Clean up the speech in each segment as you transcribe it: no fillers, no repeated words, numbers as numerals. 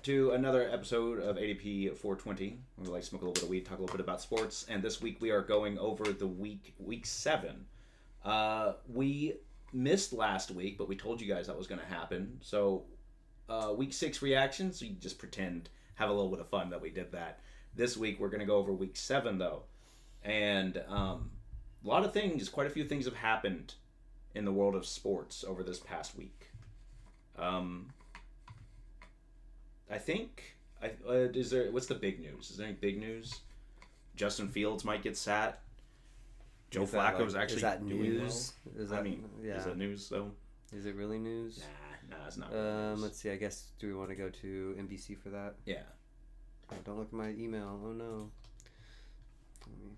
to another episode of ADP 420. We like to smoke a little bit of weed, talk a little bit about sports, and this week we are going over the week 7. We missed last week, but we told you guys that was going to happen. So week 6 reactions, you just pretend, have a little bit of fun that we did that. This week we're going to go over week 7 though, and a lot of things, quite a few things have happened in the world of sports over this past week. I think what's the big news? Is there any big news? Justin Fields might get sat. Joe Flacco's actually is that doing news? well. Is that, is that news though? Is it really news? Nah, it's not really news. Let's see. I guess do we want to go to NBC for that? Yeah. Oh, don't look at my email. Oh no. Let me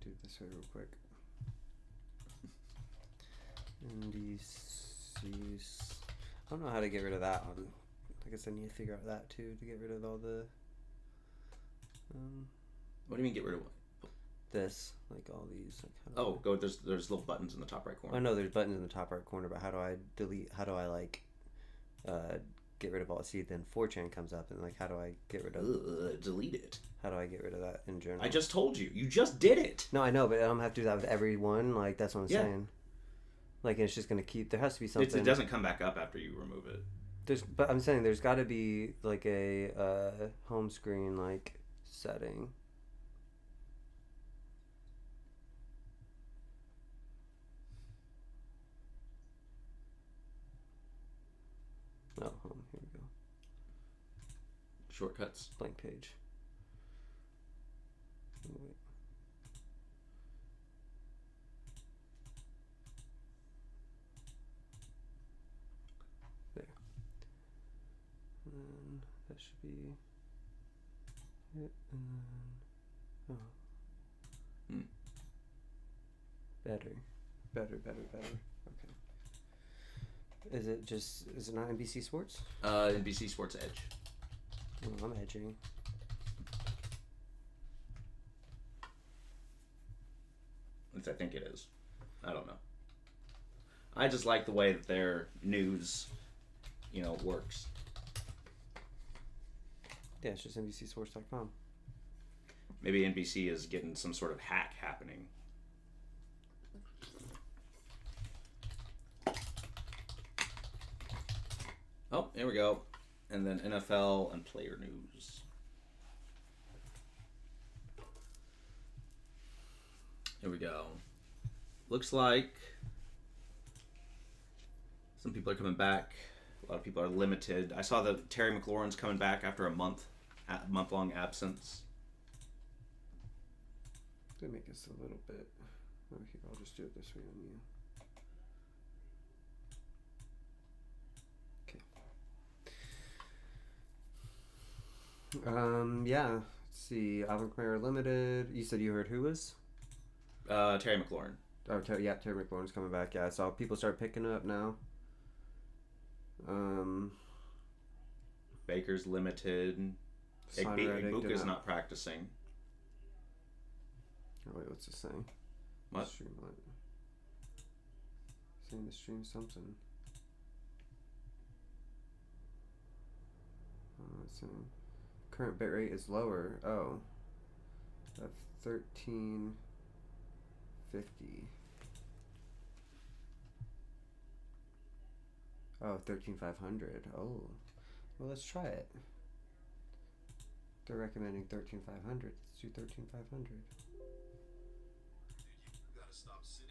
do this real quick. NBC's. I don't know how to get rid of that one. I guess I need to figure out that too to get rid of all the. What do you mean get rid of what? This, like all these. Like, there's little buttons in the top right corner. I know there's buttons in the top right corner, but how do I delete? How do I get rid of all? See, then 4chan comes up, and like, how do I get rid of? Delete it. How do I get rid of that in general? I just told you. You just did it. No, I know, but I don't have to do that with every one. Like that's what I'm saying. Like it's just gonna keep. There has to be something. It doesn't come back up after you remove it. But I'm saying there's got to be like a home screen like setting. Oh, home. Here we go. Shortcuts. Blank page. Oh, wait. There. And that should be it. And then, Better. Okay. Is it not NBC Sports? NBC Sports Edge. Oh, I'm edging. At least I think it is. I don't know. I just like the way that their news, works. Yeah, it's just NBCSports.com. Maybe NBC is getting some sort of hack happening. Oh, here we go. And then NFL and player news. Here we go. Looks like some people are coming back. A lot of people are limited. I saw that Terry McLaurin's coming back after a month-long absence. They make us a little bit. Okay, I'll just do it this way on you. Yeah. Let's see. Alvin Kamara limited. You said you heard who was? Terry McLaurin. Oh, Terry McLaurin's coming back. Yeah, I saw people start picking up now. Baker's limited. Igbuka's not practicing. Oh wait, what's it saying? What? Stream what? Saying the stream something. It's saying current bitrate is lower. Oh, at 1350. Oh, 13500. Oh, well, let's try it. They're recommending 13500. Let's do 13500. You gotta stop sitting.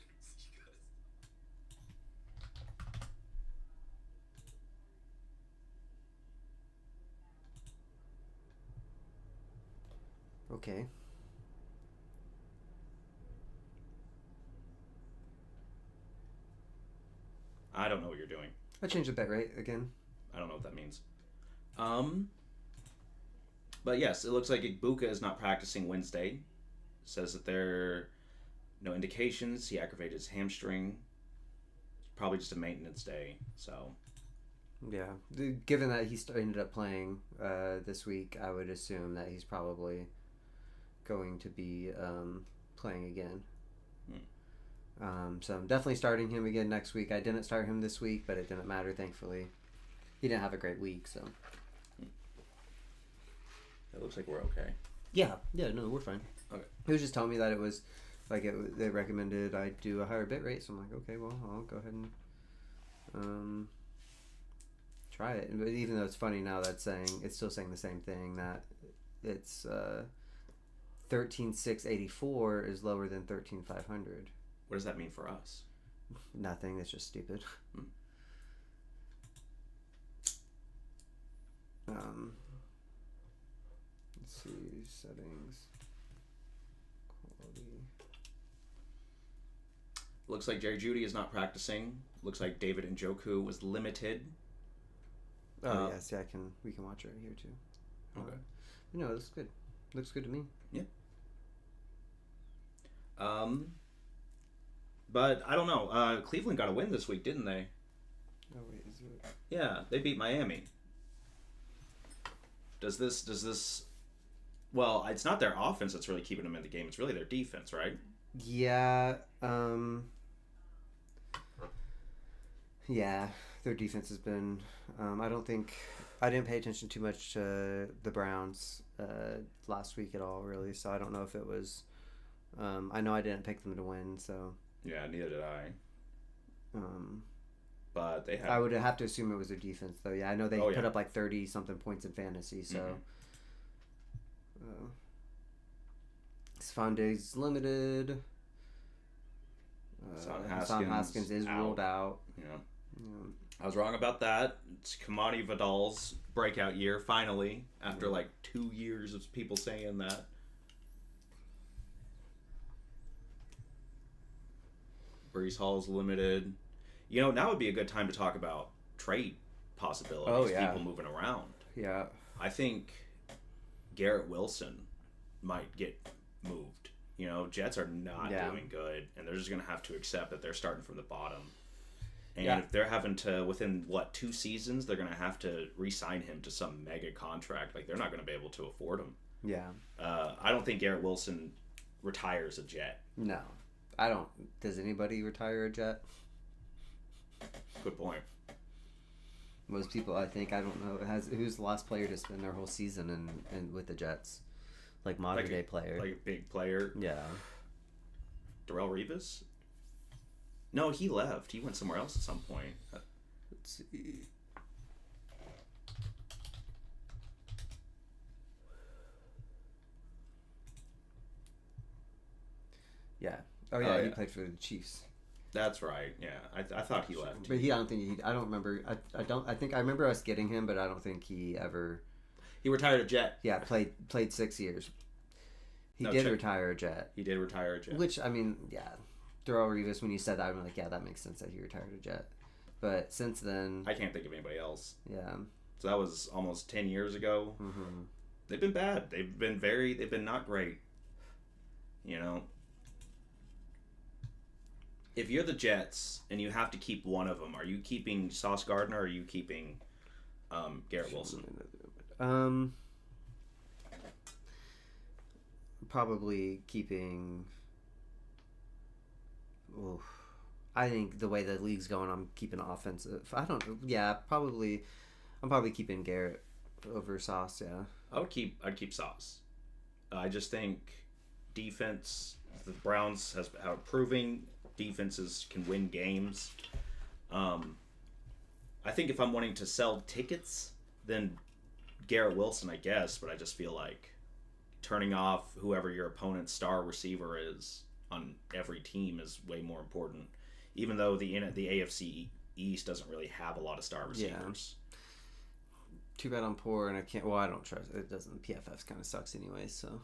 Okay. I don't know what you're doing. I changed the bitrate again. I don't know what that means. But yes, it looks like Igbuka is not practicing Wednesday. Says that there are no indications. He aggravated his hamstring. It's probably just a maintenance day. So. Yeah, given that he ended up playing this week, I would assume that he's probably going to be playing again. So I'm definitely starting him again next week. I didn't start him this week, but it didn't matter, thankfully. He didn't have a great week, so. It looks like we're okay. Yeah, no, we're fine. Okay. He was just telling me that it was like they recommended I do a higher bit rate, so I'm like, okay, well, I'll go ahead and try it. But even though it's funny now, it's still saying the same thing, that it's 13,684 is lower than 13,500. What does that mean for us? Nothing. It's just stupid. Let's see, settings, quality. Looks like Jerry Jeudy is not practicing. Looks like David Njoku was limited. Oh yes, yeah, we can watch it right here too. Okay. No, it looks good. Looks good to me. Yeah. But I don't know. Cleveland got a win this week, didn't they? Oh wait, is it? Yeah, they beat Miami. Does this? Well, it's not their offense that's really keeping them in the game. It's really their defense, right? Yeah. Yeah, their defense has been. I didn't pay attention too much to the Browns last week at all, really. So I don't know if it was. I know I didn't pick them to win, so. Yeah, neither did I. But they have. I would have to assume it was their defense, though. Yeah, I know they put up like 30 something points in fantasy, so. Svande's limited. Sam Haskins is ruled out. Yeah. I was wrong about that. It's Kamani Vidal's breakout year, finally, after like 2 years of people saying that. Brees Hall's limited. Now would be a good time to talk about trade possibilities. Oh, yeah. People moving around. Yeah. I think Garrett Wilson might get moved. Jets are not doing good, and they're just going to have to accept that they're starting from the bottom. And if they're having to, within, 2 seasons, they're going to have to re-sign him to some mega contract. Like, they're not going to be able to afford him. Yeah. I don't think Garrett Wilson retires a Jet. No. I don't. Does anybody retire a Jet? Good point. Most people, I think, I don't know, who's the last player to spend their whole season and with the Jets? Like modern day player. Like a big player. Yeah. Darrelle Revis? No, he left. He went somewhere else at some point. Let's see. Yeah. Oh yeah, he played for the Chiefs. That's right. Yeah, I thought he left. But I don't think I don't remember. I think I remember us getting him, but I don't think he ever. He retired a Jet. Yeah, played 6 years. He did retire a Jet. He did retire a Jet. Which, I mean, yeah. Darrelle Revis, when you said that, I'm like, yeah, that makes sense that he retired a Jet. But since then... I can't think of anybody else. Yeah. So that was almost 10 years ago. Mm-hmm. They've been bad. They've been not great. If you're the Jets and you have to keep one of them, are you keeping Sauce Gardner or are you keeping Garrett Wilson? Probably keeping. Oof. I think the way the league's going, I'm keeping offensive. I don't. Yeah, probably. I'm probably keeping Garrett over Sauce. Yeah. I'd keep Sauce. I just think defense. The Browns are proving defenses can win games. I think if I'm wanting to sell tickets, then Garrett Wilson, I guess. But I just feel like turning off whoever your opponent's star receiver is on every team is way more important. Even though the AFC East doesn't really have a lot of star receivers. Yeah. Too bad I'm poor and I can't. Well, I don't trust it. Doesn't PFF kind of sucks anyway. So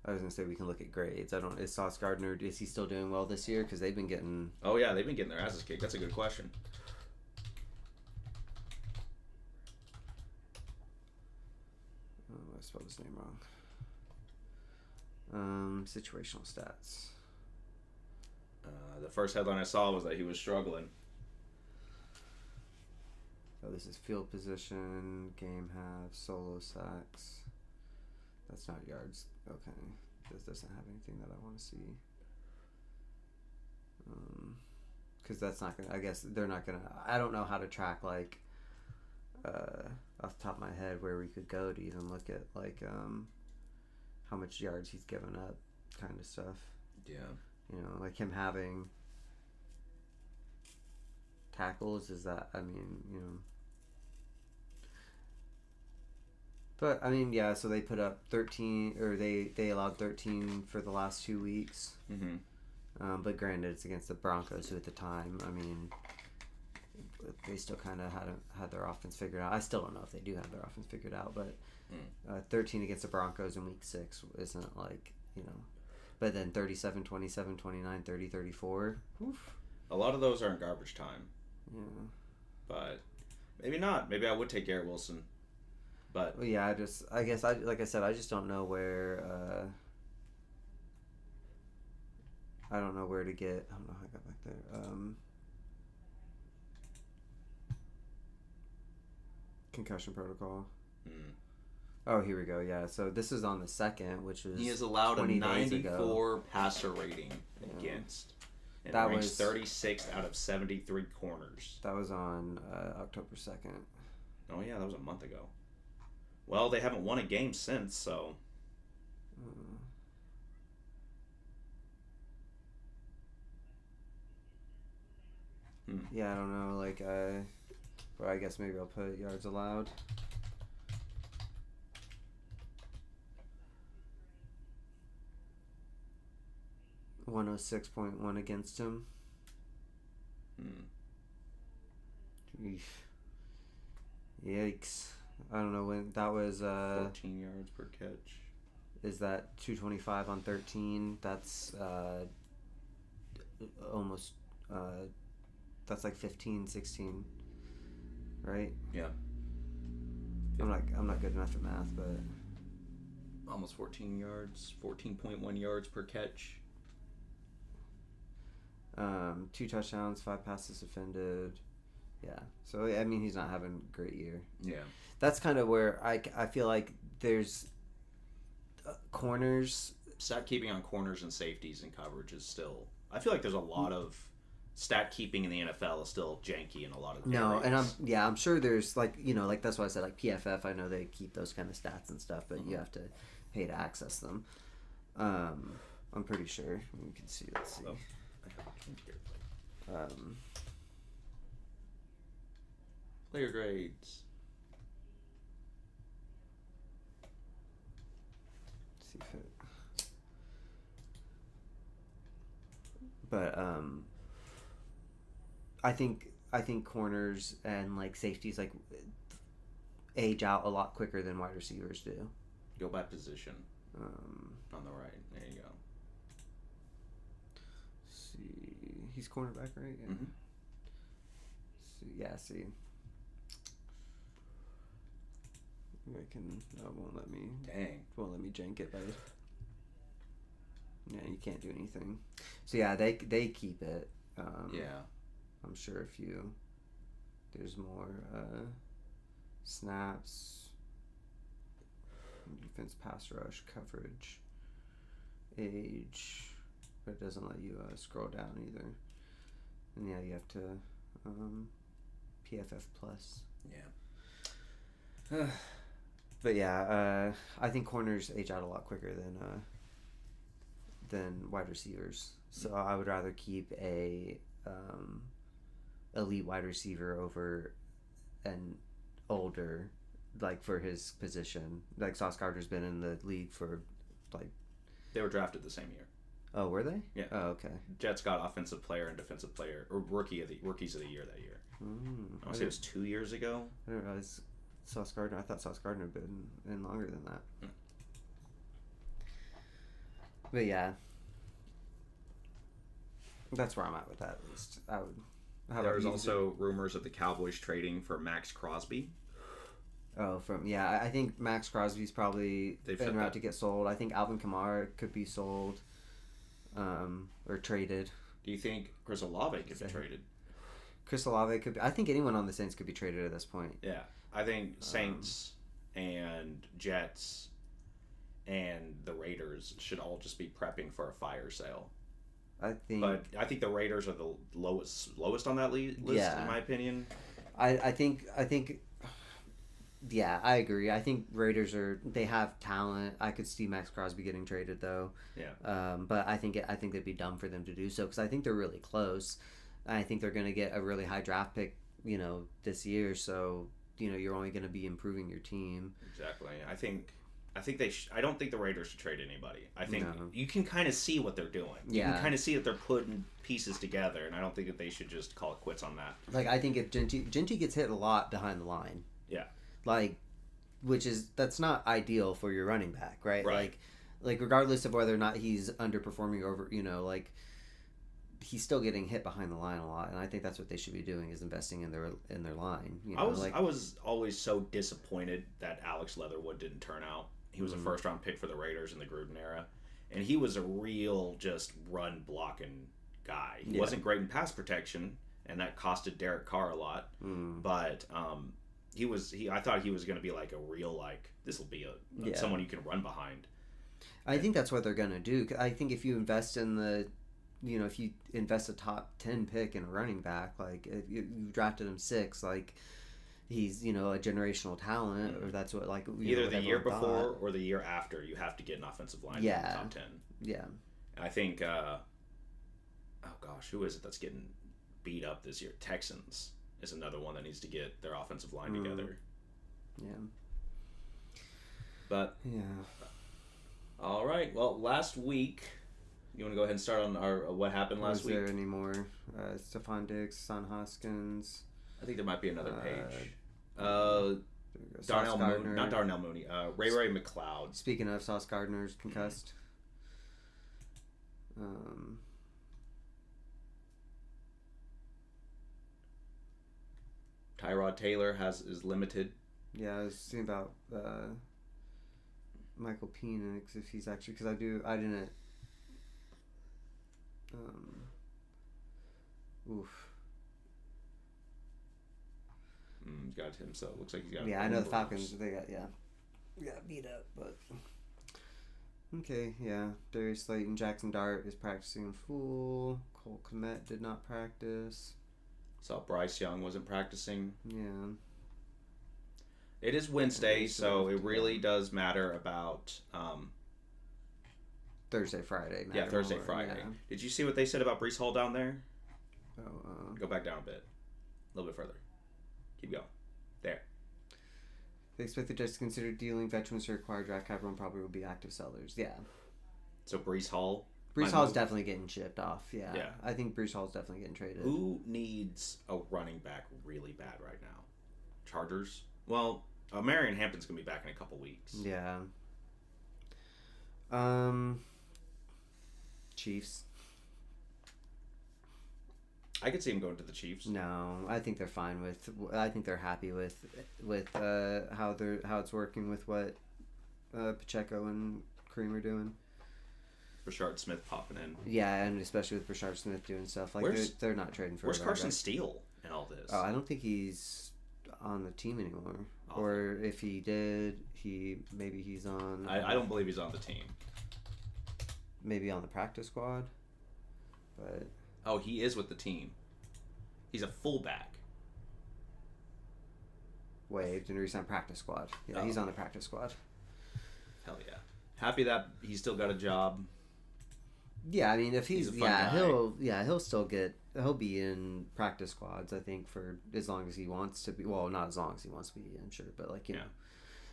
I was gonna say we can look at grades. I don't. Is Sauce Gardner? Is he still doing well this year? Because they've been getting. Oh yeah, they've been getting their asses kicked. That's a good question. Oh, I spelled his name wrong. Situational stats. The first headline I saw was that he was struggling. Oh, this is field position, game half, solo sacks. That's not yards. Okay. This doesn't have anything that I want to see. Because that's not going to... I guess they're not going to... I don't know how to track, like... off the top of my head where we could go to even look at like how much yards he's given up, kind of stuff. Yeah. Like him having tackles. Is that? I mean, But I mean, yeah. So they put up 13, or they allowed 13 for the last 2 weeks. Mm-hmm. But granted, it's against the Broncos, who at the time, I mean, they still kind of had their offense figured out. I still don't know if they do have their offense figured out, but 13 against the Broncos in week 6 isn't like, But then 37, 27, 29, 30, 34. Oof. A lot of those are in garbage time. Yeah. But maybe not. Maybe I would take Garrett Wilson. But well, yeah, I guess like I said, I just don't know where. I don't know where to get. I don't know how I got back there. Concussion protocol. Oh, here we go. Yeah, so this is on the 2nd, which was he has allowed a 94 ago. passer rating against. And that ranks was 36th out of 73 corners. That was on October 2nd. Oh yeah, that was a month ago. Well, they haven't won a game since, so. Yeah, I don't know. Like, well, I guess maybe I'll put yards allowed. .106 against him. Yikes. I don't know when that was. 14 yards per catch. Is that 225 on 13? That's almost. That's like 15, 16, right? Yeah. I'm not good enough at math, but almost 14 yards, 14.1 yards per catch. 2 touchdowns, 5 passes defended. Yeah. So I mean, he's not having a great year. Yeah. That's kind of where I feel like there's corners. Stat keeping on corners and safeties and coverage is still. I feel like there's a lot of stat keeping in the NFL is still janky in a lot of areas. And I'm sure there's like like that's why I said like PFF. I know they keep those kind of stats and stuff, but you have to pay to access them. I'm pretty sure we can see. Let's see. Player grades. See if it. But I think corners and like safeties like age out a lot quicker than wide receivers do. Go by position. On the right. There you go. See, he's cornerback, right? Yeah. Mm-hmm. See. It won't let me. Dang. Won't let me jank it, buddy. Yeah, you can't do anything. So yeah, they keep it. Yeah. I'm sure there's more snaps, defense, pass rush, coverage, age, but it doesn't let you scroll down either. And yeah, you have to PFF plus. Yeah. But yeah, I think corners age out a lot quicker than wide receivers. So I would rather keep a elite wide receiver over an older, like for his position. Like Sauce Gardner's been in the league for like. They were drafted the same year. Oh, were they? Yeah. Oh, okay. Jets got offensive player and defensive player, or rookies of the year that year. I want to say it was 2 years ago. I didn't realize Sauce Gardner. I thought Sauce Gardner had been in longer than that. But yeah, that's where I'm at with that. At least I would. There's also rumors of the Cowboys trading for Max Crosby. Oh, I think Max Crosby's probably en route to get sold. I think Alvin Kamara could be sold, or traded. Do you think Chris Olave could be traded? Chris Olave could be. I think anyone on the Saints could be traded at this point. Yeah, I think Saints and Jets and the Raiders should all just be prepping for a fire sale. I think the Raiders are the lowest on that list, in my opinion. I think Yeah, I agree. I think Raiders they have talent. I could see Max Crosby getting traded though. Yeah. But I think it'd be dumb for them to do so because I think they're really close. I think they're going to get a really high draft pick, this year. So you're only going to be improving your team. Exactly. I think they. I don't think the Raiders should trade anybody. I think No. you can kind of see what they're doing. You Yeah. can kind of see that they're putting pieces together, and I don't think that they should just call it quits on that. Like I think if Genty gets hit a lot behind the line. Yeah. Like, that's not ideal for your running back, right? Right. Like regardless of whether or not he's underperforming over, he's still getting hit behind the line a lot, and I think that's what they should be doing is investing in their line. I was always so disappointed that Alex Leatherwood didn't turn out. He was a first round pick for the Raiders in the Gruden era, and he was a real just run blocking guy. He wasn't great in pass protection, and that costed Derek Carr a lot. But I thought he was going to be like a real this will be someone you can run behind. I think that's what they're going to do. I think if you invest in if you invest a top 10 pick in a running back, like if you drafted him 6, like he's a generational talent, or that's what either the year before or the year after you have to get an offensive line in the top 10. Yeah. And I think oh gosh, who is it that's getting beat up this year? Texans is another one that needs to get their offensive line together. Yeah. But yeah. All right. Well, last week, you want to go ahead and start on what happened last week? Was there any more? Stephon Diggs, Son Hoskins. I think there might be another page. Darnell Mooney, not Darnell Mooney. Ray McLeod. Speaking of, Sauce Gardner's concussed. Tyrod Taylor is limited. Yeah, I was thinking about Michael Penix if he's actually I didn't. Oof. He's got him, so it looks like he's got. Yeah, I know the Falcons. They got beat up, but okay, yeah. Darius Slayton, Jackson Dart is practicing in full. Cole Kmet did not practice. Saw Bryce Young wasn't practicing. Yeah. It is Wednesday, so it really does matter about Thursday, Friday. Yeah, Thursday, Friday. Yeah. Did you see what they said about Breece Hall down there? Oh, Go back down a bit. A little bit further. Keep going. There. They expect the Jets to consider dealing veterans to require draft capital and probably will be active sellers. Yeah. So Breece Hall? Breece Hall's definitely getting shipped off. Yeah. I think Breece Hall's definitely getting traded. Who needs a running back really bad right now? Chargers? Well, Marion Hampton's going to be back in a couple weeks. Yeah. Chiefs. I could see him going to the Chiefs. No, I think they're fine with. I think they're happy with how it's working with what Pacheco and Kareem are doing. Rashard Smith popping in. Yeah, and especially with Rashard Smith doing stuff like they're not trading for. Where's Carson Steele in all this? Oh, I don't think he's on the team anymore. Oh. Or if he did, maybe he's on. I don't believe he's on the team. Maybe on the practice squad, but. Oh, he is with the team. He's a fullback. Waived and re-signed practice squad. Yeah, He's on the practice squad. Hell yeah! Happy that he's still got a job. Yeah, I mean, if he'll be in practice squads. I think for as long as he wants to be. Well, not as long as he wants to be, I'm sure, but you know,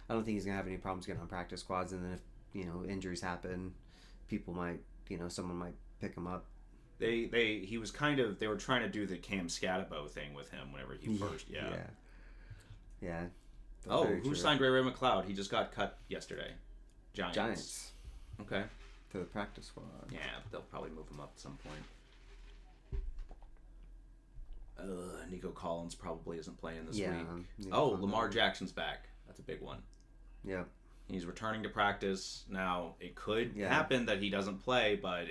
I don't think he's gonna have any problems getting on practice squads. And then if injuries happen, people might someone might pick him up. They were trying to do the Cam Scatabo thing with him whenever he first Yeah. Oh, who signed Ray McLeod? He just got cut yesterday. Giants. Okay. To the practice squad. Yeah, they'll probably move him up at some point. Nico Collins probably isn't playing this week. Lamar Jackson's back. That's a big one. Yeah. He's returning to practice now. It could happen that he doesn't play, but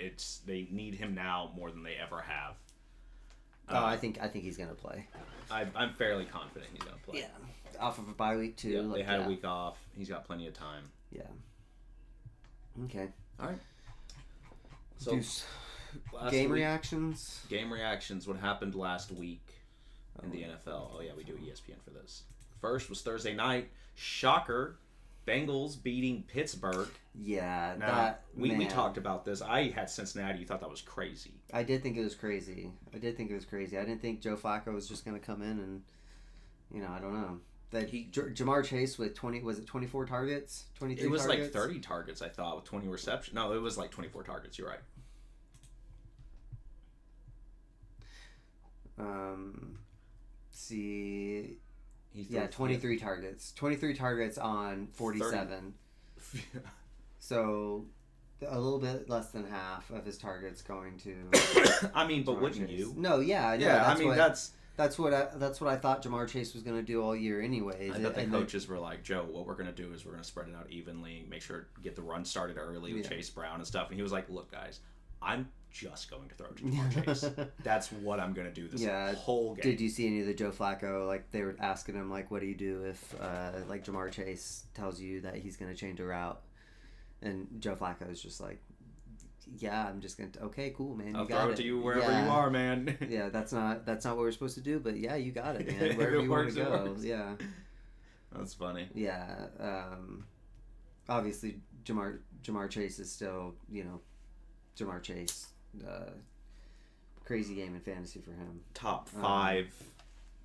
they need him now more than they ever have. I think he's gonna play. I'm fairly confident he's gonna play. Yeah, off of a bye week too. Yeah, they had a week off. He's got plenty of time. Yeah. Okay. All right. So game reactions. Game reactions. What happened last week in the NFL? Oh yeah, we do ESPN for this. First was Thursday night. Shocker. Bengals beating Pittsburgh. Yeah, Now, we talked about this. I had Cincinnati. You thought that was crazy. I did think it was crazy. I didn't think Joe Flacco was just going to come in and, I don't know. That Jamar Chase with 24 targets? 23 It was targets? like 30 targets, I thought, with 20 receptions. No, it was like 24 targets. You're right. See... Yeah, 23 targets. 23 targets on 47. So, a little bit less than half of his targets going to... I mean, but wouldn't you? No, yeah. That's what I thought Jamar Chase was going to do all year anyways. I bet the coaches were like, Joe, what we're going to do is we're going to spread it out evenly, make sure get the run started early with Chase Brown and stuff. And he was like, look, guys, I'm just going to throw to Jamar Chase. That's what I'm going to do this whole game. Did you see any of the Joe Flacco, like, they were asking him, like, what do you do if, like, Jamar Chase tells you that he's going to change a route? And Joe Flacco is just like, yeah, I'm just going to, okay, cool, man. I'll throw it to you wherever you are, man. Yeah, that's not what we're supposed to do, but yeah, you got it, man. Wherever you want to go. Yeah. That's funny. Yeah. Obviously, Jamar Chase is still, Jamar Chase. Crazy game in fantasy for him. Top 5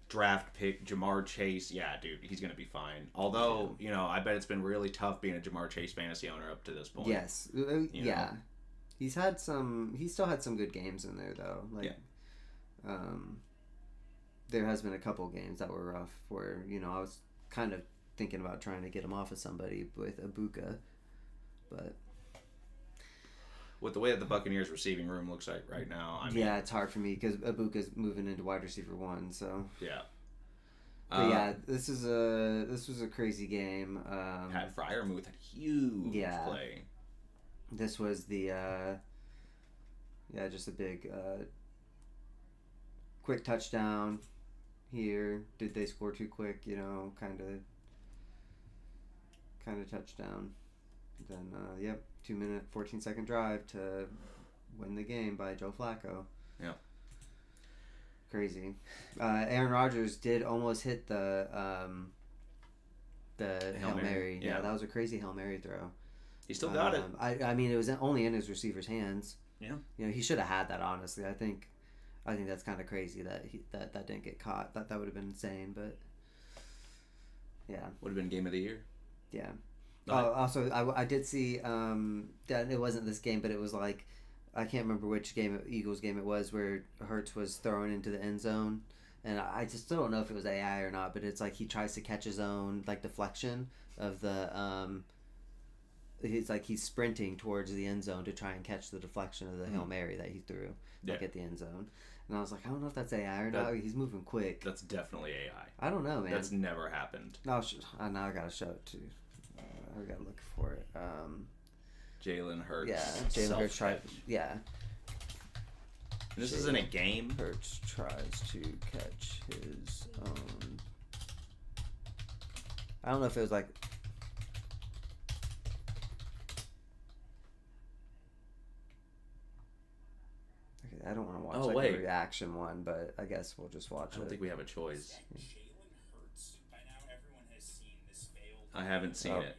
draft pick Jamar Chase. Yeah, dude, he's gonna be fine. Although, I bet it's been really tough being a Jamar Chase fantasy owner up to this point. Yes. Yeah. He still had some good games in there though. Like, there has been a couple games that were rough where I was kind of thinking about trying to get him off of somebody with Ibuka, but. With the way that the Buccaneers receiving room looks like right now, I mean, it's hard for me because Ibuka's moving into wide receiver 1. So yeah, but this was a crazy game. Pat Fryermuth had huge play. This was the just a big quick touchdown here. Did they score too quick? Kind of touchdown. Then 2-minute, 14-second drive to win the game by Joe Flacco. Yeah. Crazy. Aaron Rodgers did almost hit the Hail Mary. Yeah, that was a crazy Hail Mary throw. He still got it. I mean, it was only in his receiver's hands. Yeah. He should have had that, honestly. I think that's kind of crazy that that didn't get caught. That would have been insane, but yeah. Would have been game of the year. Yeah. Also, I did see that it wasn't this game, but it was like, I can't remember which Eagles game it was, where Hurts was thrown into the end zone, and I just still don't know if it was AI or not, but it's like he tries to catch his own like deflection of the he's sprinting towards the end zone to try and catch the deflection of the Hail Mary that he threw at the end zone. And I was like, I don't know if that's AI or not. He's moving quick. That's definitely AI. I don't know, man. That's never happened. No, now I gotta show it to you. I gotta look for it. Jalen Hurts. Yeah, Jalen Hurts tried. Yeah. This isn't a game. Hurts tries to catch his own. I don't know if it was like. Okay, I don't want to watch a reaction one, but I guess we'll just watch it. I don't think we have a choice. I haven't seen it.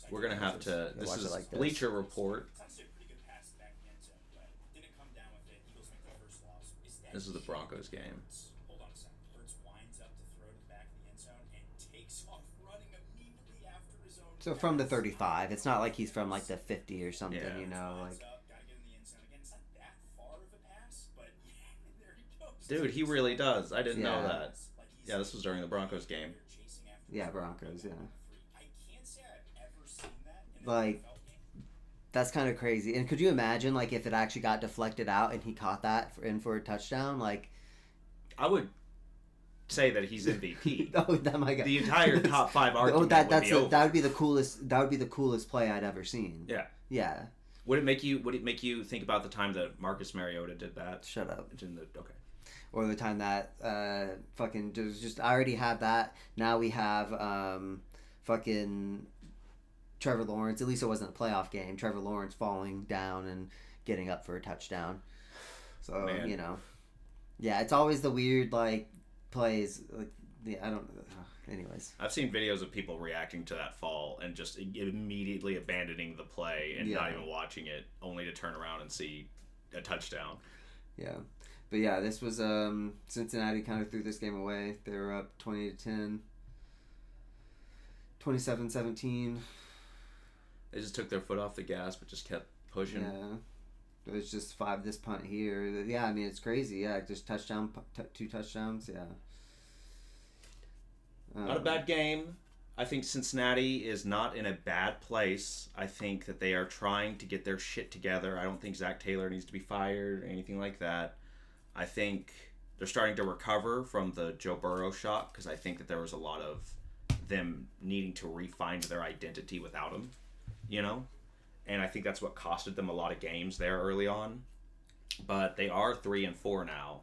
We're going to have to... This is like Bleacher Report. This is the Broncos game. So from the 35. It's not like he's from like the 50 or something, like... Dude, he really does. I didn't know that. Yeah, this was during the Broncos game. Yeah, Broncos, yeah. Like, that's kind of crazy. And could you imagine, like, if it actually got deflected out and he caught that for a touchdown? Like, I would say that he's MVP. Oh, that my God. The entire top 5 argument that would be the coolest. That would be the coolest play I'd ever seen. Yeah. Yeah. Would it make you think about the time that Marcus Mariota did that? Shut up. Okay. Or the time that fucking just I already have that. Now we have fucking Trevor Lawrence. At least it wasn't a playoff game. Trevor Lawrence falling down and getting up for a touchdown. So, Man. Yeah, it's always the weird like plays. Like Yeah, I don't. Anyways, I've seen videos of people reacting to that fall and just immediately abandoning the play and not even watching it, only to turn around and see a touchdown. Yeah, but yeah, this was Cincinnati kind of threw this game away. They were up 20-10, 27-17. They just took their foot off the gas, but just kept pushing. Yeah. It was just 5 this punt here. Yeah, I mean, it's crazy. Yeah, just touchdown, 2 touchdowns. Yeah. Not a bad game. I think Cincinnati is not in a bad place. I think that they are trying to get their shit together. I don't think Zach Taylor needs to be fired or anything like that. I think they're starting to recover from the Joe Burrow shock because I think that there was a lot of them needing to refine their identity without him, you know? And I think that's what costed them a lot of games there early on. But they are 3-4 now.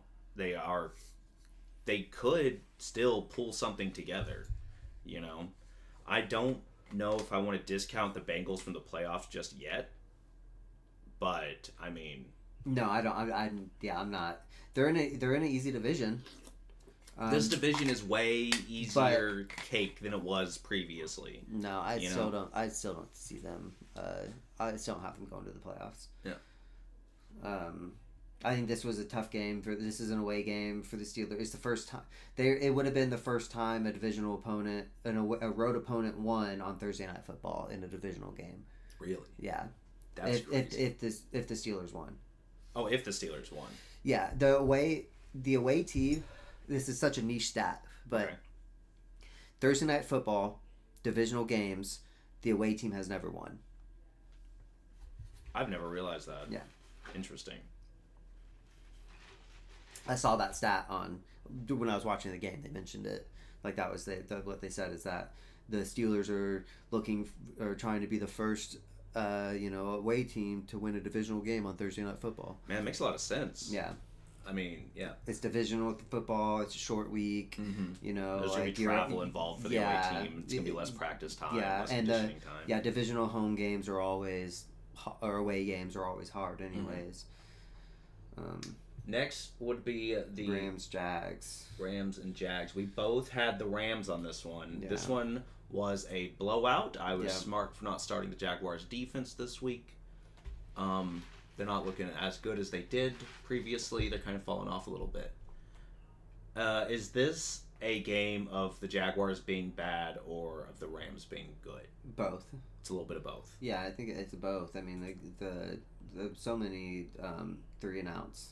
They could still pull something together, you know? I don't know if I want to discount the Bengals from the playoffs just yet. But I mean, no, I don't. I'm not. They're in an easy division. This division is way easier cake than it was previously. No, I still don't see them. I still don't have them going to the playoffs. Yeah. I think this was a tough game. This is an away game for the Steelers. It's the first time. It would have been the first time a divisional opponent, a road opponent, won on Thursday Night Football in a divisional game. Really? Yeah. That's crazy. If the Steelers won. Oh, if the Steelers won. Yeah, the away team. This is such a niche stat, but okay. Thursday Night Football divisional games, the away team has never won. I've never realized that. Yeah. Interesting. I saw that stat when I was watching the game. They mentioned it. Like that was what they said is that the Steelers are trying to be the first, away team to win a divisional game on Thursday Night Football. Man, it makes a lot of sense. Yeah. I mean, yeah. It's divisional football. It's a short week. Mm-hmm. You know, there's gonna be travel involved for the away team. It's gonna be less practice time. Less conditioning time. Yeah, divisional home games are always, or away games are always hard, anyways. Mm-hmm. Next would be the Jags. Rams and Jags. We both had the Rams on this one. Yeah. This one was a blowout. I was smart for not starting the Jaguars defense this week. They're not looking as good as they did previously. They're kind of falling off a little bit. Is this a game of the Jaguars being bad or of the Rams being good? Both. It's a little bit of both. Yeah, I think it's both. I mean, the so many 3 and outs.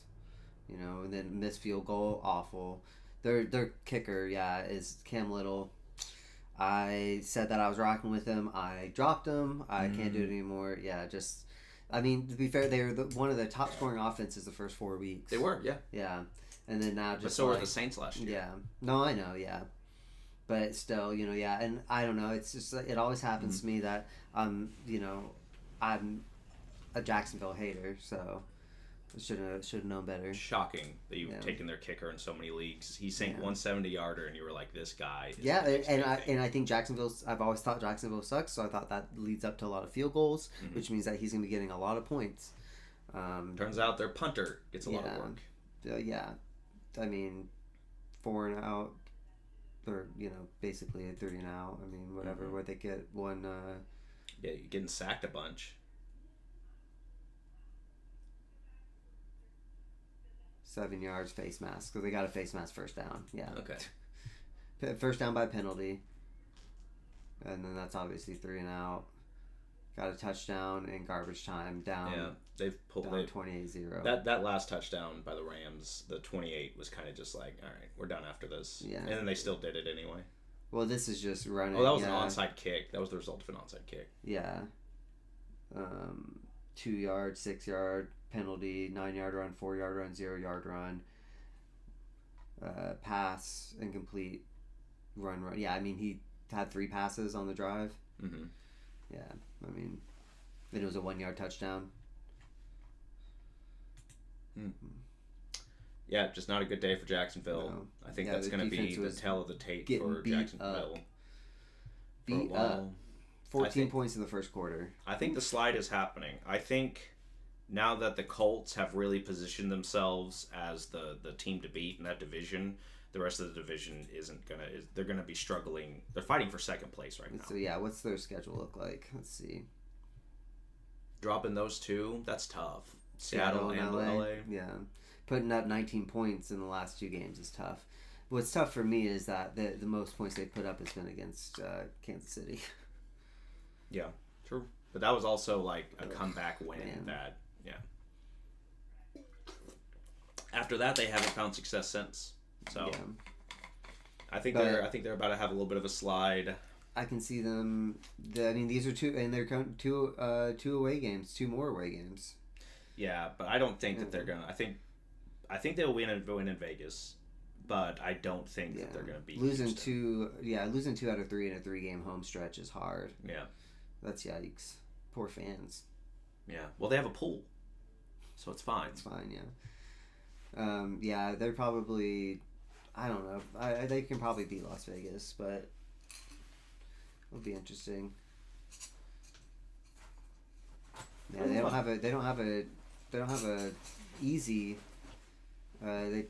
You know, and then missed field goal, awful. Their kicker, is Cam Little. I said that I was rocking with him. I dropped him. I can't do it anymore. Yeah, I mean, to be fair, they were one of the top scoring offenses the first 4 weeks. They were, yeah. Yeah, and then now just. But so were the Saints last year. Yeah, no, I know, yeah, but still, and I don't know. It's just it always happens to me that I'm a Jacksonville hater, so. Should have known better. Shocking that you've taken their kicker in so many leagues. He sank 170-yarder, and you were like, "This guy." And I think I've always thought Jacksonville sucks, so I thought that leads up to a lot of field goals, which means that he's going to be getting a lot of points. Turns out their punter gets a lot of work. Yeah, I mean, 4 and out, or basically a 3 and out. I mean, whatever. Where they get one. Yeah, you're getting sacked a bunch. 7 yards, face mask. Because they got a face mask first down. Yeah. Okay. First down by penalty. And then that's obviously 3 and out. Got a touchdown in garbage time. Down. Yeah, they've pulled down 28-0. That last touchdown by the Rams, the 28, was kind of just like, all right, we're done after this. Yeah. And then they still did it anyway. Well, this is just running. Oh, that was an onside kick. That was the result of an onside kick. Yeah. 2 yard, 6 yard. Penalty, 9-yard run, 4-yard run, 0-yard run, pass, incomplete, run. Yeah, I mean, he had 3 passes on the drive. Mm-hmm. Yeah, I mean, then it was a 1-yard touchdown. Yeah, just not a good day for Jacksonville. No. I think that's going to be the tale of the tape for Jacksonville. Beat up. 14 points in the first quarter. I think the slide is happening. I think now that the Colts have really positioned themselves as the team to beat in that division, the rest of the division they're gonna be struggling. They're fighting for second place right now. So yeah, what's their schedule look like? Let's see. Dropping those two, that's tough. Seattle and LA. Yeah, putting up 19 points in the last 2 games is tough. What's tough for me is that the most points they put up has been against Kansas City. Yeah, true. But that was also like a comeback win. After that, they haven't found success since. So I think they're about to have a little bit of a slide. I can see them. These are 2, and they're two away games, 2 more away games. Yeah, but I don't think that they're gonna. I think they'll win in Vegas, but I don't think that they're gonna beat losing Houston. losing 2 out of 3 in a 3-game home stretch is hard. Yeah, that's yikes. Poor fans. Yeah, well, they have a pool, so it's fine. It's fine. Yeah. They're probably. I don't know. They can probably beat Las Vegas, but it'll be interesting. Yeah, they don't have a easy. They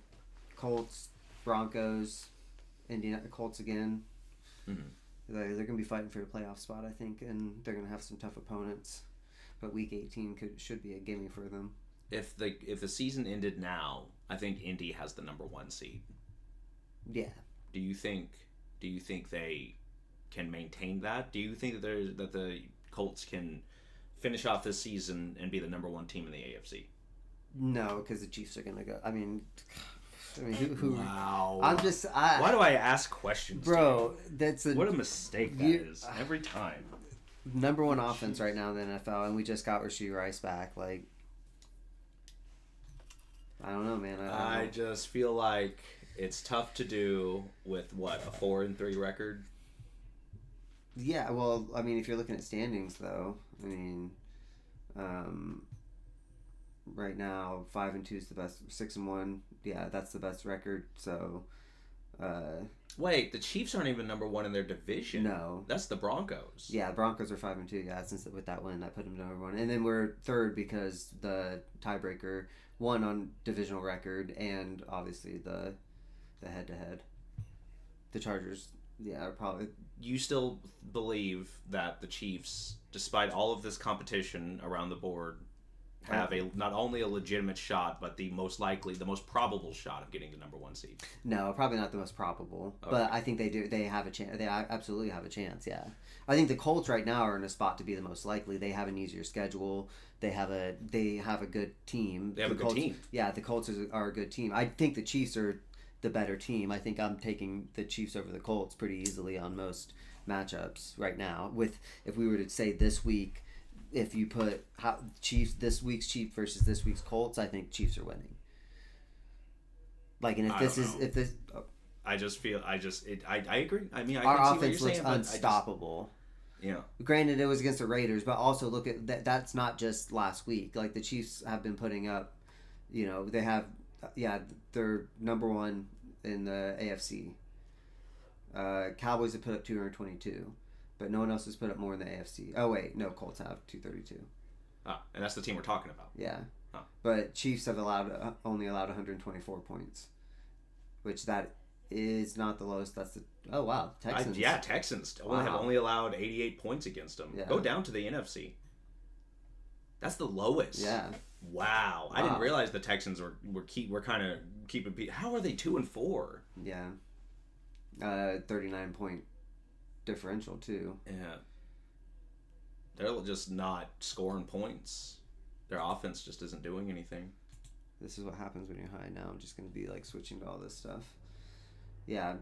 Colts, Broncos, Colts again. Mm-hmm. They're going to be fighting for a playoff spot, I think, and they're going to have some tough opponents. But Week 18 should be a gimme for them. If the season ended now, I think Indy has the number 1 seed. Yeah. Do you think they can maintain that? Do you think that the Colts can finish off this season and be the number 1 team in the AFC? No, because the Chiefs are going to go. I mean, who? Wow. Why do I ask questions, bro? What a mistake that is every time. Number 1 offense right now in the NFL, and we just got Rashee Rice back. Like, I don't know, man. I just feel like it's tough to do with a 4-3 record. Yeah, well, I mean, if you're looking at standings, though, I mean, right now 5-2 is the best. 6-1, yeah, that's the best record. So, wait, the Chiefs aren't even number 1 in their division. No, that's the Broncos. Yeah, Broncos are 5-2. Yeah, since with that win, that put them number 1, and then we're 3rd because the tiebreaker won on divisional record, and obviously the head-to-head. The Chargers, yeah, are probably. You still believe that the Chiefs, despite all of this competition around the board, have not only a legitimate shot, but the most probable shot of getting the number 1 seed? No, probably not the most probable, but I think they do. They have a chance. They absolutely have a chance. Yeah, I think the Colts right now are in a spot to be the most likely. They have an easier schedule. They have a good team. They have a good team. Yeah, the Colts are a good team. I think the Chiefs are the better team. I think I'm taking the Chiefs over the Colts pretty easily on most matchups right now. If we were to say this week, if you put Chiefs this week's Chiefs versus this week's Colts, I think Chiefs are winning. Like, and I agree. I mean, our can see offense what looks you're saying, unstoppable. Yeah. Granted, it was against the Raiders, but also look at that. That's not just last week. Like, the Chiefs have been putting up. They have. Yeah, they're number 1 in the AFC. Cowboys have put up 222, but no one else has put up more in the AFC. Oh wait, no, Colts have 232. And that's the team we're talking about. Yeah, but Chiefs have only allowed 124 points, which that is not the lowest. That's the Texans. Texans have only allowed 88 points against them. Yeah. Go down to the NFC. That's the lowest. Yeah. Wow. I didn't realize the Texans were kind of keeping. How are they 2-4? Yeah. 39-point differential too. Yeah. They're just not scoring points. Their offense just isn't doing anything. This is what happens when you're high. Now I'm just going to be like switching to all this stuff. Yeah.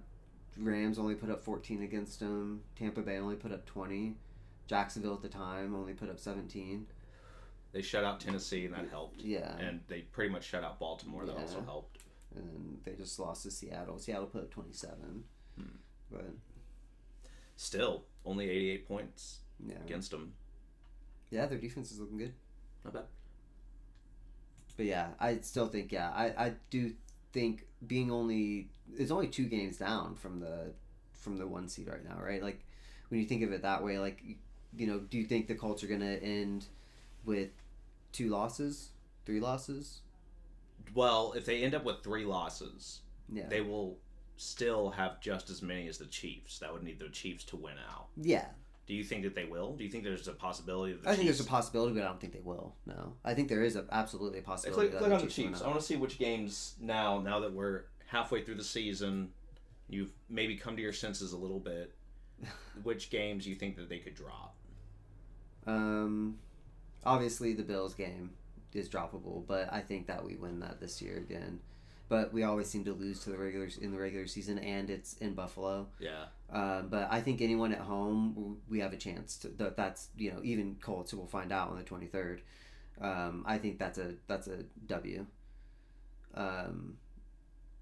Rams only put up 14 against them. Tampa Bay only put up 20. Jacksonville at the time only put up 17. They shut out Tennessee, and that helped. Yeah. And they pretty much shut out Baltimore. That also helped. And they just lost to Seattle. Seattle put up 27. But still, only 88 points against them. Yeah, their defense is looking good. Not bad. But yeah, I still think, I do think it's only 2 games down from the 1 seed right now, right? Like, when you think of it that way, like, do you think the Colts are going to end with 2 losses, 3 losses? Well, if they end up with 3 losses, they will still have just as many as the Chiefs. That would need the Chiefs to win out. Yeah. Do you think that they will? Do you think there's a possibility that I think there's a possibility, but I don't think they will. No. I think there is absolutely a possibility. Click on the Chiefs. I want to see which games now that we're halfway through the season, you've maybe come to your senses a little bit. Which games you think that they could drop? Obviously the Bills game is droppable, but I think that we win that this year again. But we always seem to lose to the regular season, and it's in Buffalo. Yeah. But I think anyone at home, we have a chance to. That's even Colts, we'll find out on the 23rd. I think that's a W.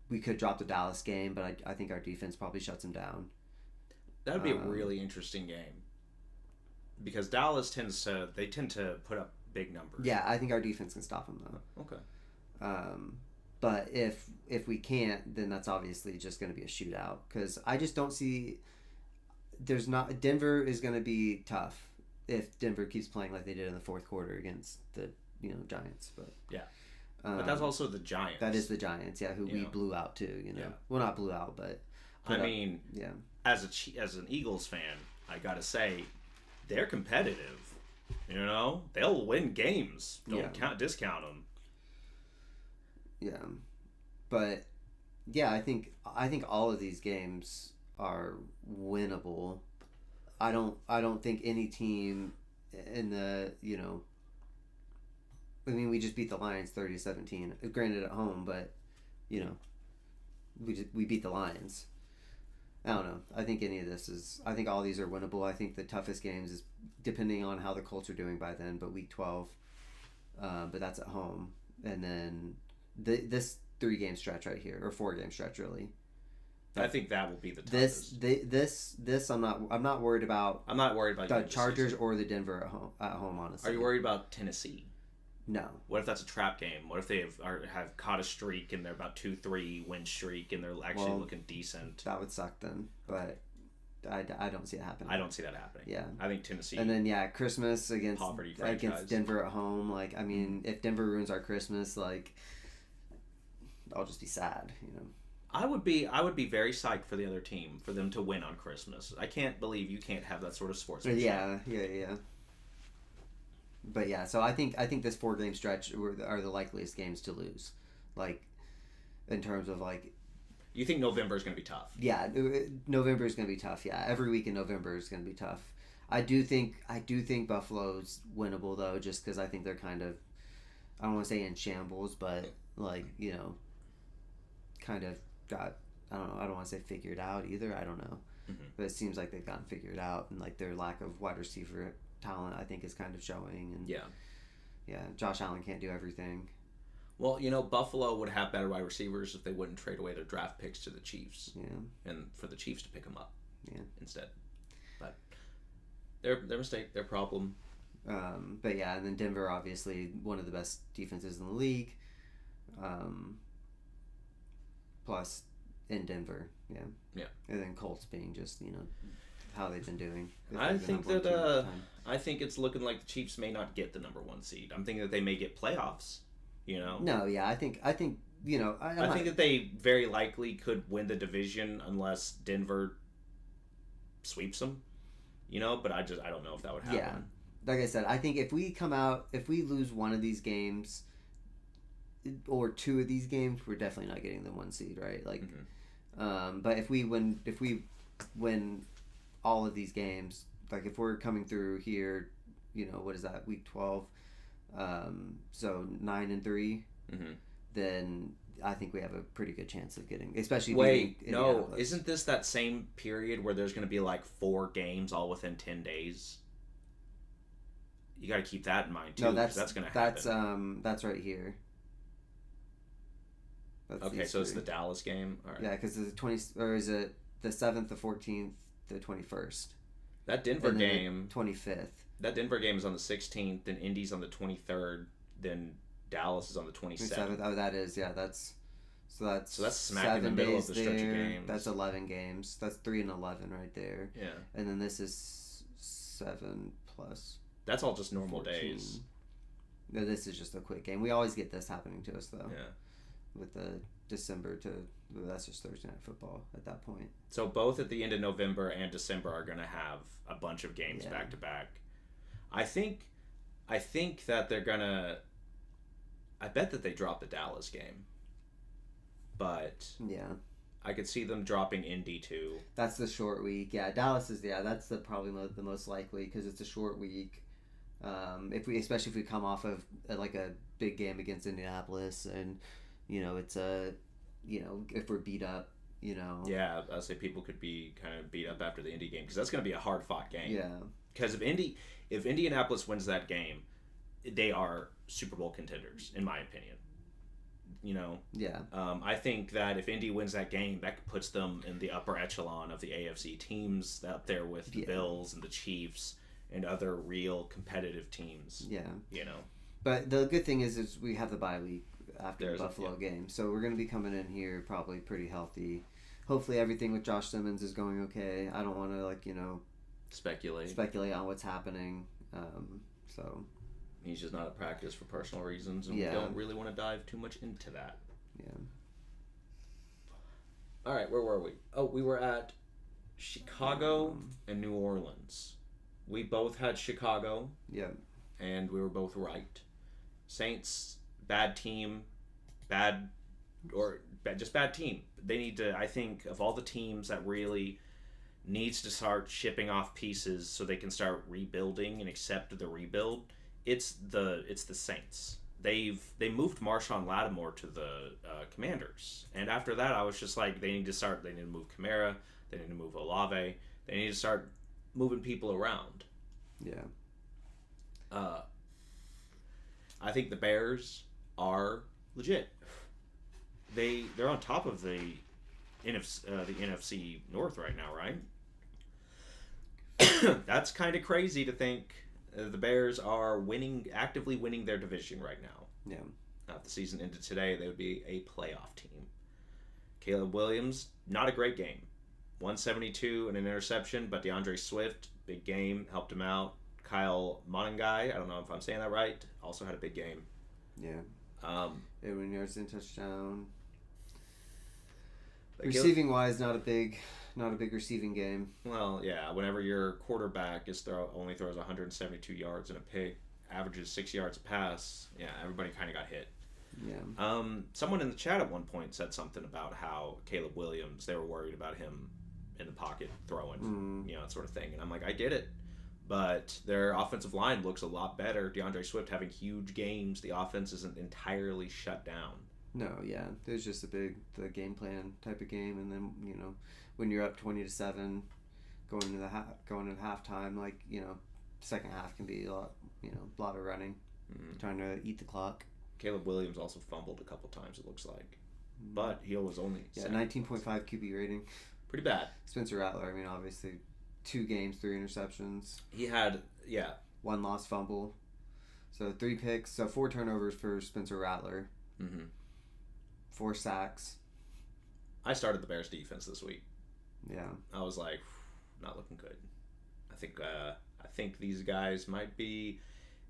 We could drop the Dallas game, but I think our defense probably shuts them down. That would be a really interesting game because Dallas tend to put up big numbers. Yeah, I think our defense can stop them though. Okay. But if we can't, then that's obviously just going to be a shootout because I just don't see. Denver is going to be tough if Denver keeps playing like they did in the fourth quarter against the Giants. But yeah, but that's also the Giants. That is the Giants, yeah, who we blew out too. Yeah. Well, not blew out, but yeah. As an Eagles fan, I gotta say, they're competitive. They'll win games. Don't discount them. Yeah, but yeah, I think all of these games are winnable. I don't think any team in the we just beat the Lions 30-17. Granted at home, but we beat the Lions. I don't know. I think I think all these are winnable. I think the toughest games is depending on how the Colts are doing by then, but week 12, but that's at home, and then this 3-game stretch right here, or 4-game stretch really. I think that will be the toughest. This I'm not worried about. I'm not worried about the Chargers or the Denver at home. Honestly, are you worried about Tennessee? No. What if that's a trap game? What if they have caught a streak and they're about 2-3 win streak and they're actually looking decent? That would suck then, but I don't see it happening. I don't see that happening. Yeah, I think Tennessee. And then Christmas against franchise. Denver at home. If Denver ruins our Christmas, I'll just be sad. I would be very psyched for the other team for them to win on Christmas. I can't believe you can't have that sort of sportsmanship. Yeah. But yeah, so I think this 4-game stretch are the likeliest games to lose, in terms of You think November is going to be tough? Yeah, November is going to be tough. Yeah, every week in November is going to be tough. I do think Buffalo's winnable though, just because I think they're kind of, I don't want to say in shambles, but kind of got, I don't want to say figured out either. I don't know, but it seems like they've gotten figured out, and their lack of wide receiver talent I think is kind of showing. And yeah, Josh Allen can't do everything. Well, Buffalo would have better wide receivers if they wouldn't trade away their draft picks to the Chiefs. Yeah. And for the Chiefs to pick them up. Yeah. Instead. But their mistake, their problem. But yeah, and then Denver, obviously one of the best defenses in the league. Plus in Denver, yeah. Yeah. And then Colts being just, how they've been doing. I think it's looking like the Chiefs may not get the number 1 seed. I'm thinking that they may get playoffs. No, yeah, I think I think that they very likely could win the division unless Denver sweeps them. But I don't know if that would happen. Yeah, like I said, I think if we lose one of these games or 2 of these games, we're definitely not getting the 1 seed, right? But if we win all of these games, if we're coming through here, what is that, week 12? So 9-3, then I think we have a pretty good chance of getting, especially. Isn't this that same period where there's going to be 4 games all within 10 days? You got to keep that in mind too. No, that's going to happen. That's right here. Okay, so it's the Dallas game. All right. Yeah, because it's is it the 7th, the 14th, the 21st? That Denver game, 25th. That Denver game is on the 16th, then Indy's on the 23rd, then Dallas is on the 27th. Oh, that is, yeah, that's smack in the middle of the stretch of games. That's 11 games. That's 3-11 right there. Yeah. And then this is 7 plus. That's all just normal 14. days. No, this is just a quick game. We always get this happening to us though. Yeah. With the December to that's just Thursday Night Football at that point. So both at the end of November and December are going to have a bunch of games Yeah. back to back. I think that they're gonna. I bet that they drop the Dallas game, but Yeah, I could see them dropping Indy too. that's the short week. Yeah, Dallas is that's probably the most likely because it's a short week. Especially if we come off of like a big game against Indianapolis, and it's if we're beat up, Yeah, I say people could be kind of beat up after the Indy game because that's going to be a hard fought game. Yeah, Because if Indianapolis wins that game, they are Super Bowl contenders, in my opinion. Yeah. I think that if Indy wins that game, that puts them in the upper echelon of the AFC teams, up there with the Bills and the Chiefs and other real competitive teams. Yeah. But the good thing is we have the bye week after There's the Buffalo game, so we're going to be coming in here probably pretty healthy. Hopefully everything with Josh Simmons is going okay. I don't want to speculate on what's happening. So he's just not at practice for personal reasons, and we don't really want to dive too much into that. Yeah. All right, where were we? Oh, we were at Chicago and New Orleans. We both had Chicago. Yeah. And we were both right. Saints, bad team, just bad team. They need to, I think, of all the teams that really needs to start shipping off pieces so they can start rebuilding and accept the rebuild, it's the Saints. They moved Marshawn Lattimore to the Commanders, and after that, I was just like, they need to move Kamara, they need to move Olave, they need to start moving people around. Yeah. I think the Bears are legit. They're on top of the NFC North right now, right? That's kind of crazy to think the Bears are actively winning their division right now. Yeah. If the season ended today, they would be a playoff team. Caleb Williams, not a great game. 172 and an interception, but DeAndre Swift, big game, helped him out. Kyle Monangai, I don't know if I'm saying that right, also had a big game. Yeah. Edwin yards in touchdown. Receiving wise, not a big receiving game. Well, yeah. Whenever your quarterback only throws 172 yards and a pick, averages 6 yards a pass, yeah, everybody kind of got hit. Yeah. Someone in the chat at one point said something about how Caleb Williams, they were worried about him in the pocket throwing, that sort of thing, and I'm like, I get it. But their offensive line looks a lot better. DeAndre Swift having huge games. The offense isn't entirely shut down. No, yeah. There's just the game plan type of game, and then when you're up 20-7, going into halftime, second half can be a lot of running, trying to eat the clock. Caleb Williams also fumbled a couple times. It looks like, but he was only 19.5 QB rating. Pretty bad. Spencer Rattler. I mean, obviously. 2 games, 3 interceptions. He had, 1 lost fumble. So 3 picks. So 4 turnovers for Spencer Rattler. 4 sacks. I started the Bears defense this week. Yeah. I was like, not looking good. I think these guys might be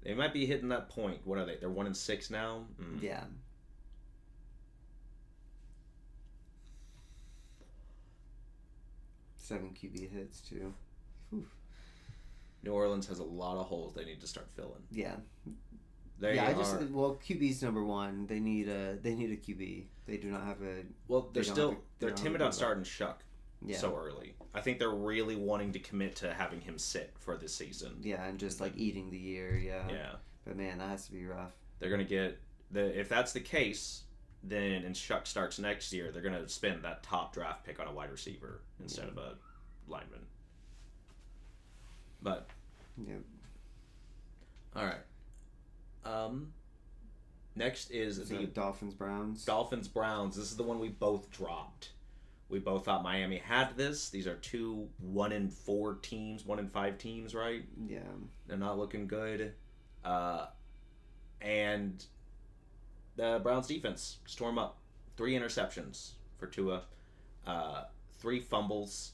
hitting that point. What are they? They're 1-6 now. Yeah. Seven QB hits too. Whew. New Orleans has a lot of holes they need to start filling. Yeah. QB's number one. They need a QB. They do not have a. Well, they're timid on starting Shuck so early. I think they're really wanting to commit to having him sit for this season. Yeah, and just eating the year. Yeah. Yeah. But man, that has to be rough. They're gonna get if that's the case. Then, and Shuck starts next year, they're going to spend that top draft pick on a wide receiver instead of a lineman. But. Yep. All right. Next is the Dolphins-Browns. Dolphins-Browns. This is the one we both dropped. We both thought Miami had this. These are 2 1-4 teams, 1-5 teams, right? Yeah. They're not looking good. And the Browns defense storm up. 3 interceptions for Tua. 3 fumbles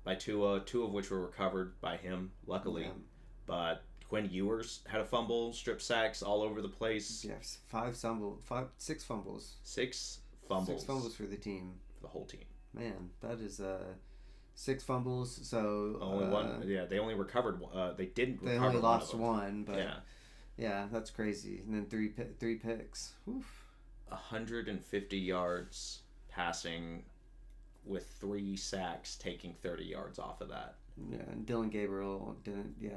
by Tua, 2 of which were recovered by him, luckily. Yeah. But Quinn Ewers had a fumble, strip sacks all over the place. Yes, 6 fumbles. 6 fumbles. 6 fumbles for the team. For the whole team. Man, that is 6 fumbles. So only one. Yeah, they only recovered. They didn't. They recover only lost one. One, but yeah. Yeah, that's crazy. And then three picks. Oof. 150 yards passing, with 3 sacks, taking 30 yards off of that. Yeah, and Dylan Gabriel didn't. Yeah,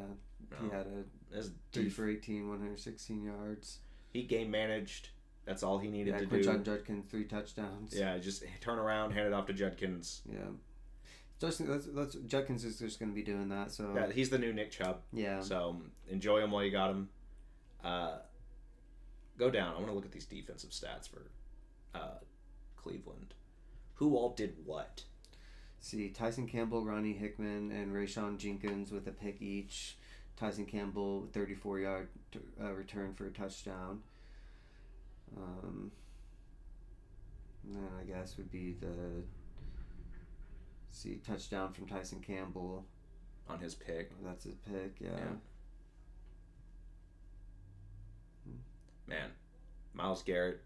he had a 3 for 18, 116 yards. He game managed. That's all he needed to do. Quinton Judkins 3 touchdowns. Yeah, just turn around, hand it off to Judkins. Yeah. Judkins is just going to be doing that. So yeah, he's the new Nick Chubb. Yeah. So enjoy him while you got him. Go down. I want to look at these defensive stats for Cleveland. Who all did what? See, Tyson Campbell, Ronnie Hickman, and Rayshawn Jenkins with a pick each. Tyson Campbell, 34-yard return for a touchdown. And then I guess would be touchdown from Tyson Campbell. On his pick. That's his pick, yeah. Man, Myles Garrett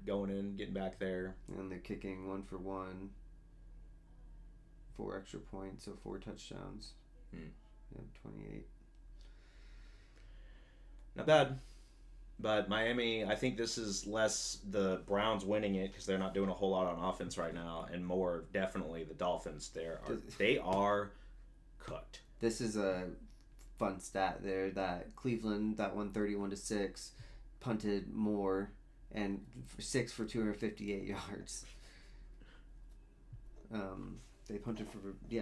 going in, getting back there. And they're kicking 1 for 1. 4 extra points, so 4 touchdowns. Yeah, 28. Not bad. But Miami, I think this is less the Browns winning it because they're not doing a whole lot on offense right now, and more definitely the Dolphins. They are cooked. This is a fun stat there that Cleveland, that won 31-6, punted more and 6 for 258 yards. They punted for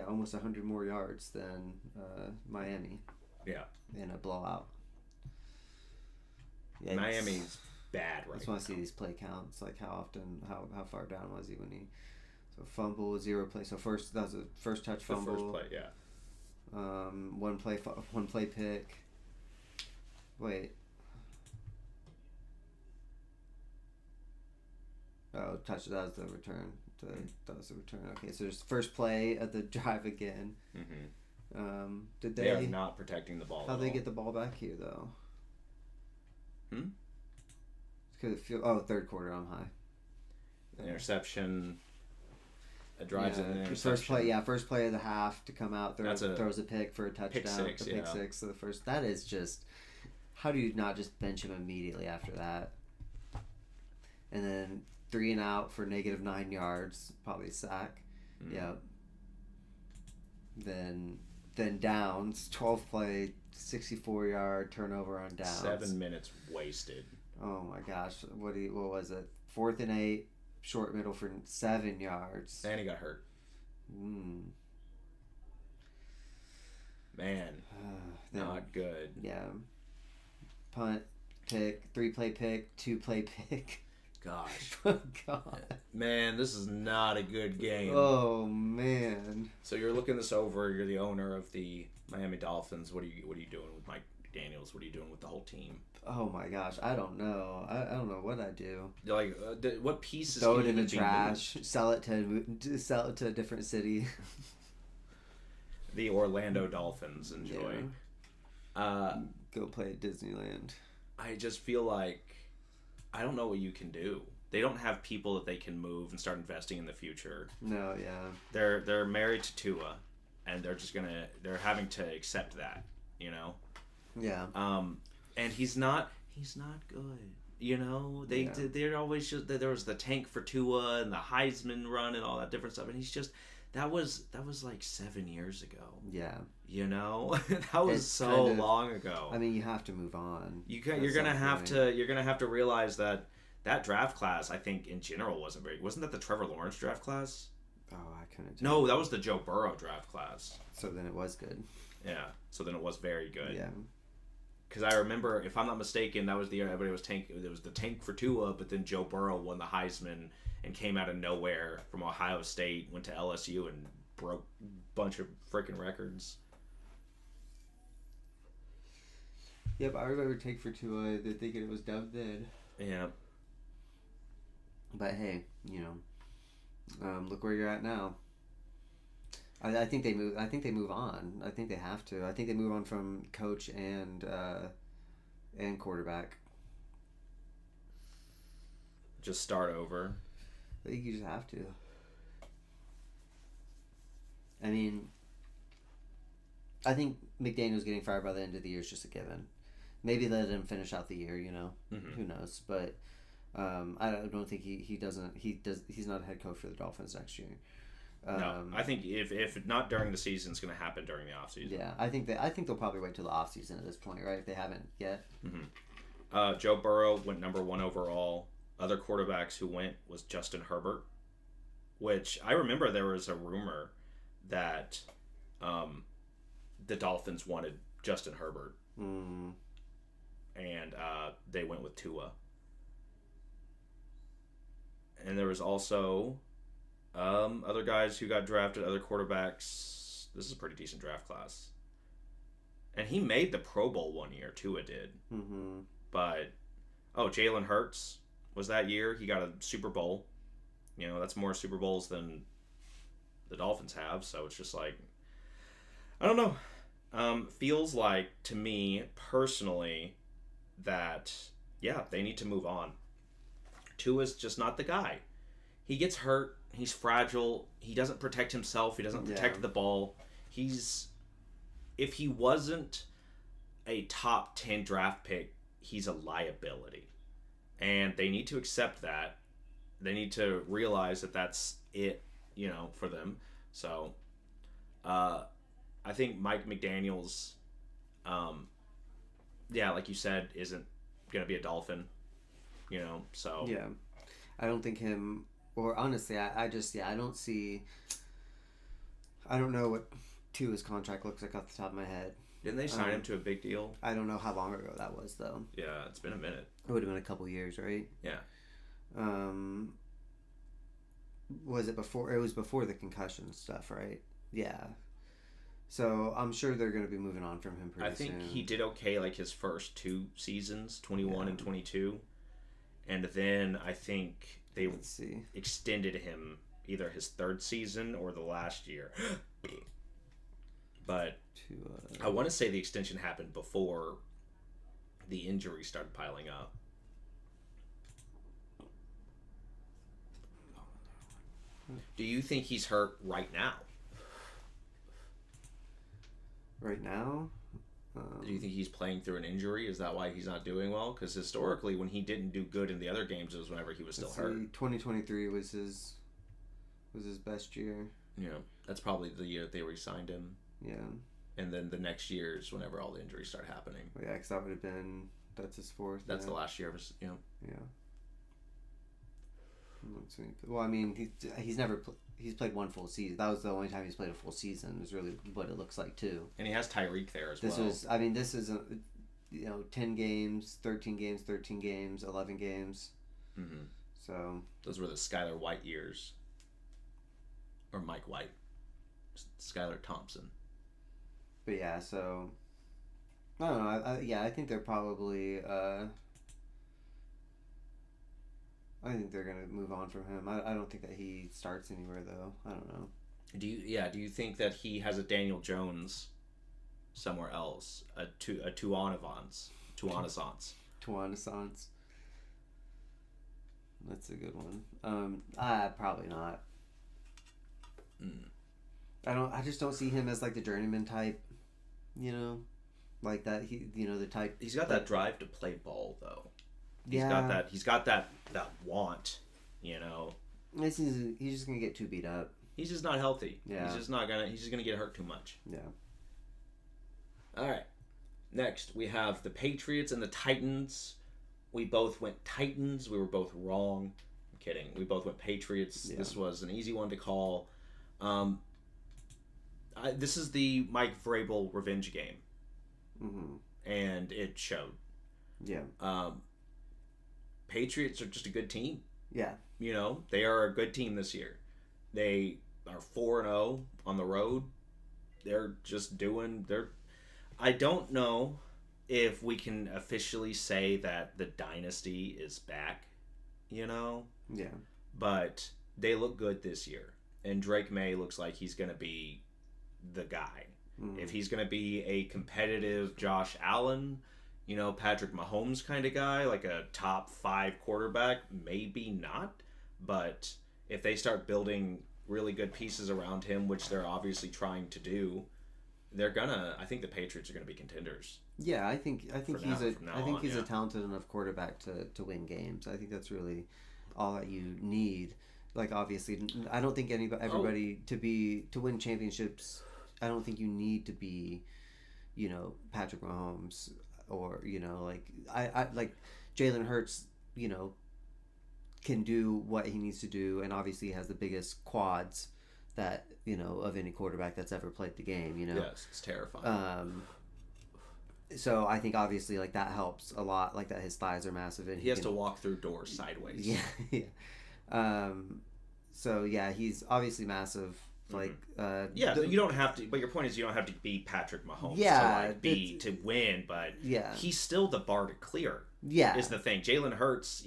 almost 100 more yards than Miami. Yeah. In a blowout. Yeah, Miami's bad right now. I just want to see these play counts, like how far down was he when he... So fumble, 0 play. So that was a first touch fumble. The first play, yeah. One play pick. Wait. Oh, touch. That was the return. That was the return. Okay, so there's the first play of the drive again. Mm-hmm. They are not protecting the ball. How'd they get the ball back here though? Because third quarter, I'm high. Interception. It drives in an interception. First play of the half to come out. Throws a pick for a touchdown. Pick 6. So the first. That is just. How do you not just bench him immediately after that? And then 3 and out for -9 yards, probably a sack. Mm-hmm. Yep. Then downs, 12 play, 64-yard turnover on downs. 7 minutes wasted. Oh my gosh! What was it? 4th and 8, short middle for 7 yards. And he got hurt. Man, not good. Yeah. Punt, pick, 3-play pick, 2-play pick. Gosh. Oh, God. Man, this is not a good game. Oh man. So you're looking this over. You're the owner of the Miami Dolphins. What are you doing with Mike Daniels? What are you doing with the whole team? Oh my gosh, I don't know. I don't know what I do. Like, what pieces? Throw it in the trash. Sell it to a different city. The Orlando Dolphins enjoy. Yeah. Go play at Disneyland. I just feel like I don't know what you can do. They don't have people that they can move and start investing in the future. No, yeah. They're married to Tua, and they're having to accept that, you know. Yeah. And he's not good. You know, they're always just there was the tank for Tua and the Heisman run and all that different stuff, and he's just that was like 7 years ago. Yeah. You know, that was long ago. I mean, you have to move on. You're gonna have to realize that draft class, I think in general wasn't that the Trevor Lawrence draft class? Oh, I couldn't. No, that was the Joe Burrow draft class. So then it was good. Yeah. So then it was very good. Yeah. Because I remember, if I'm not mistaken, that was the year everybody was it was the tank for Tua, but then Joe Burrow won the Heisman and came out of nowhere from Ohio State, went to LSU and broke a bunch of freaking records. Yeah, but I remember take for Tua, thinking it was done then. Yeah. But hey, look where you're at now. I think they move. I think they move on. I think they have to. I think they move on from coach and quarterback. Just start over. I think you just have to. I mean, I think McDaniel's getting fired by the end of the year is just a given. Maybe let him finish out the year, you know. Mm-hmm. Who knows? But I don't think he's not a head coach for the Dolphins next year. No, I think if not during the season, it's going to happen during the offseason. Yeah, I think they'll probably wait till the offseason at this point, right? If they haven't yet. Mm-hmm. Joe Burrow went number 1 overall. Other quarterbacks who went was Justin Herbert, which I remember there was a rumor that the Dolphins wanted Justin Herbert, and they went with Tua. And there was also other guys who got drafted, other quarterbacks. This is a pretty decent draft class. And he made the Pro Bowl one year, Tua did. Mm-hmm. But, Jalen Hurts was that year. He got a Super Bowl. You know, that's more Super Bowls than the Dolphins have. So it's just like, I don't know. Feels like, to me, personally, that, yeah, they need to move on. Tua's just not the guy. He gets hurt. He's fragile. He doesn't protect himself. He doesn't protect the ball. If he wasn't a top 10 draft pick, he's a liability. And they need to accept that. They need to realize that that's it, you know, for them. So, I think Mike McDaniels, like you said, isn't going to be a Dolphin, you know, so. Yeah. I don't think him, or honestly, I don't know what Tua's contract looks like off the top of my head. Didn't they sign him to a big deal? I don't know how long ago that was, though. Yeah, it's been a minute. It would have been a couple years, right? Yeah. Was it before? It was before the concussion stuff, right? Yeah. So I'm sure they're going to be moving on from him pretty soon. I think he did okay like his first 2 seasons, 21 and 22. And then I think they extended him either his 3rd season or the last year. But I want to say the extension happened before the injury started piling up. Do you think he's hurt right now? Right now? Do you think he's playing through an injury? Is that why he's not doing well? Because historically, when he didn't do good in the other games, it was whenever he was still hurt. 2023 was his best year. Yeah, that's probably the year they re-signed him. Yeah. And then the next year is whenever all the injuries start happening. Well, yeah, because that would have been, that's his 4th. That's the last year of his, Yeah. Well, I mean, he's played 1 full season. That was the only time he's played a full season. Is really what it looks like too. And he has Tyreek there as well. This is 10 games, 13 games, 13 games, 11 games. Mm-hmm. So those were the Skylar White years, or Mike White, Skylar Thompson. But yeah, so I don't know. I think they're probably. I think they're gonna move on from him. I don't think that he starts anywhere though. I don't know. Do you think that he has a Daniel Jones somewhere else? A Tuanazance. That's a good one. Probably not. I just don't see him as like the journeyman type. You know, like that. The type. He's got that drive to play ball though. He's got that want, you know. He's just gonna get too beat up. He's just not healthy. Yeah. He's just gonna get hurt too much. Yeah. All right. Next, we have the Patriots and the Titans. We both went Titans. We were both wrong. I'm kidding. We both went Patriots. Yeah. This was an easy one to call. This is the Mike Vrabel revenge game. Mm-hmm. And it showed. Yeah. Patriots are just a good team. Yeah. You know, they are a good team this year. They are 4-0 on the road. They're just I don't know if we can officially say that the dynasty is back, you know? Yeah. But they look good this year. And Drake May looks like he's going to be the guy. Mm-hmm. If he's going to be a competitive Josh Allen, you know, Patrick Mahomes kind of guy, like a top 5 quarterback, maybe not. But if they start building really good pieces around him, which they're obviously trying to do, I think the Patriots are gonna be contenders. Yeah, I think he's a talented enough quarterback to win games. I think that's really all that you need. Like, obviously, I don't think everybody to win championships. I don't think you need to be, Patrick Mahomes, or I like Jalen Hurts. Can do what he needs to do, and obviously has the biggest quads that of any quarterback that's ever played the game. Yes, it's terrifying. So I think obviously that helps a lot. Like that, his thighs are massive, and he has to walk through doors sideways. Yeah, yeah. So yeah, he's obviously massive. You don't have to. But your point is, you don't have to be Patrick Mahomes to win. But he's still the bar to clear. Yeah, is the thing. Jalen Hurts,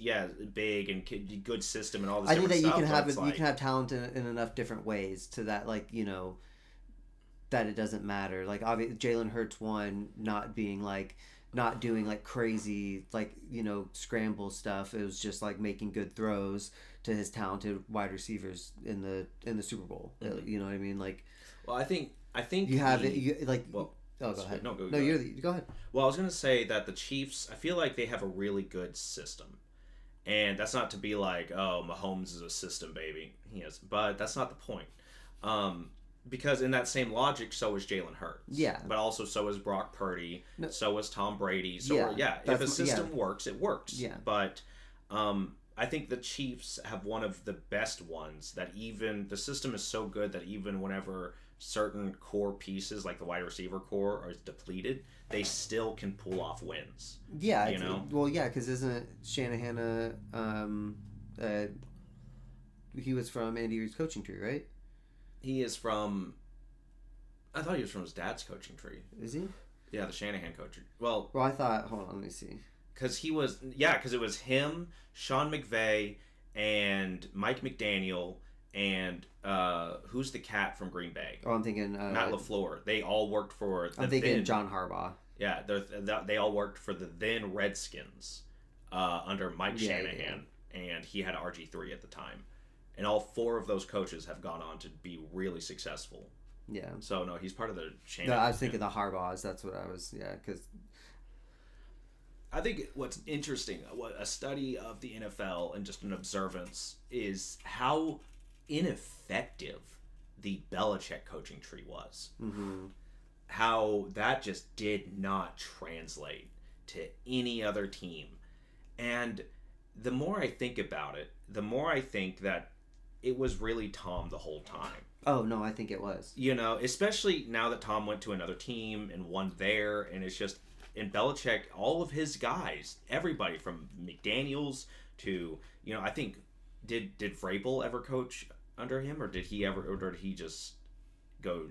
big and good system and all this. I think that you can have talent in enough different ways to that, that it doesn't matter. Like, obviously, Jalen Hurts won not doing crazy scramble stuff. It was just making good throws to his talented wide receivers in the Super Bowl. Mm-hmm. You know what I mean? Well, I think you have it. Oh, go ahead. No, go ahead. Well, I was going to say that the Chiefs, I feel like they have a really good system. And that's not to be Mahomes is a system, baby. He is. But that's not the point. Because in that same logic, so is Jalen Hurts. Yeah. But also so is Brock Purdy. No. So is Tom Brady. If a system works, it works. Yeah. But I think the Chiefs have one of the best ones that even the system is so good that even whenever certain core pieces like the wide receiver core are depleted, they still can pull off wins. Yeah, because isn't Shanahan he was from Andy Reid's coaching tree, right? He is from. I thought he was from his dad's coaching tree. Is he? Yeah, the Shanahan coaching. Well, I thought. Hold on, let me see. Because it was him, Sean McVay, and Mike McDaniel, and who's the cat from Green Bay? Oh, I'm thinking Matt LaFleur. They all worked for. John Harbaugh. Yeah, they all worked for the then Redskins under Mike Shanahan, and he had RG3 at the time, and all 4 of those coaches have gone on to be really successful. Yeah. So no, he's part of the Shanahan. No, I was thinking the Harbaughs. That's what I was. Yeah, because. I think what's interesting, a study of the NFL and just an observance, is how ineffective the Belichick coaching tree was. Mm-hmm. How that just did not translate to any other team. And the more I think about it, the more I think that it was really Tom the whole time. Oh, no, I think it was. Especially now that Tom went to another team and won there, and it's just... And Belichick, all of his guys, everybody from McDaniels to, I think, did Vrabel ever coach under him, or did he just go,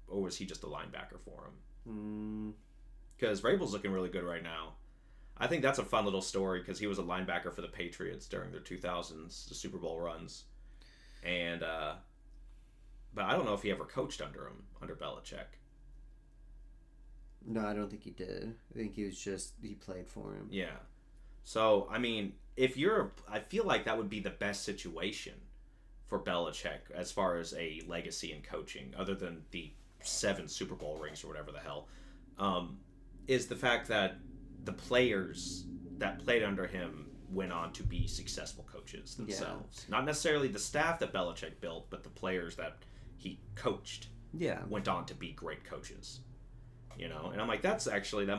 or was he just a linebacker for him? Because Vrabel's looking really good right now. I think that's a fun little story because he was a linebacker for the Patriots during their 2000s, the Super Bowl runs, and but I don't know if he ever coached under Belichick. No, I don't think he did. I think he played for him. Yeah. So, I mean, I feel like that would be the best situation for Belichick as far as a legacy in coaching, other than the 7 Super Bowl rings or whatever the hell, is the fact that the players that played under him went on to be successful coaches themselves. Yeah. Not necessarily the staff that Belichick built, but the players that he coached went on to be great coaches. And I'm like, that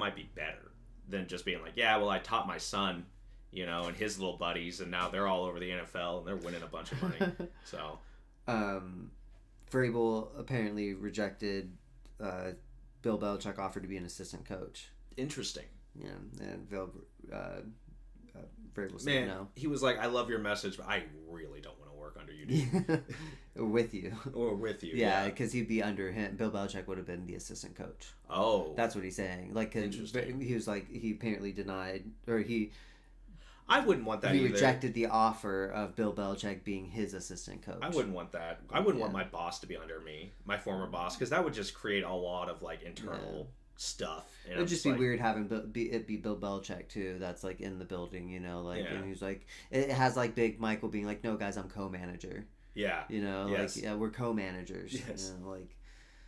might be better than just being like, I taught my son, and his little buddies, and now they're all over the NFL and they're winning a bunch of money. So, Vrabel apparently rejected Bill Belichick offered to be an assistant coach. Interesting. Yeah, and Vrabel said no. He was like, I love your message, but I really don't want to work under you, dude. With you. Or with you, yeah. Because he'd be under him. Bill Belichick would have been the assistant coach. Oh. That's what he's saying. Interesting. He was like, he apparently denied, or I wouldn't want that either. He rejected the offer of Bill Belichick being his assistant coach. I wouldn't want that. I wouldn't want my boss to be under me, my former boss, because that would just create a lot of internal stuff. It would just be weird having it be Bill Belichick too. That's like in the building, and he's like, it has like Big Michael being like, "No, guys, I'm co-manager." Yeah. Like we're co-managers. Yes.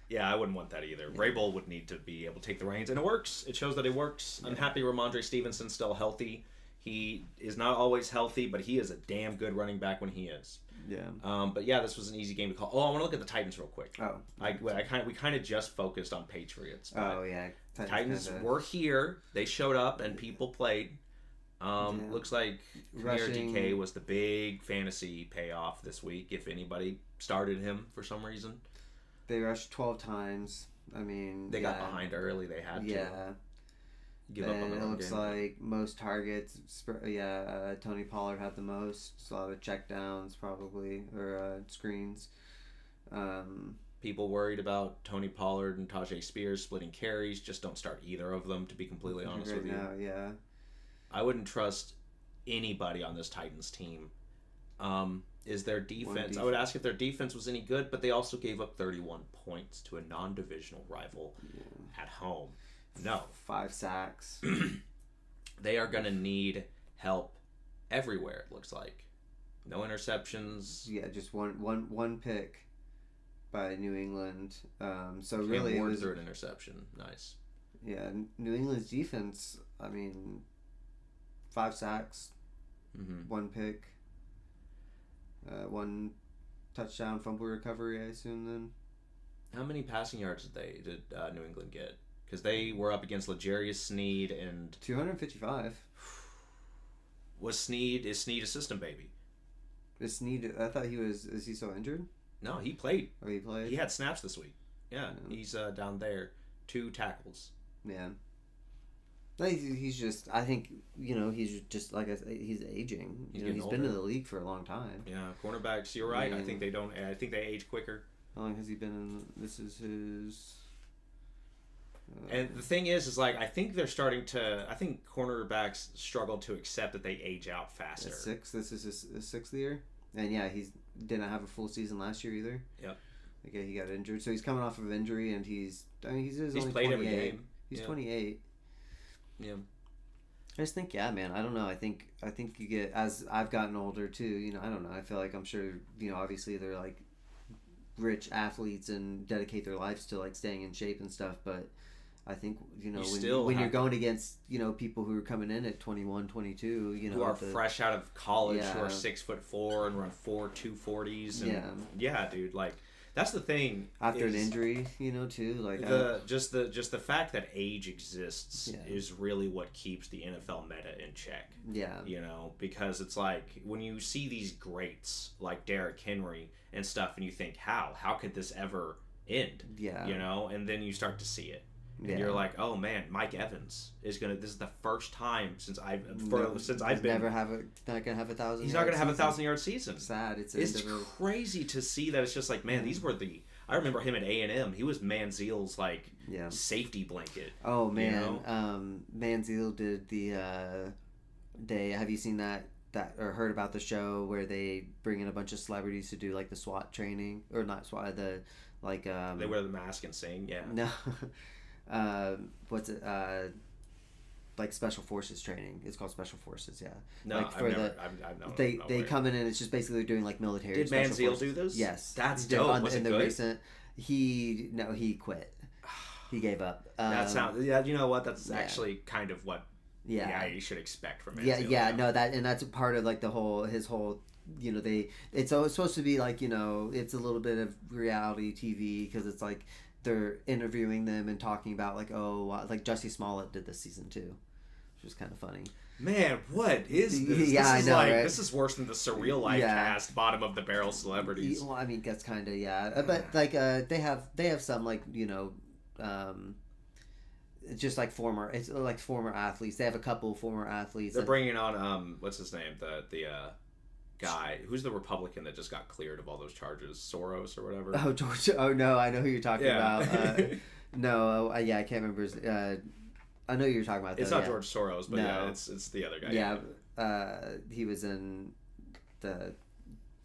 Yeah, I wouldn't want that either. Yeah. Vrabel would need to be able to take the reins, and it works. It shows that it works. Yeah. I'm happy Ramondre Stevenson's still healthy. He is not always healthy, but he is a damn good running back when he is. Yeah. But yeah, this was an easy game to call. Oh, I want to look at the Titans real quick. Oh. We kind of just focused on Patriots. Oh yeah. Titans were here. They showed up and people played. Looks like Premier DK was the big fantasy payoff this week. If anybody started him for some reason, they rushed 12 times. I mean, they got behind early. They had to. Yeah. Give up on the it looks game. Like most targets. Tony Pollard had the most. A lot of checkdowns probably or screens. People worried about Tony Pollard and Tajay Spears splitting carries. Just don't start either of them, to be completely honest with you. Now, yeah. I wouldn't trust anybody on this Titans team. Is their defense? I would ask if their defense was any good, but they also gave up 31 points to a non-divisional rival at home. No. 5 sacks. They are going to need help everywhere, it looks like. No interceptions. Yeah, just one pick by New England. So Cam really Ward it was threw an interception. Nice. Yeah, New England's defense, I mean, 5 sacks, 1 pick, 1 touchdown, fumble recovery, I assume then. How many passing yards did New England get? Because they were up against L'Jarius Sneed and 255. Is Sneed a system baby? Is Sneed? I thought is he so injured? No, he played. Oh, he played? He had snaps this week. Yeah. He's down there. 2 tackles. Yeah. He's just, I think, he's just, like I said, he's aging. He's been in the league for a long time. Yeah, cornerbacks, you're right. I think they age quicker. How long has he been in? This is his... and the thing is like, I think cornerbacks struggle to accept that they age out faster. 6. This is his 6th year. And yeah, he didn't have a full season last year either. Yep. Okay, he got injured. So he's coming off of injury, and he's only played 28. Every game. He's 28. Yeah. I just think, man, I don't know. I think you get, as I've gotten older too, I don't know. I feel like I'm sure, obviously they're like rich athletes and dedicate their lives to like staying in shape and stuff, but I think, when you're going against, people who are coming in at 21, 22, who are fresh out of college, who are 6'4" and run 240s. And yeah, dude, like, that's the thing. After an injury, too, like just the fact that age exists is really what keeps the NFL meta in check. Yeah. Because it's like when you see these greats like Derrick Henry and stuff, and you think, how could this ever end? Yeah. And then you start to see it. And you're like, oh man, Mike Evans is gonna. This is the first time since I've been. Not gonna have 1,000. He's not gonna have a 1,000-yard season. Sad. It's crazy to see that. It's just like, man, these were the. I remember him at A&M. He was Manziel's safety blanket. Oh man, Manziel did the. Have you seen that or heard about the show where they bring in a bunch of celebrities to do like the SWAT training or not SWAT they wear the mask and sing. Yeah. No. What's it? Like Special Forces training. It's called Special Forces. Yeah. No, they come in and it's just basically doing like military. Did Manziel do this? Yes. That's dope. Was it good? Recent, he quit. He gave up. That sounds. Yeah. You know what? That's actually kind of what. Yeah. You should expect from Manziel. Yeah. No, that's part of like his whole. It's supposed to be like it's a little bit of reality TV because it's like. They're interviewing them and talking about like Jussie Smollett did this season too, which was kind of funny. Man, what is this? Yeah, I know, right? This is worse than the Surreal Life cast, bottom of the barrel celebrities. Well, I mean, that's kind of but like they have some like just like former athletes. They have a couple former athletes. They're bringing on what's his name, the guy who's the Republican that just got cleared of all those charges, Soros or whatever. Oh, George. Oh no, I know who you're talking about. No, I can't remember his, I know who you're talking about. It's not George Soros, but it's the other guy. Yeah, he was in the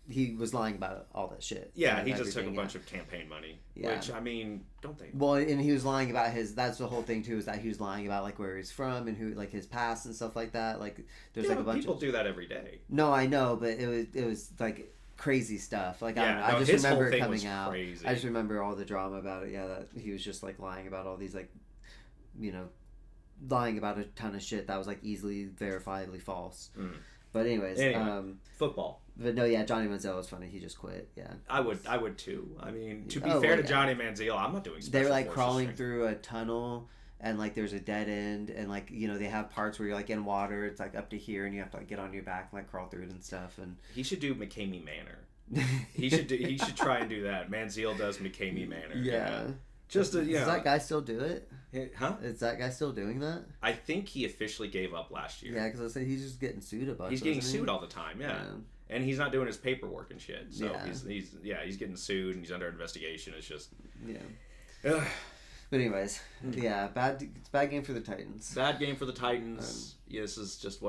he was lying about all that shit. Yeah, he just took a bunch of campaign money. Yeah. Which, I mean, don't they? Well, and he was lying about that's the whole thing too, is that he was lying about like where he's from and who, like his past and stuff like that. Like there's like a bunch people do that every day. No, I know, but it was like crazy stuff. Like yeah, I just remember it coming out. Crazy. I just remember all the drama about it. Yeah, that he was just like lying about all these like, you know, lying about a ton of shit that was like easily verifiably false. Mm. But anyways, football. But no, yeah, Johnny Manziel was funny. He just quit. Yeah, I would too. I mean, to be fair to Johnny Manziel, I'm not doing. They were like crawling through a tunnel, and like there's a dead end, and like you know they have parts where you're like in water. It's like up to here, and you have to like get on your back and like crawl through it and stuff. And he should do McCamey Manor. He should try and do that. Manziel does McCamey Manor. Yeah. Just to, does that guy still do it? Huh? Is that guy still doing that? I think he officially gave up last year. Yeah, because I said he's just getting sued a bunch. He's getting sued all the time. Yeah. And he's not doing his paperwork and shit. So he's getting sued and he's under investigation. It's just But anyways, it's bad game for the Titans. Bad game for the Titans. This is just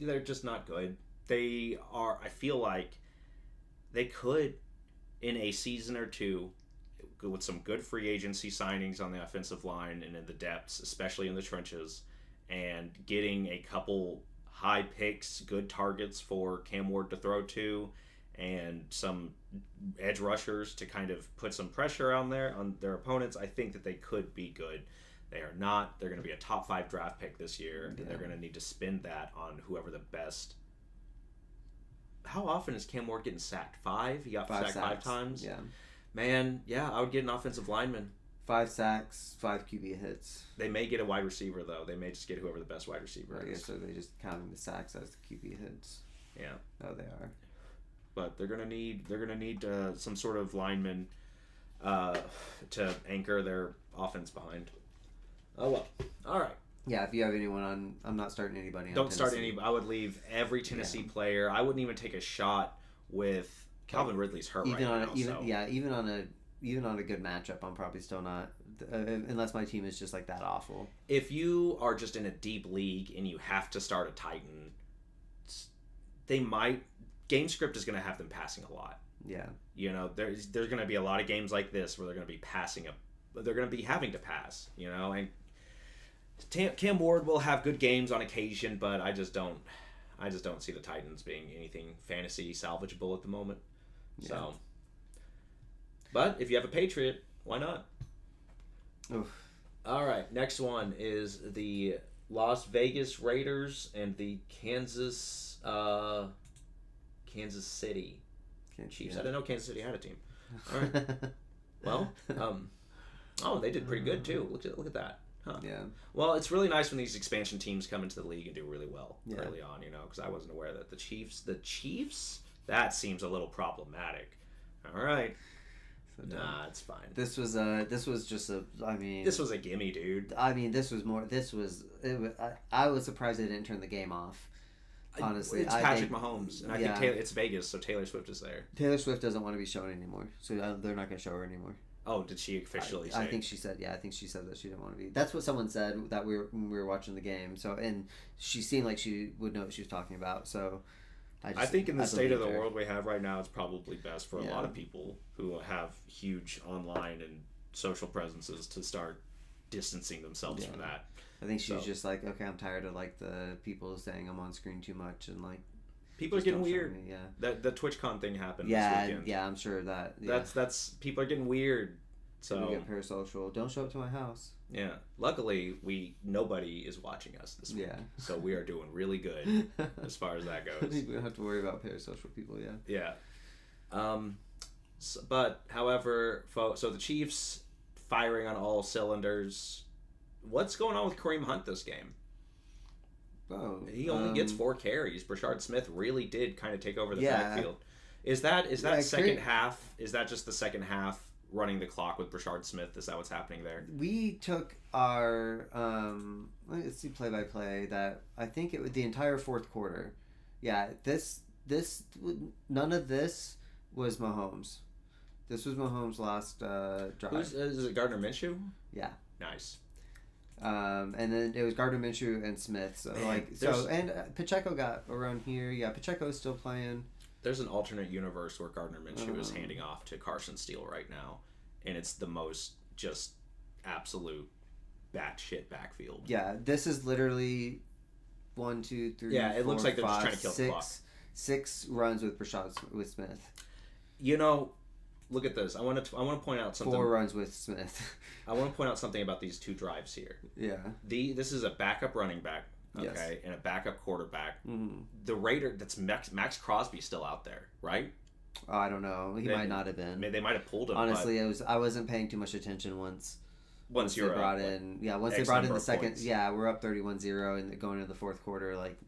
they're just not good. They are. I feel like they could, in a season or two, with some good free agency signings on the offensive line and in the depths, especially in the trenches, and getting a couple high picks, good targets for Cam Ward to throw to, and some edge rushers to kind of put some pressure on their opponents, I think that they could be good. They are not. They're going to be a top 5 draft pick this year, and they're going to need to spend that on whoever the best. How often is Cam Ward getting sacked? 5? He got sacked 5 times? Yeah. Man, I would get an offensive lineman. 5 sacks, 5 QB hits. They may get a wide receiver, though. They may just get whoever the best wide receiver is. So they just counting the sacks as the QB hits. Yeah. Oh, they are. But they're gonna need some sort of lineman to anchor their offense behind. Oh well. All right. Yeah, if you have anyone on, I'm not starting anybody on Don't start any. I would leave every Tennessee player. I wouldn't even take a shot with Calvin Ridley's hurt even right on now. Even on a good matchup, I'm probably still not, unless my team is just like that awful. If you are just in a deep league and you have to start a Titan, game script is going to have them passing a lot. Yeah. You know, there's going to be a lot of games like this where they're going to be they're going to be having to pass, you know, and Cam Ward will have good games on occasion, but I just don't see the Titans being anything fantasy salvageable at the moment. Yeah. So, but if you have a Patriot, why not? Oof. All right, next one is the Las Vegas Raiders and the Kansas City Chiefs. I didn't know Kansas City had a team. All right. Well, they did pretty good too. Look at that. Huh. Yeah. Well, it's really nice when these expansion teams come into the league and do really well early on, you know, because I wasn't aware that the Chiefs, that seems a little problematic. All right. So, nah, it's fine. This was just a. I mean, this was a gimme, dude. I mean, I was surprised they didn't turn the game off. Honestly, it's Patrick Mahomes, and I think it's Vegas, so Taylor Swift is there. Taylor Swift doesn't want to be shown anymore, so they're not going to show her anymore. Oh, did she officially say? I think she said. Yeah, I think she said that she didn't want to be. That's what someone said that when we were watching the game. So, and she seemed like she would know what she was talking about. So, I think in the state of the world we have right now, it's probably best for a lot of people who have huge online and social presences to start distancing themselves from that. I think she's just like, okay, I'm tired of like the people saying I'm on screen too much and like. People are getting weird. The TwitchCon thing happened this weekend. Yeah, I'm sure that. Yeah. That's people are getting weird. So we get parasocial. Don't show up to my house. Yeah. Luckily, nobody is watching us this week. Yeah. So we are doing really good as far as that goes. We don't have to worry about parasocial people. Yeah. Yeah. But however, so the Chiefs firing on all cylinders. What's going on with Kareem Hunt this game? Oh, he only gets 4 carries. Brashard Smith really did kind of take over the backfield. Is that second half? Is that just the second half running the clock with Brashard Smith? Is that what's happening there? We took our let's see play-by-play that I think it was the entire fourth quarter. Yeah, this none of this was Mahomes. This was Mahomes' last drive. Is it Gardner Minshew? Yeah. Nice. And then it was Gardner Minshew and Smith. So and Pacheco got around here. Yeah, Pacheco is still playing. there's an alternate universe where Gardner Minshew is handing off to Carson Steele right now, and it's the most just absolute batshit backfield. Yeah, this is literally 1, 2, 3. Yeah, it 4, looks like they're just 5, trying to kill the clock. 6 runs with Smith. You know, look at this. I want to point out something. 4 runs with Smith. I want to point out something about these two drives here. Yeah. This is a backup running back, okay, Yes. and a backup quarterback. Mm-hmm. The Raider, that's Max Crosby still out there, right? Oh, I don't know. He might not have been. They might have pulled him. Honestly, I wasn't paying too much attention once they brought in the second points. we're up 31-0 and going into the fourth quarter, like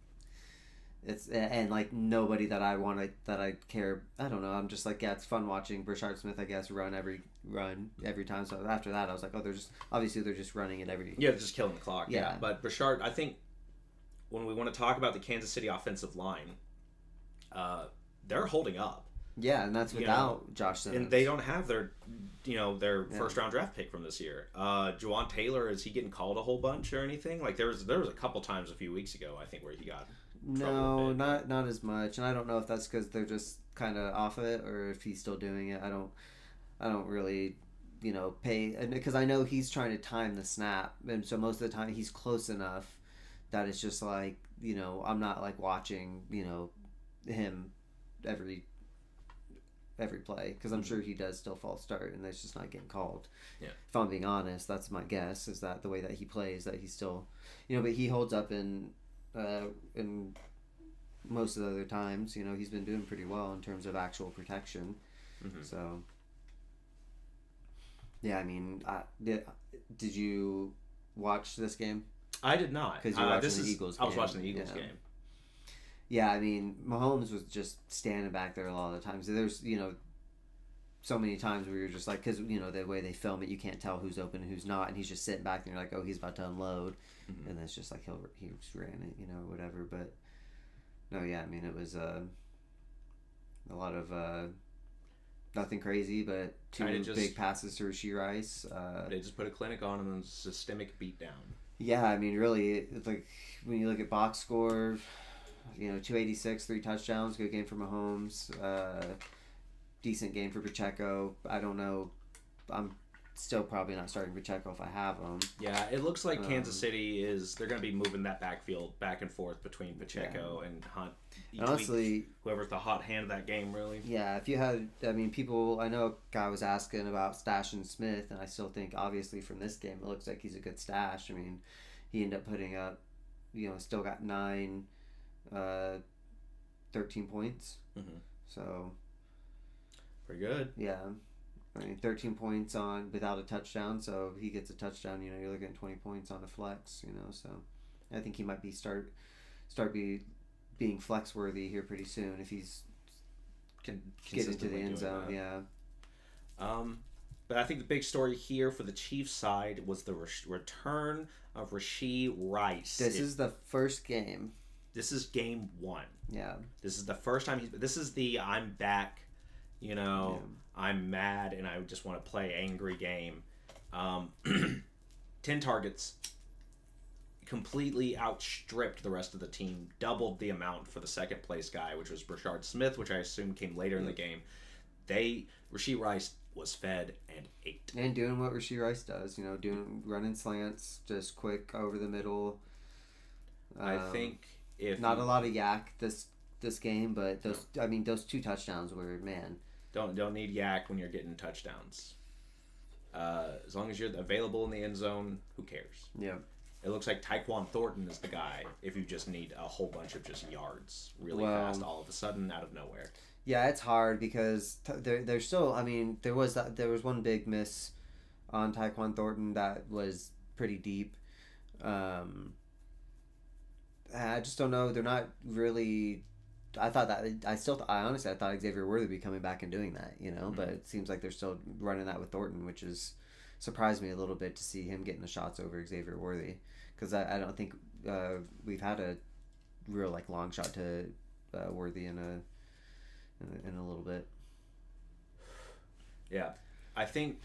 it's and like nobody that I care. I don't know. I'm just like, yeah, it's fun watching Brashard Smith, I guess, run every time. So after that, I was like, oh, they're just running it every. Yeah, they're just killing the clock. Yeah. But Brashard, I think when we want to talk about the Kansas City offensive line, they're holding up. Yeah, and that's without Josh Simmons. And they don't have their first round draft pick from this year. Juwan Taylor, is he getting called a whole bunch or anything? Like there was a couple times a few weeks ago, I think, where he got. No, not as much, and I don't know if that's because they're just kind of off of it, or if he's still doing it. I don't really, pay, because I know he's trying to time the snap, and so most of the time he's close enough that it's just like, I'm not like watching, him every play, because I'm sure he does still false start, and that's just not getting called. Yeah. If I'm being honest, that's my guess, is that the way that he plays, that he's still, but he holds up in most of the other times. He's been doing pretty well in terms of actual protection. Mm-hmm. So yeah, I mean, did you watch this game? I did not, because you're watching the Eagles game. I was watching the Eagles game. Yeah, I mean, Mahomes was just standing back there a lot of the times. There's so many times where you're just like, because the way they film it, you can't tell who's open and who's not, and he's just sitting back and you're like, oh, he's about to unload. Mm-hmm. And it's just like he just ran it, whatever. But no, yeah, I mean, it was a lot of nothing crazy, but two big passes to Rashee Rice. They just put a clinic on him and systemic beatdown. Yeah, I mean, really, it's like when you look at box score, 286, 3 touchdowns, good game for Mahomes. Decent game for Pacheco. I don't know. I'm still probably not starting Pacheco if I have him. Yeah, it looks like Kansas City they're going to be moving that backfield back and forth between Pacheco and Hunt. Honestly, whoever's the hot hand of that game, really. Yeah, if you had, I mean, I know a guy was asking about stashing Smith, and I still think, obviously, from this game, it looks like he's a good stash. I mean, he ended up putting up, still got 13 points. Mm-hmm. So. Pretty good. Yeah. I mean, 13 points without a touchdown, so if he gets a touchdown, you're looking at 20 points on a flex, so I think he might be being flex worthy here pretty soon if he's can get into the end zone. That. Yeah. But I think the big story here for the Chiefs side was the return of Rashee Rice. This is the first game. This is game 1. Yeah. This is the first time this is the I'm back. I'm mad and I just want to play angry game. 10 targets, completely outstripped the rest of the team, doubled the amount for the second place guy, which was Brashard Smith, which I assume came later in the game. Rashee Rice was fed and ate. And doing what Rashee Rice does, running slants, just quick over the middle. I think not a lot of yak this game, but those 2 touchdowns were, man. Don't need yak when you're getting touchdowns. As long as you're available in the end zone, who cares? Yeah. It looks like Tyquan Thornton is the guy if you just need a whole bunch of just yards really fast all of a sudden out of nowhere. Yeah, it's hard because there's still, I mean, there was one big miss on Tyquan Thornton that was pretty deep. I just don't know. They're not really. I honestly thought Xavier Worthy would be coming back and doing that, mm-hmm. But it seems like they're still running that with Thornton, which is surprised me a little bit to see him getting the shots over Xavier Worthy, because I don't think we've had a real long shot to Worthy in a little bit. Yeah, I think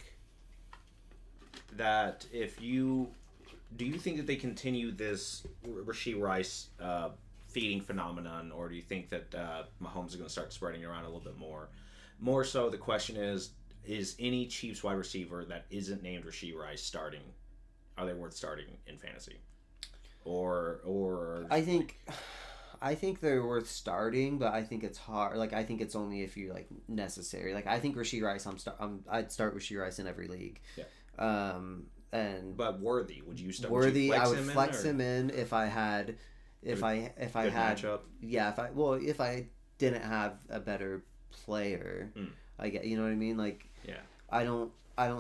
that do you think that they continue this Rashee Rice feeding phenomenon, or do you think that Mahomes is going to start spreading it around a little bit more? More so, the question is any Chiefs wide receiver that isn't named Rashee Rice starting? Are they worth starting in fantasy? Or I think they're worth starting, but I think it's hard. Like I think it's only if you like necessary. Like I think Rashee Rice, I'd start Rashee Rice in every league. Yeah. But Worthy, would you start? Worthy, I would flex him in if I had, if I had matchup. Yeah, if I didn't have a better player, I get, you know what I mean. Like yeah, I don't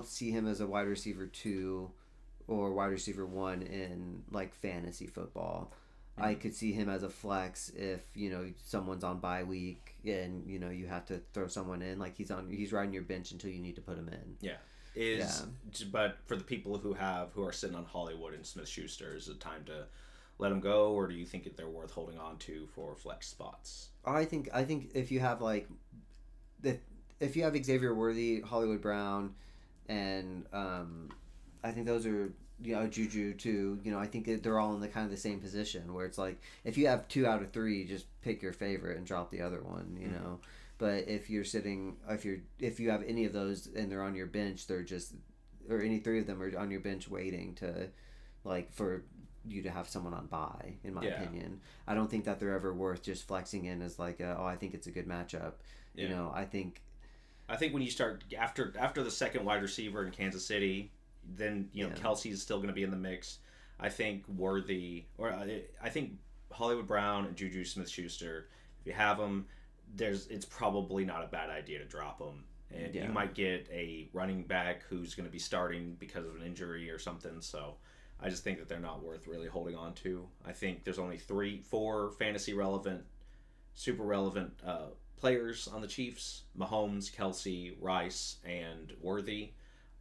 see him as a wide receiver 2 or wide receiver 1 in like fantasy football. I could see him as a flex if, you know, someone's on bye week and, you know, you have to throw someone in. Like he's riding your bench until you need to put him in. Yeah. But for the people who are sitting on Hollywood and Smith-Schuster, is it time to let them go, or do you think that they're worth holding on to for flex spots? I think if you have like if you have Xavier Worthy, Hollywood Brown, and I think those are, you know, Juju too. You know, I think they're all in the kind of the same position where it's like if you have 2 out of 3, just pick your favorite and drop the other one. You know, but if you have any of those and they're on your bench, they're just, or any 3 of them are on your bench waiting to, like, for you to have someone on bye. In my opinion, I don't think that they're ever worth just flexing in as like I think it's a good matchup. You know, I think when you start after the second wide receiver in Kansas City, then you know Kelsey's still going to be in the mix. I think Worthy, or I think Hollywood Brown and Juju Smith-Schuster, if you have them, it's probably not a bad idea to drop them. And you might get a running back who's going to be starting because of an injury or something. So I just think that they're not worth really holding on to. I think there's only 4 fantasy relevant, super relevant players on the Chiefs: Mahomes, Kelsey, Rice, and Worthy.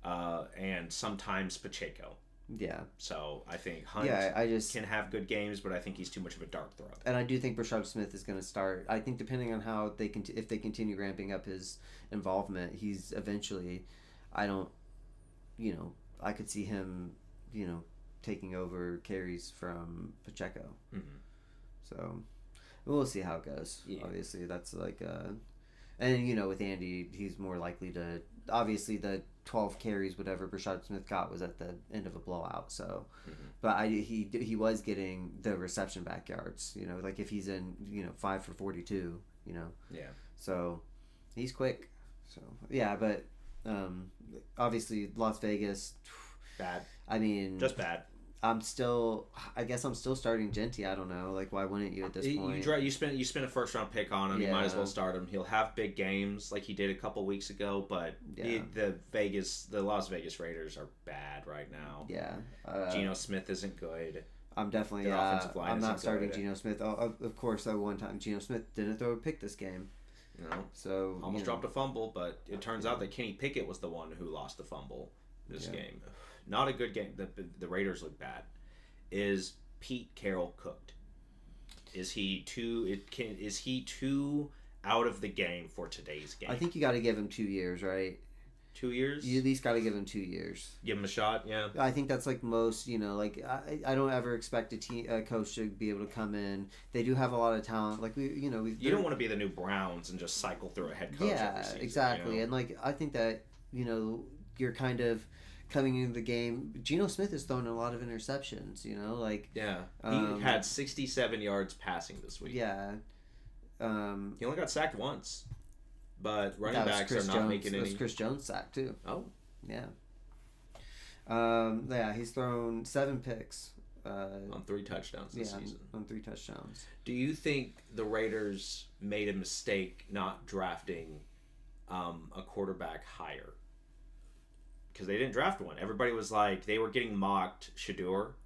And sometimes Pacheco. Yeah. So I think Hunt can have good games, but I think he's too much of a dart throw. And I do think Brashad Smith is going to start. I think depending on how if they continue ramping up his involvement, he's eventually, I could see him, you know, taking over carries from Pacheco. So we'll see how it goes. Yeah. Obviously, that's like and you know, with Andy, he's more likely to, obviously the 12 carries, whatever Brashad Smith got was at the end of a blowout. So, but he was getting the reception backyards. You know, like if he's in, you know, 5 for 42. You know. Yeah. So, he's quick. So yeah, but obviously Las Vegas. Bad. I mean, just bad. I guess I'm still starting Genty. I don't know. Like, why wouldn't you at this point? You spent a first round pick on him. You might as well start him. He'll have big games like he did a couple weeks ago, but the Las Vegas Raiders are bad right now. Yeah. Geno Smith isn't good. I'm definitely. I'm not starting Geno Smith. Of course, that one time Geno Smith didn't throw a pick this game. No. So almost dropped a fumble, but it turns out that Kenny Pickett was the one who lost the fumble this game. Not a good game. The Raiders look bad. Is Pete Carroll cooked? Is he too out of the game for today's game? I think you got to give him 2 years, right? 2 years? You at least got to give him 2 years. Give him a shot, yeah. I think that's like most, you know, like I don't ever expect a coach to be able to come in. They do have a lot of talent. Like you don't want to be the new Browns and just cycle through a head coach. Yeah, every season, exactly. You know? And like I think that, you know, you're kind of coming into the game. Geno Smith has thrown a lot of interceptions, you know, like he had 67 yards passing this week. Yeah. He only got sacked once, but running backs are not making any. That was Chris Jones sacked too. Oh, yeah. He's thrown 7 picks on 3 touchdowns this season. On 3 touchdowns. Do you think the Raiders made a mistake not drafting a quarterback higher? Because they didn't draft one. Everybody was like, they were getting mocked Shador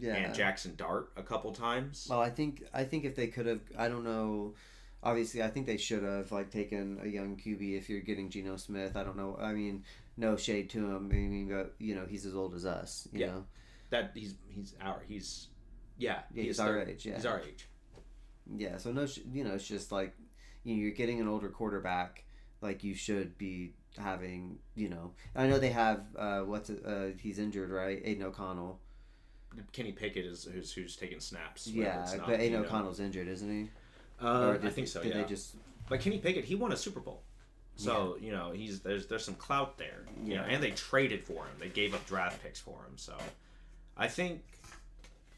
and Jackson Dart a couple times. Well, I think if they could have, I don't know. Obviously, I think they should have like taken a young QB if you're getting Geno Smith. I don't know. I mean, no shade to him. I mean, but, you know, he's as old as us. You know that he's our age. Yeah. He's our age. Yeah. So you know, it's just like, you know, you're getting an older quarterback. Like you should be having, you know, I know they have he's injured, right? Aiden O'Connell. Kenny Pickett is who's taking snaps. Yeah, but Aiden O'Connell's injured, isn't he? I think so. Did yeah. they just? But Kenny Pickett, he won a Super Bowl, so there's some clout there. Yeah, and they traded for him. They gave up draft picks for him. So, I think.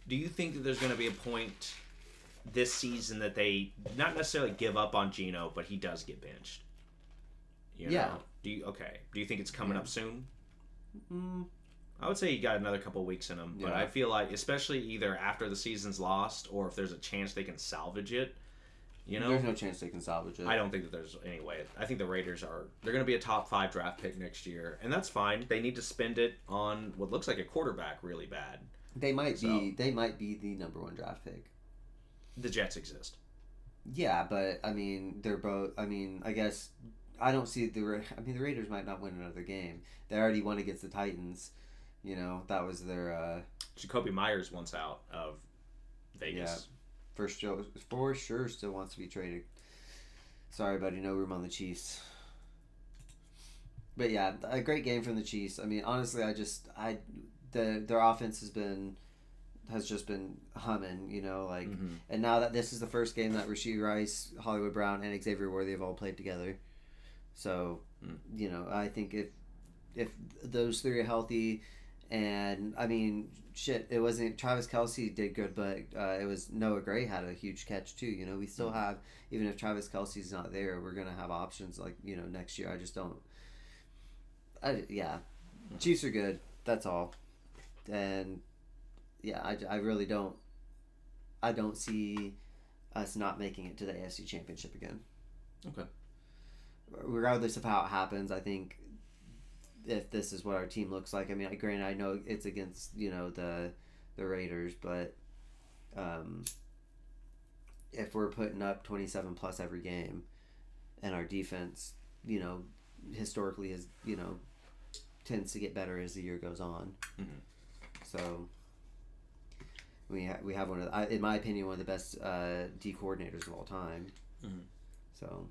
Do you think that there's going to be a point this season that they not necessarily give up on Geno, but he does get benched? Yeah. Do you think it's coming up soon? Mm. I would say you got another couple weeks in him, but I feel like, especially either after the season's lost or if there's a chance they can salvage it, there's no chance they can salvage it. I don't think that there's any way. I think the Raiders they're going to be a top 5 draft pick next year, and that's fine. They need to spend it on what looks like a quarterback really bad. They might be the number 1 draft pick. The Jets exist. Yeah, but I mean, they're both. I mean, I guess I don't see the Raiders might not win another game. They already won against the Titans. That was their. Jacoby Myers wants out of Vegas. Yeah, for sure still wants to be traded. Sorry, buddy, no room on the Chiefs. But yeah, a great game from the Chiefs. I mean, honestly, their offense has just been humming, and now that this is the first game that Rashee Rice, Hollywood Brown, and Xavier Worthy have all played together. So, I think if those 3 are healthy, and I mean, it wasn't Travis Kelce did good, but it was Noah Gray had a huge catch too. We still have, even if Travis Kelce's not there, we're gonna have options next year. I just don't. Chiefs are good. That's all, and I really don't. I don't see us not making it to the AFC Championship again. Okay. Regardless of how it happens, I think if this is what our team looks like, I mean, granted, I know it's against the Raiders, but if we're putting up 27 plus every game, and our defense, historically is tends to get better as the year goes on. Mm-hmm. So we have one of in my opinion, one of the best D coordinators of all time. Mm-hmm. So.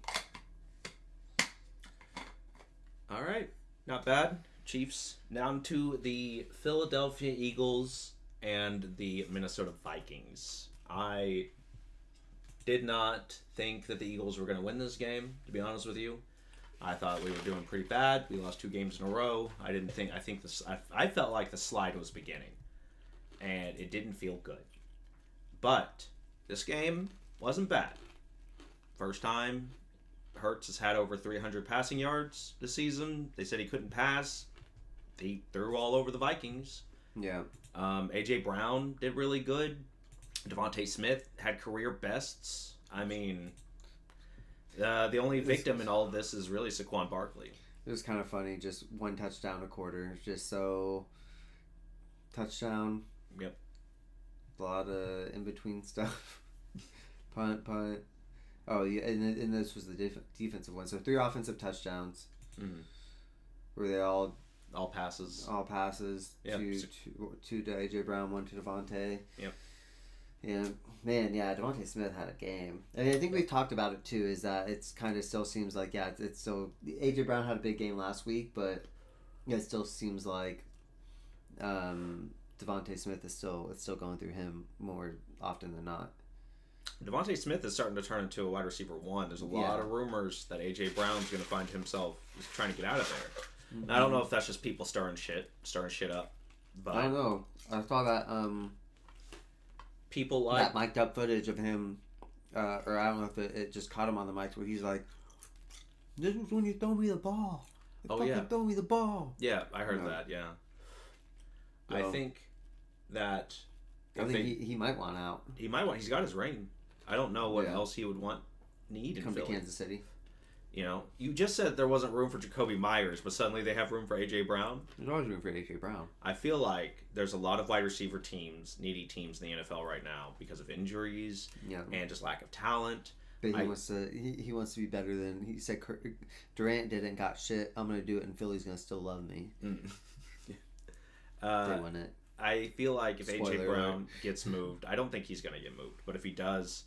All right, not bad. Chiefs down to the Philadelphia Eagles and the Minnesota Vikings. I did not think that the Eagles were going to win this game, to be honest with you. I thought we were doing pretty bad. We lost 2 games in a row. I felt like the slide was beginning, and it didn't feel good. But this game wasn't bad. First time Hurts has had over 300 passing yards this season. They said he couldn't pass. He threw all over the Vikings. Yeah. A.J. Brown did really good. Devontae Smith had career bests. I mean, the only victim in all of this is really Saquon Barkley. It was kind of funny. Just 1 touchdown a quarter. Just so... Touchdown. Yep. A lot of in-between stuff. punt. Oh, yeah, and this was the defensive one. So 3 offensive touchdowns. Mm-hmm. Were they all passes? All passes. Yep. Two to A.J. Brown, 1 to Devontae. Yep. Yeah, man, Devontae Smith had a game. I mean, I think we've talked about it too, is that it's kind of still seems like, it's still... A.J. Brown had a big game last week, but it still seems like Devontae Smith is still going through him more often than not. Devontae Smith is starting to turn into a wide receiver 1. There's a lot of rumors that A.J. Brown's going to find himself trying to get out of there. Mm-hmm. And I don't know if that's just people stirring shit up. But I don't know. I saw that people like that mic'd up footage of him, or I don't know if it just caught him on the mic where he's like, "This was when you throw me the ball. Throw me the ball." Yeah, I heard that. Yeah, I think that. I think he might want out. He might want. He's got his ring. I don't know what else he would need in Come Philly. to Kansas City. You just said there wasn't room for Jacoby Myers, but suddenly they have room for A.J. Brown. There's always room for A.J. Brown. I feel like there's a lot of wide receiver teams, needy teams in the NFL right now because of injuries and just lack of talent. But he wants to be better than he said. Durant didn't got shit. I'm gonna do it, and Philly's gonna still love me. They win it. I feel like if A.J. Brown gets moved, I don't think he's gonna get moved, but if he does,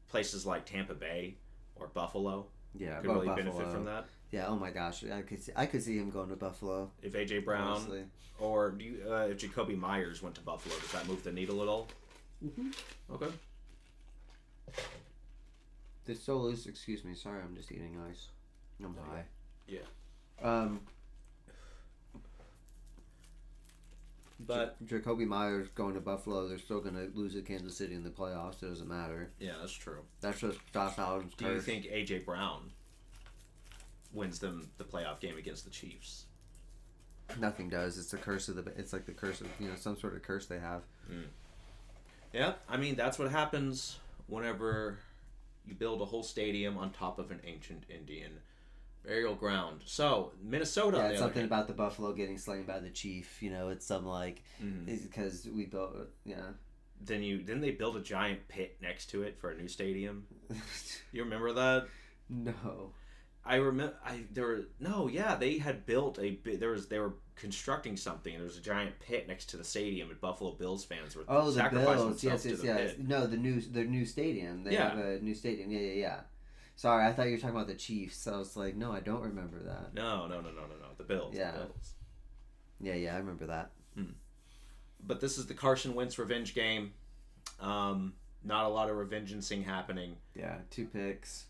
places like Tampa Bay or Buffalo Yeah, could really benefit from that. Yeah. Oh my gosh, I could see him going to Buffalo. If AJ Brown Honestly. or if Jacoby Myers went to Buffalo, does that move the needle at all? Mm-hmm. Okay. This still is. Excuse me. Sorry, I'm just eating ice. I'm high. Yeah. But Jacoby Myers going to Buffalo, they're still going to lose at Kansas City in the playoffs. It doesn't matter. yeah, that's true. That's just Josh Allen's Do you curse. think AJ Brown wins them the playoff game against the Chiefs? Nothing does. It's the curse of the. It's like the curse of some sort of curse they have. Yeah, I mean that's what happens whenever you build a whole stadium on top of an ancient Indian burial ground. So Minnesota, Yeah, it's something about the Buffalo getting slain by the chief. It's some like because we built. Yeah. Then they build a giant pit next to it for a new stadium. You remember that? No. I remember. They had built a bit. They were constructing something, and there was a giant pit next to the stadium, and Buffalo Bills fans were sacrificing Bills. themselves to the pit. No, the new stadium. They have a new stadium. Yeah. Sorry, I thought you were talking about the Chiefs. I was like, no, I don't remember that. No. The Bills. Yeah. The Bills. Yeah, I remember that. But this is the Carson Wentz revenge game. Not a lot of revengeancing happening. Yeah, 2 picks.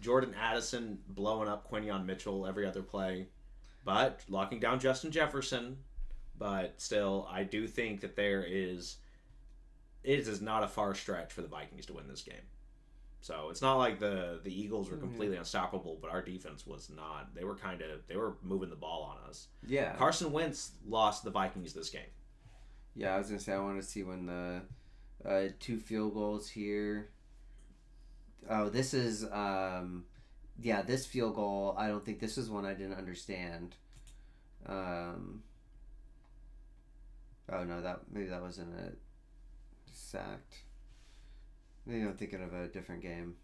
Jordan Addison blowing up Quinyon Mitchell every other play, but locking down Justin Jefferson. But still, I do think that it is not a far stretch for the Vikings to win this game. So it's not like the Eagles were completely unstoppable, but our defense was not. They were moving the ball on us. Yeah. Carson Wentz lost the Vikings this game. Yeah, I was gonna say I want to see when the 2 field goals here. Oh, this is this field goal. I don't think this is one I didn't understand. Oh no, maybe that wasn't it. Sacked. Maybe I'm thinking of a different game.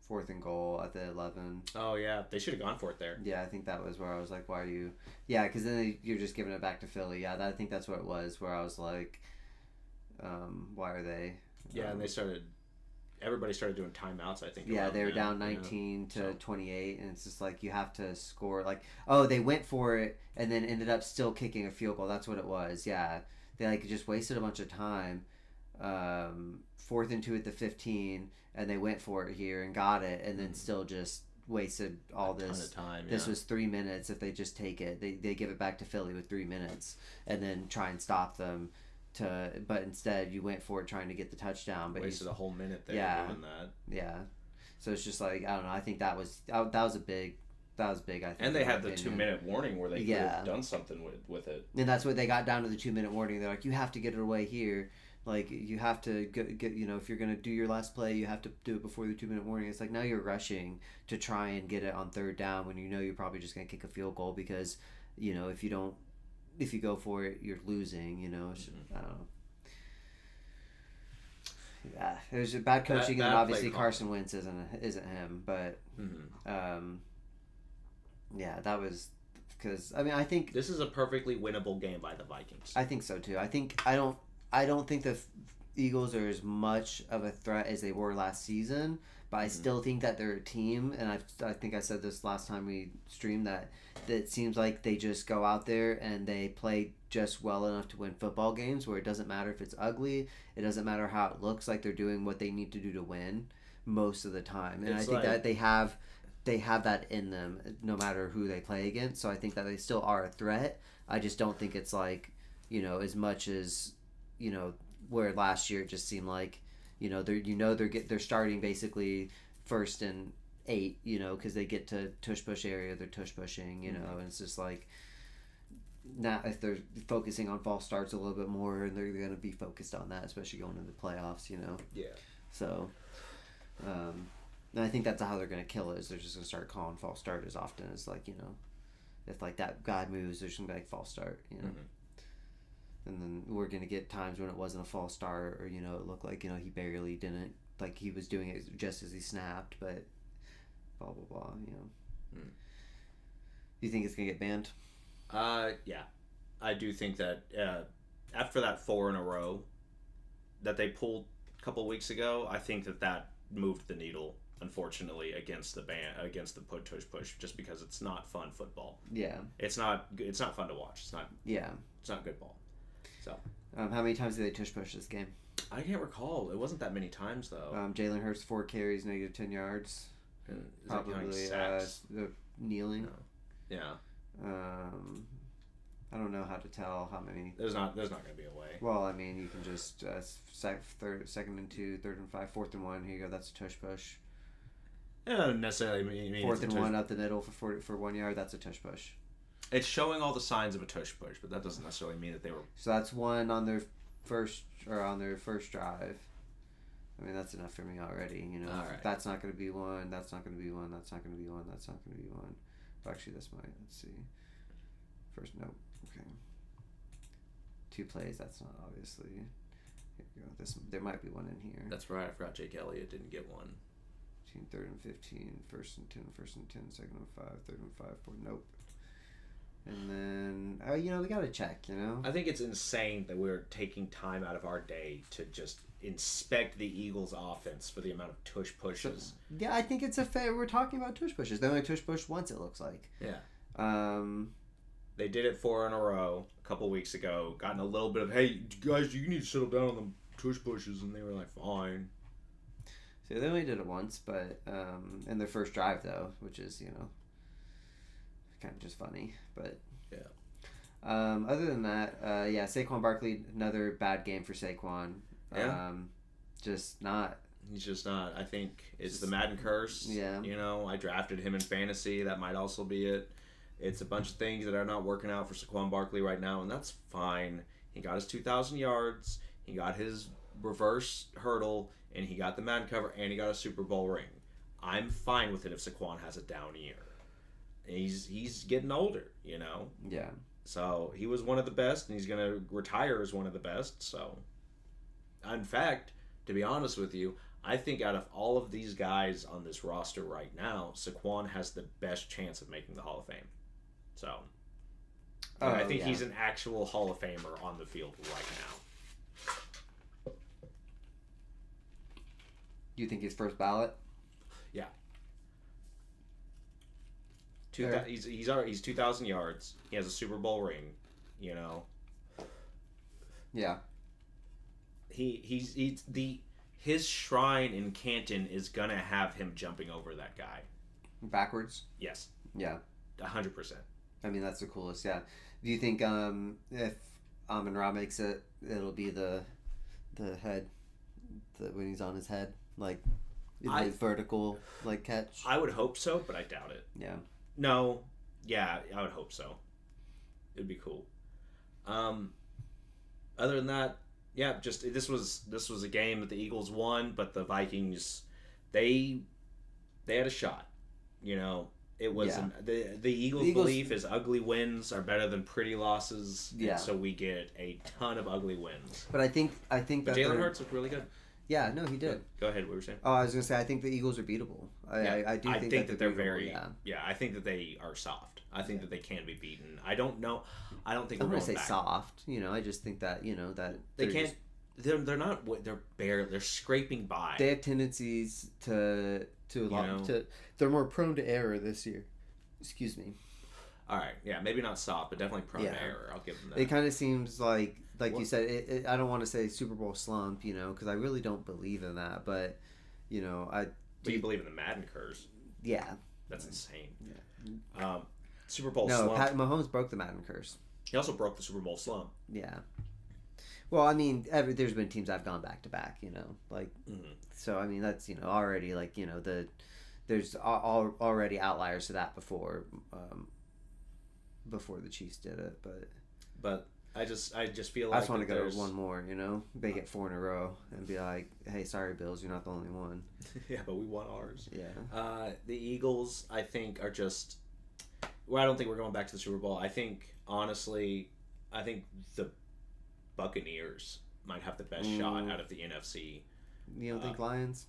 4th and goal at the 11. Oh yeah, they should have gone for it there. Yeah, I think that was where I was like, why are you... Yeah, because then you're just giving it back to Philly. Yeah, I think that's what it was, where I was like, why are they... Yeah, and everybody started doing timeouts, I think. Yeah, they were down 19 to 28, and it's just like, you have to score. Like, oh, they went for it, and then ended up still kicking a field goal. That's what it was, yeah. They, like, just wasted a bunch of time. 4th and 2 at the 15, and they went for it here and got it, and then still just wasted all this time. This was 3 minutes. If they just take it, they give it back to Philly with 3 minutes, and then try and stop them. But instead you went for it trying to get the touchdown. But wasted a whole minute there doing that. Yeah, so it's just like, I don't know. I think that was big. I think. And they had the 2-minute warning where they could have done something with it. And that's what they got down to, the 2-minute warning. They're like, you have to get it away here. Like, you have to get if you're going to do your last play, you have to do it before the 2-minute warning. It's like, now you're rushing to try and get it on 3rd down when you're probably just going to kick a field goal because, if you go for it, you're losing, I don't know. Yeah, there's a bad coaching, and obviously Carson Wentz isn't him, but yeah, that was because I think this is a perfectly winnable game by the Vikings. I think so too. I don't think the Eagles are as much of a threat as they were last season, but I still think that they're a team, and I think I said this last time we streamed that it seems like they just go out there and they play just well enough to win football games where it doesn't matter if it's ugly, it doesn't matter how it looks, like they're doing what they need to do to win most of the time. And I think that they have that in them no matter who they play against, so I think that they still are a threat. I just don't think it's like, as much as, where last year it just seemed like, they're starting basically 1st and 8, because they get to tush push area, they're tush pushing, and it's just like, now if they're focusing on false starts a little bit more, and they're going to be focused on that, especially going into the playoffs, Yeah. So, and I think that's how they're going to kill it, is they're just going to start calling false start as often as, like, if like that guy moves, there's going to be like false start, And then we're going to get times when it wasn't a false start, or, it looked like, he barely didn't, like he was doing it just as he snapped, but blah, blah, blah, Do you think it's going to get banned? Yeah. I do think that after that 4 in a row that they pulled a couple weeks ago, I think that moved the needle. Unfortunately, against the push push, just because it's not fun football. Yeah. It's not fun to watch. It's not. Yeah. It's not good ball. So. How many times did they tush push this game? I can't recall. It wasn't that many times though. Jalen Hurts 4 carries, -10 yards. And Probably kneeling. No. Yeah. I don't know how to tell how many. There's not going to be a way. Well, I mean, you can just second and 2, third and 5, fourth and 1. Here you go. That's a tush push. It doesn't necessarily mean fourth and 1 up the middle for 1 yard. That's a tush push. It's showing all the signs of a tush push, but that doesn't necessarily mean that they were. So that's one on their first drive. I mean, that's enough for me already. You know, right. That's not going to be one. That's not going to be one. That's not going to be one. That's not going to be one. Well, actually, this might. Let's see. First, nope. Okay. 2 plays. That's not obviously. Here we go. There might be one in here. That's right. I forgot Jake Elliott didn't get one. Between 3rd and 15, first and 10, second and 5, third and 5, 4. Nope. And then, we got to check, I think it's insane that we're taking time out of our day to just inspect the Eagles' offense for the amount of tush pushes. So, yeah, I think it's we're talking about tush pushes. They only tush push once, it looks like. Yeah. They did it 4 in a row a couple weeks ago. Gotten a little bit of, hey, guys, you need to settle down on the tush pushes. And they were like, fine. So they only did it once, but in their first drive, though, which is, kind of just funny. But yeah. Other than that, Saquon Barkley, another bad game for Saquon. Yeah. Just not. He's just not. I think it's the Madden curse. Yeah. I drafted him in fantasy. That might also be it. It's a bunch of things that are not working out for Saquon Barkley right now, and that's fine. He got his 2,000 yards. He got his reverse hurdle, and he got the Madden cover, and he got a Super Bowl ring. I'm fine with it if Saquon has a down year. He's getting older, Yeah. So he was one of the best, and he's going to retire as one of the best. So, in fact, to be honest with you, I think out of all of these guys on this roster right now, Saquon has the best chance of making the Hall of Fame. So, I think he's an actual Hall of Famer on the field right now. Do you think he's first ballot? Yeah. He's 2,000 yards. He has a Super Bowl ring. Yeah. His shrine in Canton is gonna have him jumping over that guy. Backwards? Yes. Yeah. 100%. I mean, that's the coolest. Yeah. Do you think if Amon-Ra makes it, it'll be the head, when he's on his head, like the vertical catch? I would hope so, but I doubt it. Yeah. No. Yeah, I would hope so. It'd be cool. Other than that, yeah, just this was a game that the Eagles won, but the Vikings, they had a shot. It wasn't the Eagles' belief is ugly wins are better than pretty losses. Yeah. And so we get a ton of ugly wins. But I think that Jalen Hurts looked really good. Yeah, no, he did. Go ahead. What were you saying? Oh, I was gonna say I think the Eagles are beatable. I think that they're very. Yeah, I think that they are soft. I think that they can be beaten. I don't know. I don't think I'm we're gonna going say back. soft. I just think that that they can't. They're not. They're scraping by. They have tendencies to they're more prone to error this year. Excuse me. All right. Yeah, maybe not soft, but definitely prone to error. I'll give them that. It kind of seems like you said. I don't want to say Super Bowl slump, because I really don't believe in that. But I. Do you believe in the Madden curse? Yeah. That's insane. Yeah. Super Bowl slump. No, Pat Mahomes broke the Madden curse. He also broke the Super Bowl slump. Yeah. Well, I mean, there's been teams I've gone back to back, So I mean, that's already there's already outliers to that before the Chiefs did it, but I just feel like I just want to go to one more, they get 4 in a row and be like, hey, sorry Bills, you're not the only one. Yeah, but we won ours. Yeah. The Eagles, I think, are just. Well, I don't think we're going back to the Super Bowl. I think honestly, the Buccaneers might have the best shot out of the NFC. You don't think Lions?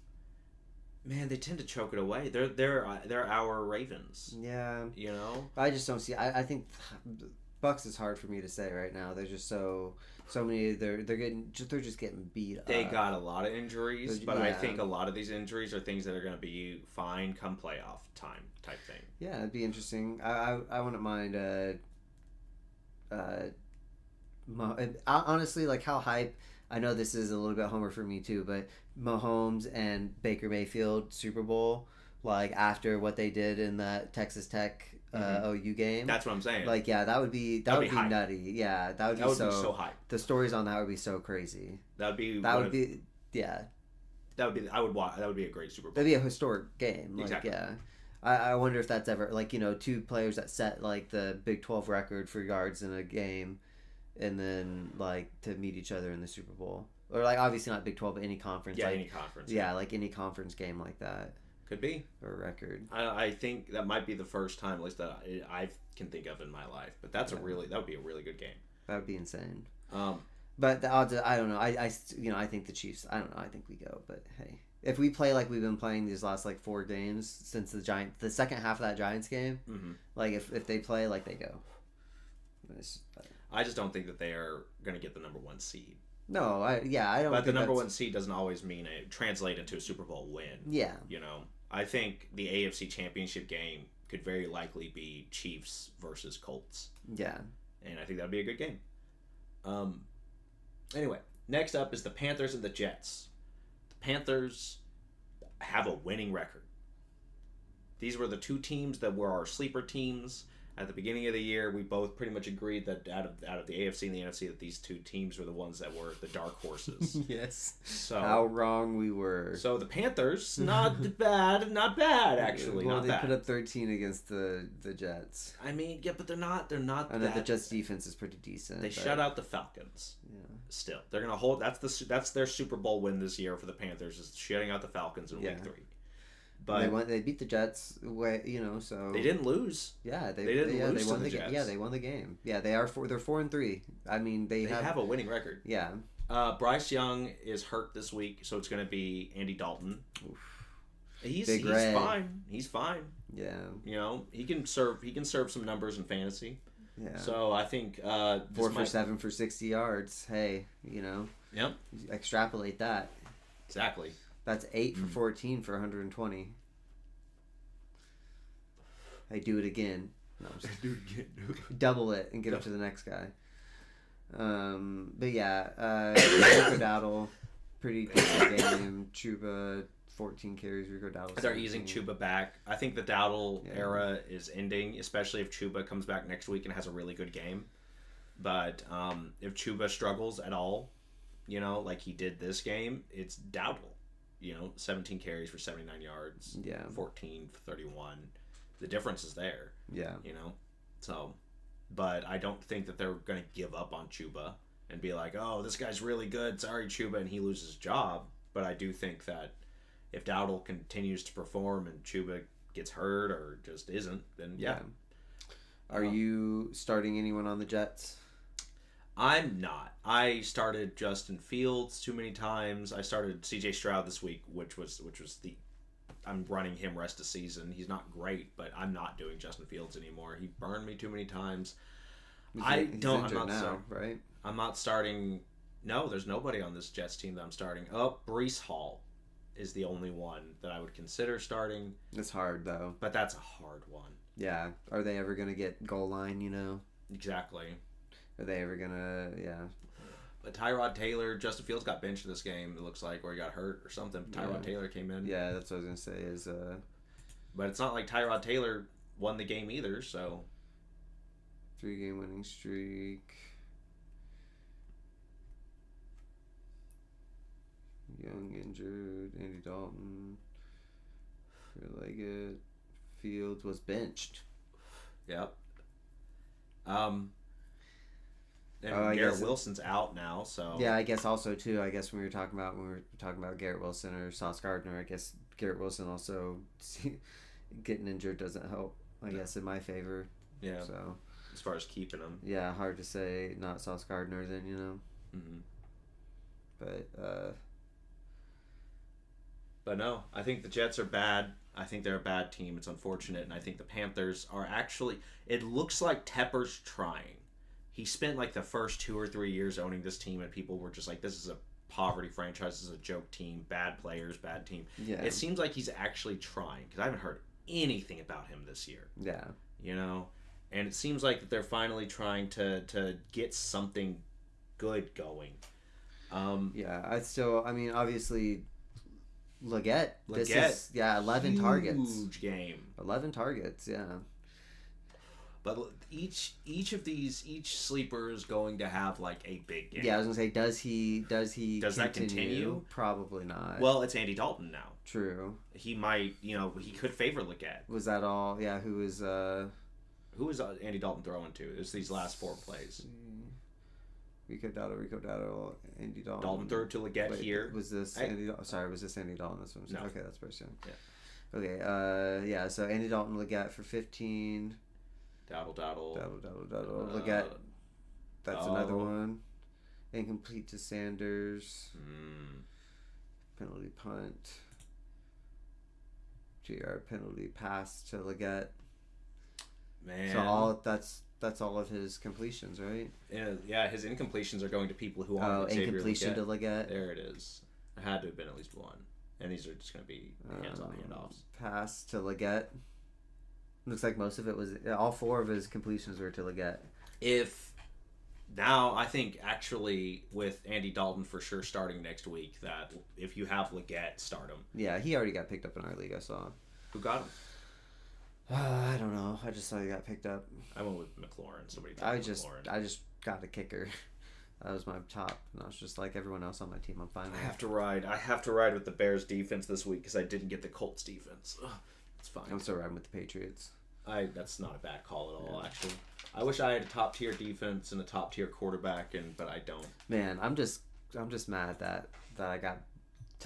Man, they tend to choke it away. They're our Ravens. Yeah. You know? I just don't see. I think Bucks is hard for me to say right now. They're just so many. They're just getting beat up. They got a lot of injuries, but Yeah. I think a lot of these injuries are things that are going to be fine come playoff time type thing. Yeah, it'd be interesting. I wouldn't mind. Honestly, like how hype. I know this is a little bit homer for me too, but Mahomes and Baker Mayfield Super Bowl, like after what they did in that Texas Tech OU game. That's what I'm saying. Like, yeah, that would be hype. nutty. Yeah, that would be so hype. The stories on that would be so crazy. That would be yeah. That would be I would watch. That would be a great Super Bowl. That'd be a historic game. Like, Exactly. Yeah. I wonder if that's ever like two players that set like the Big 12 record for yards in a game, and then like to meet each other in the Super Bowl, or like obviously not Big 12 but any conference. Yeah, like, any conference. Yeah, like any conference game like that. Could be Or record. I think that might be the first time, at least that I can think of in my life. But that would be a really good game. That would be insane. Um, But the odds, I don't know. I think the Chiefs. I don't know. I think we go. But hey, if we play like we've been playing these last like 4 games since the second half of that Giants game, like if they play like they go. I just don't think that they are going to get the number 1 seed. No, I don't. But the number 1 seed doesn't always mean translate into a Super Bowl win. Yeah. I think the AFC Championship game could very likely be Chiefs versus Colts. Yeah. And I think that would be a good game. Anyway, next up is the Panthers and the Jets. The Panthers have a winning record. These were the 2 teams that were our sleeper teams. At the beginning of the year, we both pretty much agreed that out of the AFC and the NFC, that these 2 teams were the ones that were the dark horses. Yes. So how wrong we were. So the Panthers, not bad actually. Well, not they bad. put up 13 against the Jets. I mean, yeah, but they're not. I know the Jets defense is pretty decent. They shut out the Falcons. Yeah. Still, they're gonna hold. That's their Super Bowl win this year for the Panthers, is shutting out the Falcons in Week 3. But they beat the Jets. So they didn't lose. Yeah, they didn't lose they won to the the Jets. Yeah, they won the game. Yeah, they're 4-3. I mean, they have a winning record. Yeah. Bryce Young is hurt this week, so it's going to be Andy Dalton. Oof. He's Red. fine. He's fine. Yeah. He can serve some numbers in fantasy. Yeah. So I think 4 for 7 for 60 yards. Hey, Yep. Extrapolate that. Exactly. That's 8 for 14 for 120. Hey, do it again. No, I'm just double it and give it to the next guy. But yeah, Rico Dowdle, pretty decent game. Chuba, 14 carries. Rico Dowdle. They're easing Chuba back. I think the Dowdle era is ending, especially if Chuba comes back next week and has a really good game. But if Chuba struggles at all, like he did this game, it's Dowdle. 17 carries for 79 yards. Yeah. 14 for 31. The difference is there. Yeah. So, but I don't think that they're going to give up on Chuba and be like, oh, this guy's really good. Sorry, Chuba, and he loses his job. But I do think that if Dowdle continues to perform and Chuba gets hurt or just isn't, then yeah. Are you starting anyone on the Jets? I'm not. I started Justin Fields too many times. I started CJ Stroud this week, which was I'm running him rest of season. He's not great, but I'm not doing Justin Fields anymore. He burned me too many times. I'm not starting. No, there's nobody on this Jets team that I'm starting. Oh, Breece Hall is the only one that I would consider starting. It's hard though. But that's a hard one. Yeah. Are they ever gonna get goal line? Exactly. Are they ever gonna? Yeah. But Tyrod Taylor, Justin Fields got benched in this game, it looks like, or he got hurt or something. Tyrod Taylor came in. Yeah, that's what I was going to say. But it's not like Tyrod Taylor won the game either, so. 3-game winning streak. Young injured. Andy Dalton. Leggett. Fields was benched. Yep. And Garrett Wilson's out now, so yeah. I guess also too. I guess when we were talking about Garrett Wilson or Sauce Gardner, I guess Garrett Wilson also getting injured doesn't help. I guess in my favor. Yeah. So as far as keeping him, yeah, hard to say not Sauce Gardner then Mm-hmm. But no, I think the Jets are bad. I think they're a bad team. It's unfortunate, and I think the Panthers are actually. It looks like Tepper's trying. he spent like the first 2 or 3 years owning this team, and people were just like, "This is a poverty franchise. This is a joke team. Bad players, bad team." Yeah. It seems like he's actually trying, because I haven't heard anything about him this year. Yeah. You know, and it seems like they're finally trying to get something good going. Yeah, I mean, obviously, Leggett. This Leggett, is 11 targets. Huge game. 11 targets. Yeah. But each sleeper is going to have like a big game. Yeah, I was gonna say, does that continue? Probably not. Well, it's Andy Dalton now. True. He might, he could favor Leggett. Was that all? Yeah. Who was Andy Dalton throwing to? It's these last 4 plays. Rico Dowdle, Andy Dalton. Dalton threw to Leggett here. Was this Andy Dalton? Sorry, was this Andy Dalton? That's what I'm saying. No. Okay, that's first. Yeah. Okay. Yeah. So Andy Dalton, Leggett for 15. Dowdle. Leggett. That's another one. Incomplete to Sanders. Penalty punt. 2-yard penalty pass to Leggett. Man. So that's all of his completions, right? Yeah, his incompletions are going to people who aren't Xavier incompletion Leggett. to Leggett. There it is. It had to have been at least one. And these are just going to be hands-on handoffs. Pass to Leggett. Looks like most of it was... All 4 of his completions were to Leggett. Now, I think actually with Andy Dalton for sure starting next week, that if you have Leggett, start him. Yeah, he already got picked up in our league, I saw. Who got him? I don't know. I just saw he got picked up. I went with McLaurin. Somebody I just got a kicker. That was my top, and I was just like everyone else on my team. I'm fine with. I have to ride with the Bears defense this week because I didn't get the Colts defense. Ugh, it's fine. I'm still riding with the Patriots. That's not a bad call at all, actually. I wish I had a top tier defense and a top tier quarterback, but I don't. Man, I'm just mad that I got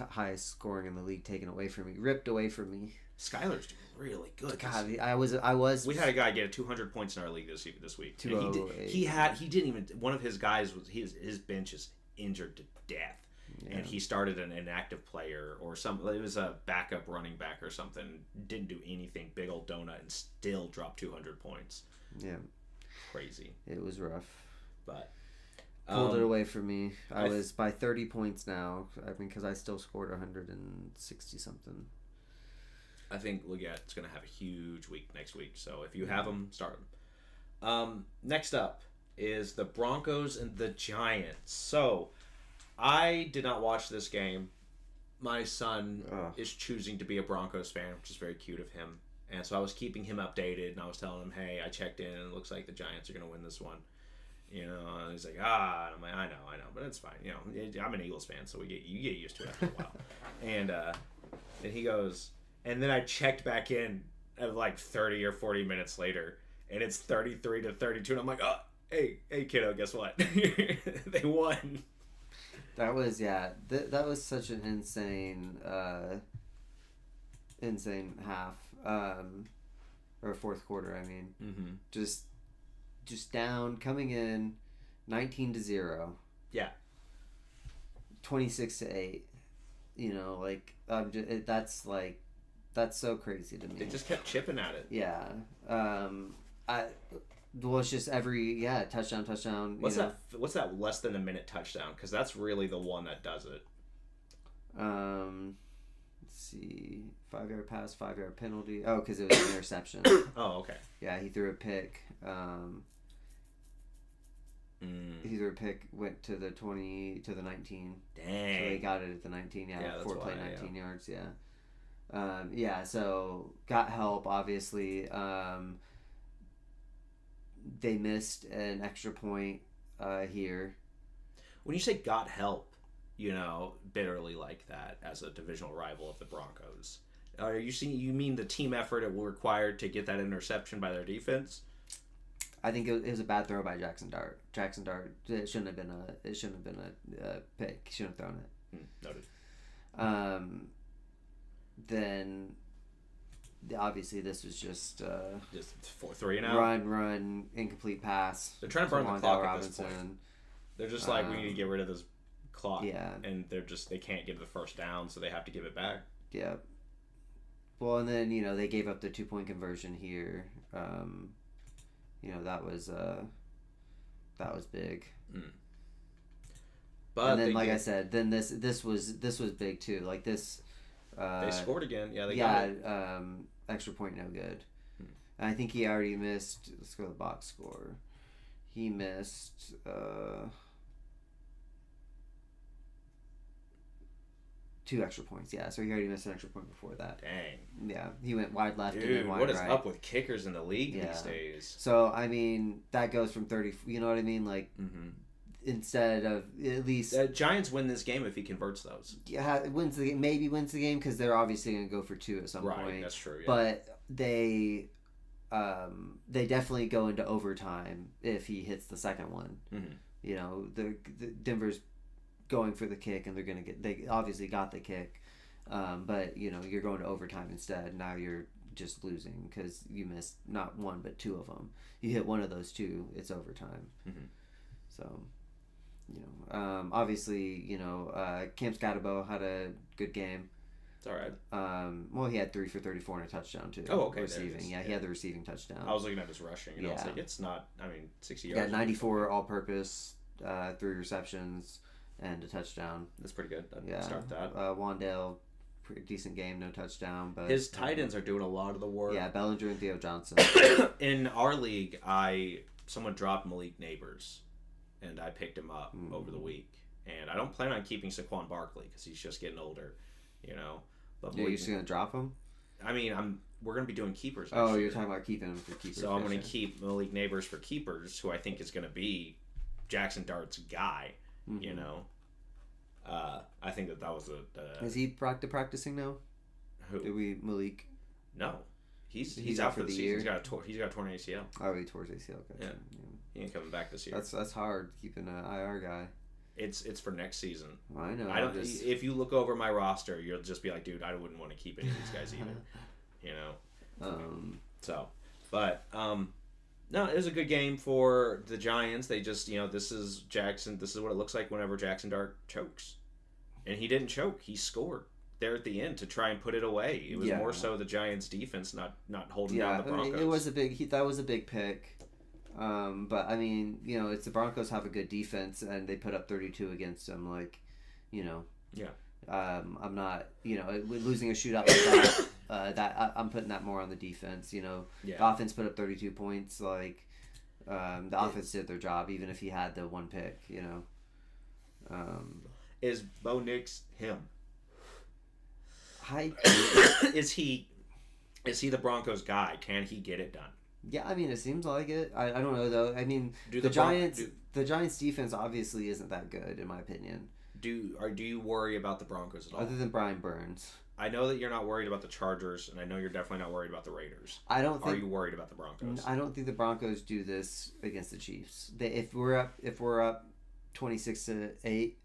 highest scoring in the league taken away from me, ripped away from me. Skylar's doing really good. God, I was. We had a guy get 200 points in our league this week. 208. He didn't even. One of his guys was his bench is injured to death, and he started an inactive player or something. It was a backup running back or something. Didn't do anything. Big old donut and still dropped 200 points. Yeah, crazy. It was rough, but pulled it away from me. I was by 30 points now. I mean, because I still scored 160 something. I think Leggett's going to have a huge week next week. So if you have him, start him. Next up is the Broncos and the Giants. So I did not watch this game. My son is choosing to be a Broncos fan, which is very cute of him. And so I was keeping him updated, and I was telling him, hey, I checked in, and it looks like the Giants are going to win this one. And he's like, and I'm like, I know, but it's fine. I'm an Eagles fan, so you get used to it after a while. And he goes... And then I checked back in at like 30 or 40 minutes later, and it's 33-32, and I'm like, oh, hey, kiddo, guess what? They won. That was that was such an insane half, or fourth quarter. I mean, just down, coming in, 19-0. Yeah. 26-8. That's so crazy to me. They just kept chipping at it. Yeah. It's just every touchdown. What's that less than a minute touchdown? Because that's really the one that does it. Let's see, 5-yard pass, 5-yard penalty. Oh, because it was an interception. Oh, okay. Yeah, he threw a pick. He threw a pick, went to the 20 to the 19. Dang. So they got it at the 19. Yeah, that's 4 play, why, 19 yards. Yeah. So got help, obviously. They missed an extra point here. When you say got help, bitterly like that as a divisional rival of the Broncos, you mean the team effort it will require to get that interception by their defense? I think it was a bad throw by Jackson Dart. It shouldn't have been a pick. He shouldn't have thrown it. Noted. Then obviously this was just 3 and out. Run, incomplete pass. They're trying to burn the clock at this point. They're just like, we need to get rid of this clock. Yeah. And they can't get the first down, so they have to give it back. Yeah. Well, and then, they gave up the 2-point conversion here. That was That was big. But and then, like I said, then this was big too. Like this, they scored again. Yeah, they got it. Extra point, no good. And I think he already missed. Let's go to the box score. He missed. 2 extra points, yeah. So he already missed an extra point before that. Dang. Yeah, he went wide left Dude, and then wide what is right. up with kickers in the league these days? So, I mean, that goes from 30, you know what I mean? Like, instead of at least... Giants win this game if he converts those. Yeah, wins the game, maybe wins the game because they're obviously going to go for 2 at some point. Right, that's true, yeah. But they definitely go into overtime if he hits the second one. You know, the Denver's going for the kick and they obviously got the kick, but you know, you're going to overtime instead. Now you're just losing because you missed not 1 but 2 of them. You hit one of those 2, it's overtime. So, you know, obviously, you know, Cam Scatterbo had a good game. It's all right. Well, he had 3 for 34 and a touchdown too. Oh, okay. Receiving, yeah, he had the receiving touchdown. I was looking at his rushing, and I was like, it's not. I mean, 60 yards. Yeah, 94 all-purpose, 3 receptions. And a touchdown. That's pretty good. I'd start that. Wandale, pretty decent game, no touchdown. But his tight ends are doing a lot of the work. Yeah, Bellinger and Theo Johnson. In our league, someone dropped Malik Neighbors, and I picked him up over the week. And I don't plan on keeping Saquon Barkley because he's just getting older, you know. But you're just gonna drop him? I mean, we're gonna be doing keepers. You're talking about keeping him for keepers. So I'm gonna keep Malik Neighbors for keepers, who I think is gonna be Jackson Dart's guy. You know, I think that was a. Is he practicing now? Who? Malik? No, he's out for the season. Year? He's got a torn ACL. Oh, he tore his ACL. Okay. Yeah, he ain't coming back this year. That's hard keeping an IR guy. It's for next season. I know. I don't. If you look over my roster, you'll just be like, dude, I wouldn't want to keep any of these guys either. You know. No, it was a good game for the Giants. They just, you know, this is Jackson. This is what it looks like whenever Jackson Dart chokes. And he didn't choke. He scored there at the end to try and put it away. It was more so the Giants' defense not holding down the Broncos. I mean, it was that was a big pick. But, I mean, you know, it's the Broncos have a good defense, and they put up 32 against them. Like, you know. Yeah. I'm not, you know, losing a shootout like that. I'm putting that more on the defense. You know, the offense put up 32 points. Like, the offense did their job, even if he had the 1 pick. You know, is Bo Nix him? Is he the Broncos guy? Can he get it done? Yeah, I mean, it seems like it. I don't know though. I mean, the Giants defense obviously isn't that good in my opinion. Do you worry about the Broncos at all? Other than Brian Burns. I know that you're not worried about the Chargers, and I know you're definitely not worried about the Raiders. Are you worried about the Broncos? I don't think the Broncos do this against the Chiefs. If we're up 26-8,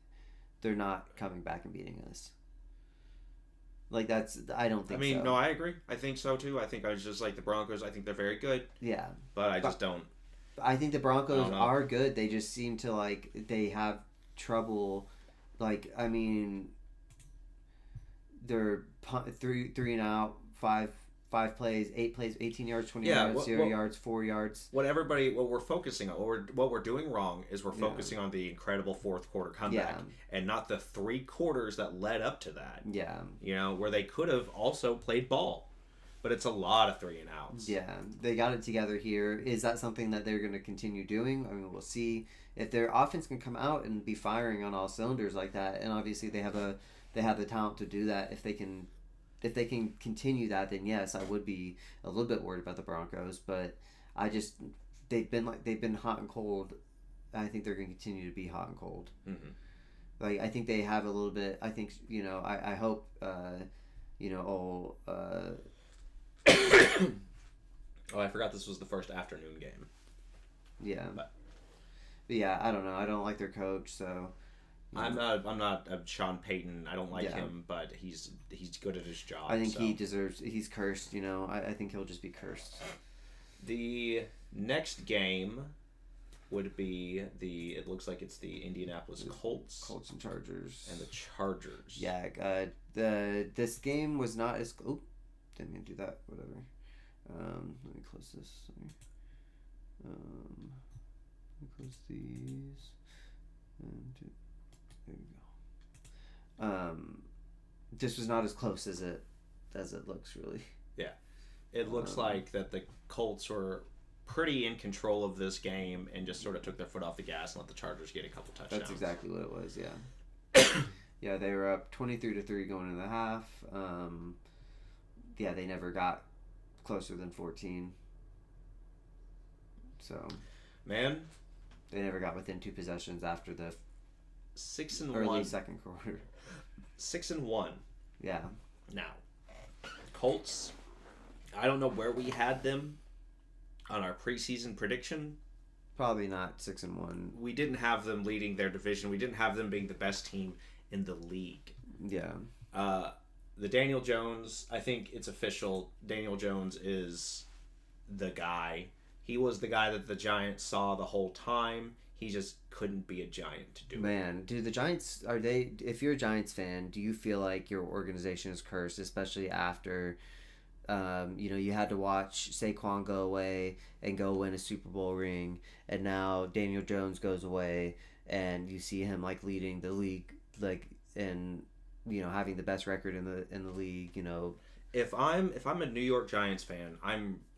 they're not coming back and beating us. Like I don't think. I mean, so. No, I agree. I think so too. I think I was just like the Broncos. I think they're very good. Yeah, but I just don't. I think the Broncos are good. They just seem to they have trouble. Like, I mean, they're 3 and out, 5 plays, 8 plays, 18 yards, 20 yards, 0 yards, 4 yards. What we're focusing on, what we're doing wrong is we're focusing on the incredible fourth quarter comeback and not the 3 quarters that led up to that. Yeah. You know, where they could have also played ball. But it's a lot of 3 and outs. Yeah, they got it together here. Is that something that they're going to continue doing? I mean, we'll see. If their offense can come out and be firing on all cylinders like that, and obviously they have the talent to do that. If they can continue that, then yes, I would be a little bit worried about the Broncos. But they've been hot and cold. I think they're going to continue to be hot and cold. Mm-hmm. Like, I think they have a little bit. I think, you know, I hope Oh, I forgot this was the first afternoon game. Yeah. But yeah, I don't know. I don't like their coach, so. I'm not Sean Payton. I don't like him, but he's good at his job. I think he's cursed, you know. I think he'll just be cursed. The next game would be it looks like it's the Indianapolis Colts. Colts and Chargers. And the Chargers. Yeah, this game was not as... Oh, didn't mean to do that. Whatever. Let me close this. Close these. And there you go. This was not as close as it looks, really. Yeah. It looks like that the Colts were pretty in control of this game and just sort of took their foot off the gas and let the Chargers get a couple touchdowns. That's exactly what it was, yeah. Yeah, they were up 23-3 going into the half. Yeah, they never got closer than 14. So, man, they never got within 2 possessions after the 6-1 early second quarter. 6-1. Yeah. Now, Colts, I don't know where we had them on our preseason prediction. Probably not 6-1. We didn't have them leading their division. We didn't have them being the best team in the league. Yeah. The Daniel Jones, I think it's official. Daniel Jones is the guy. He was the guy that the Giants saw the whole time. He just couldn't be a Giant to do it. Man, do the Giants, are they, if you're a Giants fan, do you feel like your organization is cursed, especially after, you had to watch Saquon go away and go win a Super Bowl ring, and now Daniel Jones goes away, and you see him, like, leading the league, like, and, having the best record in the league, If I'm a New York Giants fan,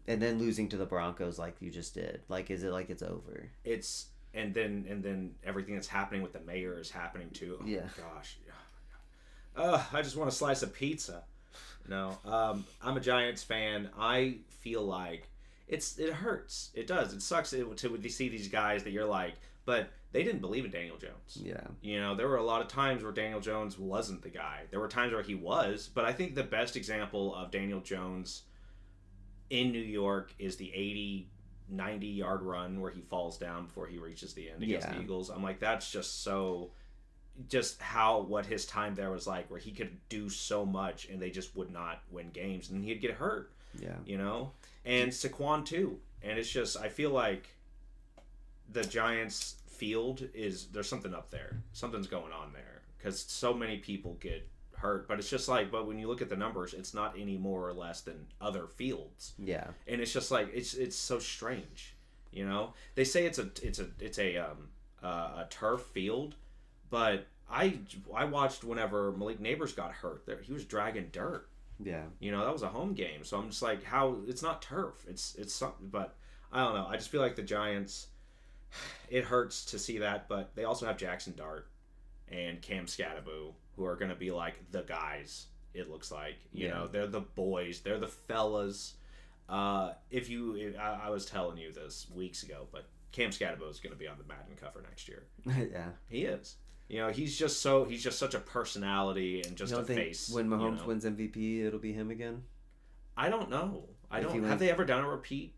and then losing to the Broncos like you just did. Like, is it like it's over? It's and then everything that's happening with the mayor is happening too. Oh, yeah. Gosh. I just want a slice of pizza. No. I'm a Giants fan. I feel like it hurts. It does. It sucks to see these guys that you're like, but they didn't believe in Daniel Jones. Yeah. There were a lot of times where Daniel Jones wasn't the guy. There were times where he was, but I think the best example of Daniel Jones in New York is the 90-yard run where he falls down before he reaches the end against the Eagles. I'm like, that's just what his time there was like, where he could do so much and they just would not win games and he'd get hurt. Yeah. And Saquon too. And it's just, I feel like the Giants field there's something up there. Something's going on there because so many people get hurt, but it's just like, but when you look at the numbers, it's not any more or less than other fields. Yeah. And it's just like, it's so strange. They say it's a turf field, but I watched whenever Malik Neighbors got hurt there, he was dragging dirt. Yeah. That was a home game. So I'm just like, how it's not turf. It's something, but I don't know. I just feel like the Giants, it hurts to see that, but they also have Jackson Dart and Cam Scattaboo, who are going to be like the guys, it looks like. They're the boys. They're the fellas. I was telling you this weeks ago, but Cam Scattaboo is going to be on the Madden cover next year. Yeah. He is. He's just such a personality and just a face. When Mahomes wins MVP, it'll be him again? I don't know. Have they ever done a repeat?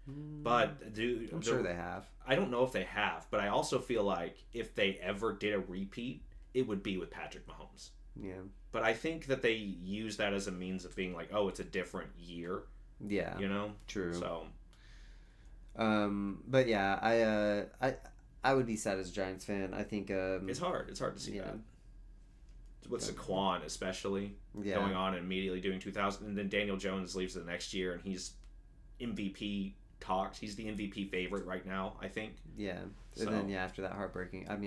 But I'm sure they have. I don't know if they have, but I also feel like if they ever did a repeat, it would be with Patrick Mahomes. Yeah. But I think that they use that as a means of being like, oh, it's a different year. Yeah. True. So. But yeah, I would be sad as a Giants fan. I think it's hard. It's hard to see that. With Saquon especially going on and immediately doing 2,000, and then Daniel Jones leaves the next year, and he's MVP talks. He's the MVP favorite right now, I think. Yeah. And then after that heartbreaking, I've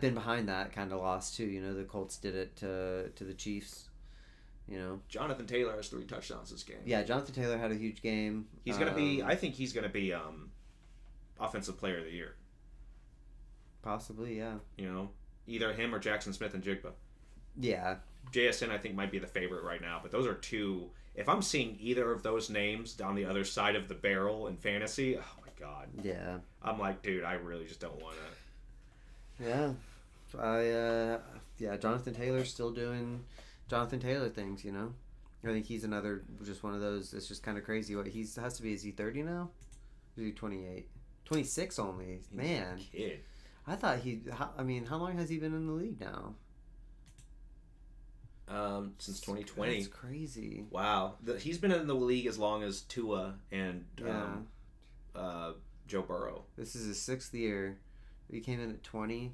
been behind that kind of loss too. The Colts did it to the Chiefs. Jonathan Taylor has 3 touchdowns this game. Yeah, Jonathan Taylor had a huge game. He's gonna be. I think he's gonna be offensive player of the year. Possibly, yeah. Either him or Jackson Smith and Jigba. Yeah. JSN I think might be the favorite right now, but those are 2. If I'm seeing either of those names down the other side of the barrel in fantasy, oh my god. Yeah. I'm like, dude, I really just don't want to. Yeah. Jonathan Taylor's still doing Jonathan Taylor things, I think he's another, just one of those, it's just kind of crazy. What has to be, is he 30 now? Or is he 28? 26 only. He's Man. a kid. I thought how long has he been in the league now? Since 2020. That's crazy. Wow. He's been in the league as long as Tua and Joe Burrow. This is his 6th year. He came in at 20.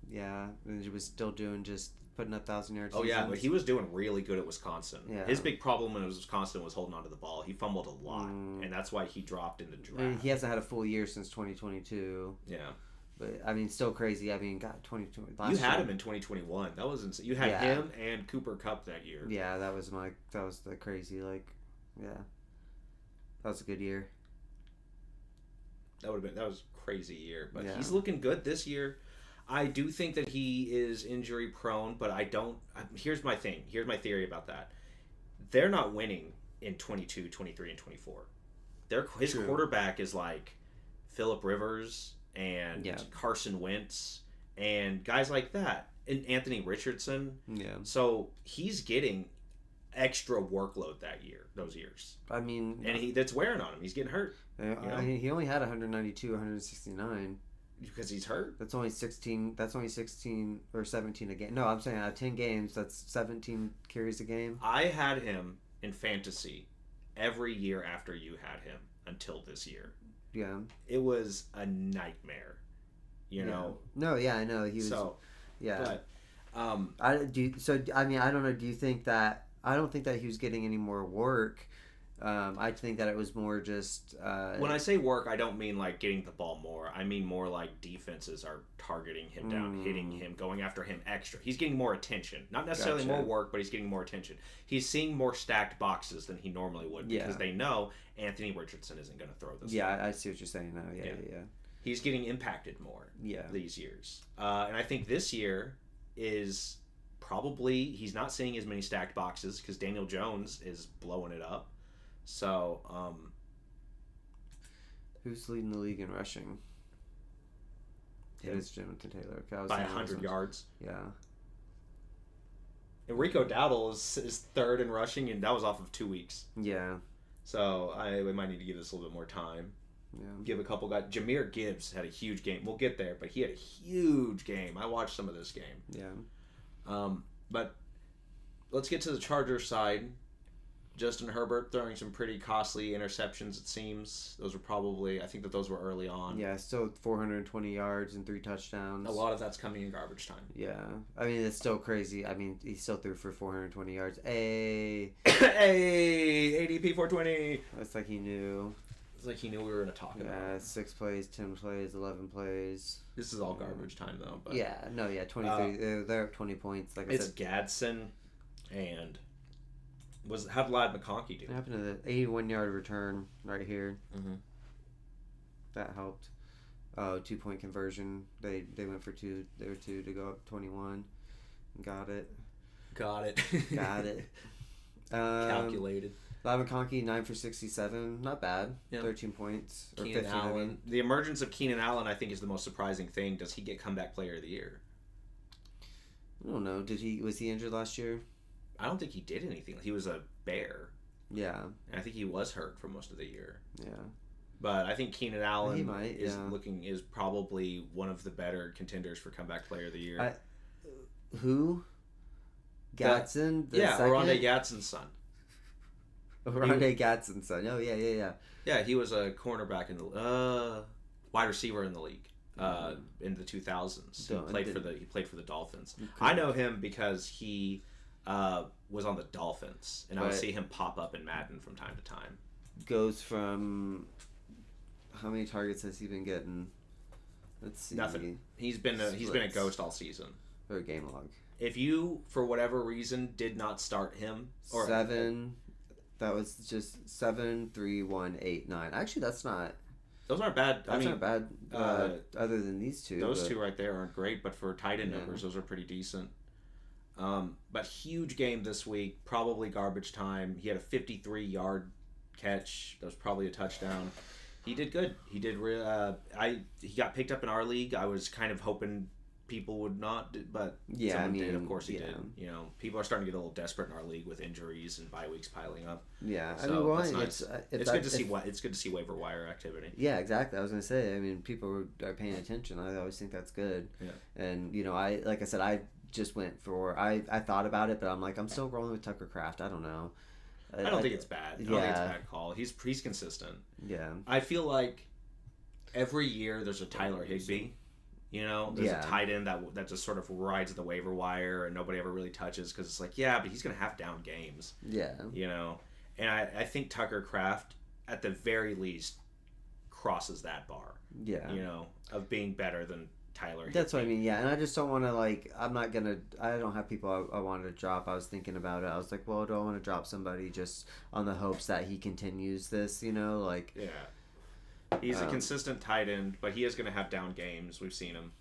Yeah, and he was still doing just putting up 1,000-yard Oh seasons. yeah, but he was doing really good at Wisconsin. Yeah. His big problem when it was Wisconsin was holding onto the ball. He fumbled a lot, and that's why he dropped in the draft. I mean, he hasn't had a full year since 2022. Yeah. But, I mean, still crazy. I mean, God, 2020. You had him in 2021. That was insane. You had him and Cooper Kupp that year. Yeah, that was the crazy, like, yeah. That was a good year. That was a crazy year. But Yeah. he's looking good this year. I do think that he is injury prone, but I don't. Here's my thing. Here's my theory about that. They're not winning in 22, 23, and 24. His True. quarterback is like Phillip Rivers and Carson Wentz and guys like that, and Anthony Richardson. Yeah. So he's getting extra workload those years. I mean, and that's wearing on him. He's getting hurt. I mean, he only had 192, 169. Because he's hurt. That's only 16. That's only 16 or 17 a game. No, I'm saying out of 10 games, that's 17 carries a game. I had him in fantasy every year after you had him until this year. Yeah. It was a nightmare. You know. No, yeah, I know he was. So, yeah. But I mean, I don't know. Do you think that? I don't think that he was getting any more work. I think that it was more just. When I say work, I don't mean like getting the ball more. I mean more like defenses are targeting him down, hitting him, going after him extra. He's getting more attention. Not necessarily more work, but he's getting more attention. He's seeing more stacked boxes than he normally would because they know Anthony Richardson isn't going to throw this. Yeah, I see what you're saying now. Yeah. He's getting impacted more these years. And I think this year is probably, he's not seeing as many stacked boxes because Daniel Jones is blowing it up. So, who's leading the league in rushing? It is Jonathan Taylor. Okay, by 100 yards. Yeah. And Rico Dowdle is third in rushing, and that was off of 2 weeks. Yeah. So we might need to give this a little bit more time. Yeah. Give a couple guys. Jahmyr Gibbs had a huge game. We'll get there, but he had a huge game. I watched some of this game. Yeah. But let's get to the Chargers side. Justin Herbert throwing some pretty costly interceptions, it seems. Those were probably, I think that those were early on. Yeah, still 420 yards and 3 touchdowns. A lot of that's coming in garbage time. Yeah. I mean, it's still crazy. I mean, he still threw for 420 yards. Hey, ADP 420. It's like he knew. It's like he knew we were going to talk about it. 6 plays, 10 plays, 11 plays. This is all garbage time, though. But 23. They're up 20 points. Like I said. It's Gadsden and... How'd Lad McConkey do? What happened to the 81-yard return right here? Mm-hmm. That helped. 2-point conversion. They went for 2. They were 2 to go up 21. Got it. Got it. Calculated. Lad McConkey 9 for 67. Not bad. Yeah. 13 points. Keenan Allen. I mean. The emergence of Keenan Allen, I think, is the most surprising thing. Does he get comeback player of the year? I don't know. Was he injured last year? I don't think he did anything. He was a Bear. Yeah. And I think he was hurt for most of the year. Yeah. But I think Keenan Allen is probably one of the better contenders for comeback player of the year. Who? Gatson? Oronde Gadsden's son. Oronde Gadsden's son. Oh, yeah. Yeah, he was a cornerback in the wide receiver in the league in the 2000s. He played for the Dolphins. I know him because he was on the Dolphins, and I would see him pop up in Madden from time to time. Goes from how many targets has he been getting? Let's see. Nothing. He's been a ghost all season. Or game log. If you, for whatever reason, did not start him, or 7, that was just 7, 3, 1, 8, 9. Actually, that's not. Those aren't bad. That's not bad. Other than these two, those two right there aren't great, but for tight end numbers, those are pretty decent. But huge game this week, probably garbage time. He had a 53-yard catch. That was probably a touchdown. He did good. He did. He got picked up in our league. I was kind of hoping people would not, but someone did. Of course, he did. You know, people are starting to get a little desperate in our league with injuries and bye weeks piling up. Yeah, so that's nice. It's good to see. It's good to see waiver wire activity. Yeah, exactly. I was gonna say. I mean, people are paying attention. I always think that's good. Yeah. And I just went for I thought about it, but I'm like, I'm still rolling with Tucker Kraft. I don't know. I don't think it's bad. I don't think it's a bad call. He's consistent. Yeah. I feel like every year there's a Tyler Higbee. You know, there's a tight end that just sort of rides the waiver wire and nobody ever really touches because it's like, yeah, but he's going to have down games. Yeah. You know, and I think Tucker Kraft, at the very least, crosses that bar. Yeah. You know, of being better than Tyler. That's what I mean, yeah. And I just don't want to, like, I don't have people I wanted to drop. I was thinking about it. I was like, well, do I want to drop somebody just on the hopes that he continues this, you know? Like, yeah. He's a consistent tight end, but he is going to have down games. We've seen him.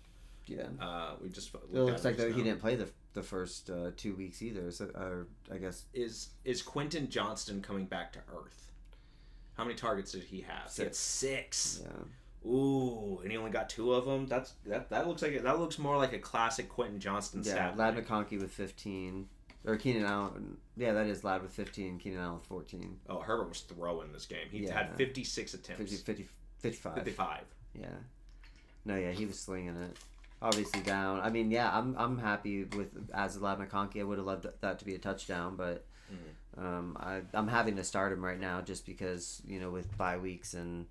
Yeah. We just. It looks like he didn't play the first 2 weeks either. So, I guess. Is Quentin Johnston coming back to earth? How many targets did he have? 6. He had 6. Yeah. Ooh, and he only got 2 of them. That looks more like a classic Quentin Johnston stat. Lad McConkey with 15. Or Keenan Allen. Yeah, that is Lad with 15. Keenan Allen with 14. Oh, Herbert was throwing this game. He had 56 attempts. 55. 55. Yeah. No, yeah, he was slinging it. Obviously down. I mean, yeah, I'm happy with as Lad McConkey. I would have loved that to be a touchdown, but I'm having to start him right now just because, you know, with bye weeks and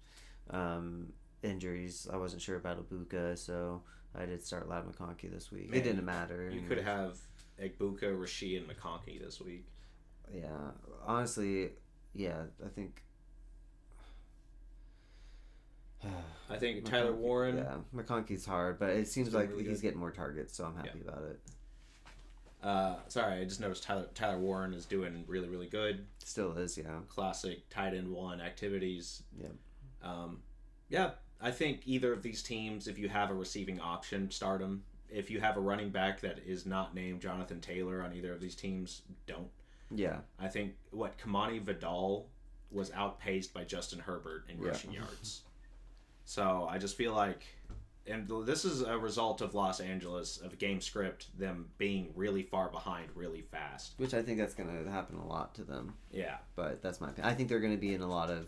injuries, I wasn't sure about Ibuka, so I did start Lad McConkey this week. Man, it didn't matter. You could have Ibuka, Rasheed, and McConkey this week. Yeah, honestly, yeah, I think Tyler Warren. Yeah, McConkey's hard, but it seems like really he's good. getting more targets, so I'm happy about it. Sorry, I just noticed Tyler Warren is doing really, really good. Still is, yeah. Classic tight end 1 activities. Yeah. Yeah, I think either of these teams, if you have a receiving option, start them. If you have a running back that is not named Jonathan Taylor on either of these teams, don't. Yeah. I think, Kamani Vidal was outpaced by Justin Herbert in rushing yards. So I just feel like, and this is a result of Los Angeles, of game script, them being really far behind really fast. Which I think that's going to happen a lot to them. Yeah. But that's my opinion. I think they're going to be in a lot of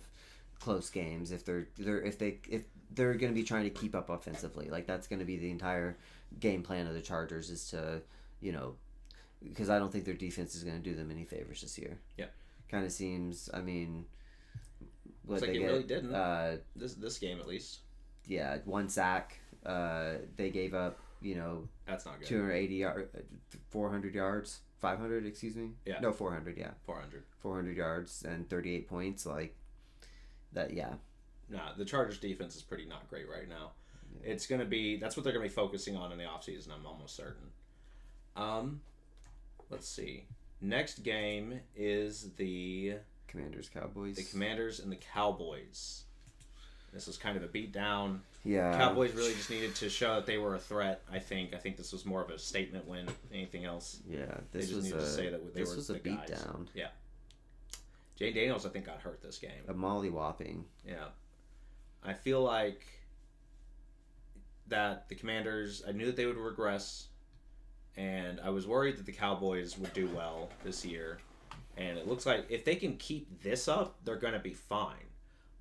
close games if they're going to be trying to keep up offensively. Like, that's going to be the entire game plan of the Chargers, is to, you know, because I don't think their defense is going to do them any favors this year. Yeah. Kind of seems, I mean, Looks like it really didn't. This game, at least. Yeah, 1 sack. They gave up, you know, that's not good. 280 yards, 400 yards, 500, excuse me. Yeah. No, 400. Yeah. 400 yards and 38 points. Like that. Yeah. Nah, the Chargers defense is pretty not great right now. Yeah. It's gonna be, that's what they're gonna be focusing on in the offseason. I'm almost certain. Let's see. Next game is the Commanders-Cowboys. The Commanders and the Cowboys. This was kind of a beatdown. Yeah. Cowboys really just needed to show that they were a threat, I think. I think this was more of a statement win than anything else. Yeah. They just needed to say that they were the guys. Beatdown. Yeah. Jay Daniels, I think, got hurt this game. A mollywhopping. Yeah. I feel like that the Commanders, I knew that they would regress, and I was worried that the Cowboys would do well this year. And it looks like if they can keep this up, they're going to be fine.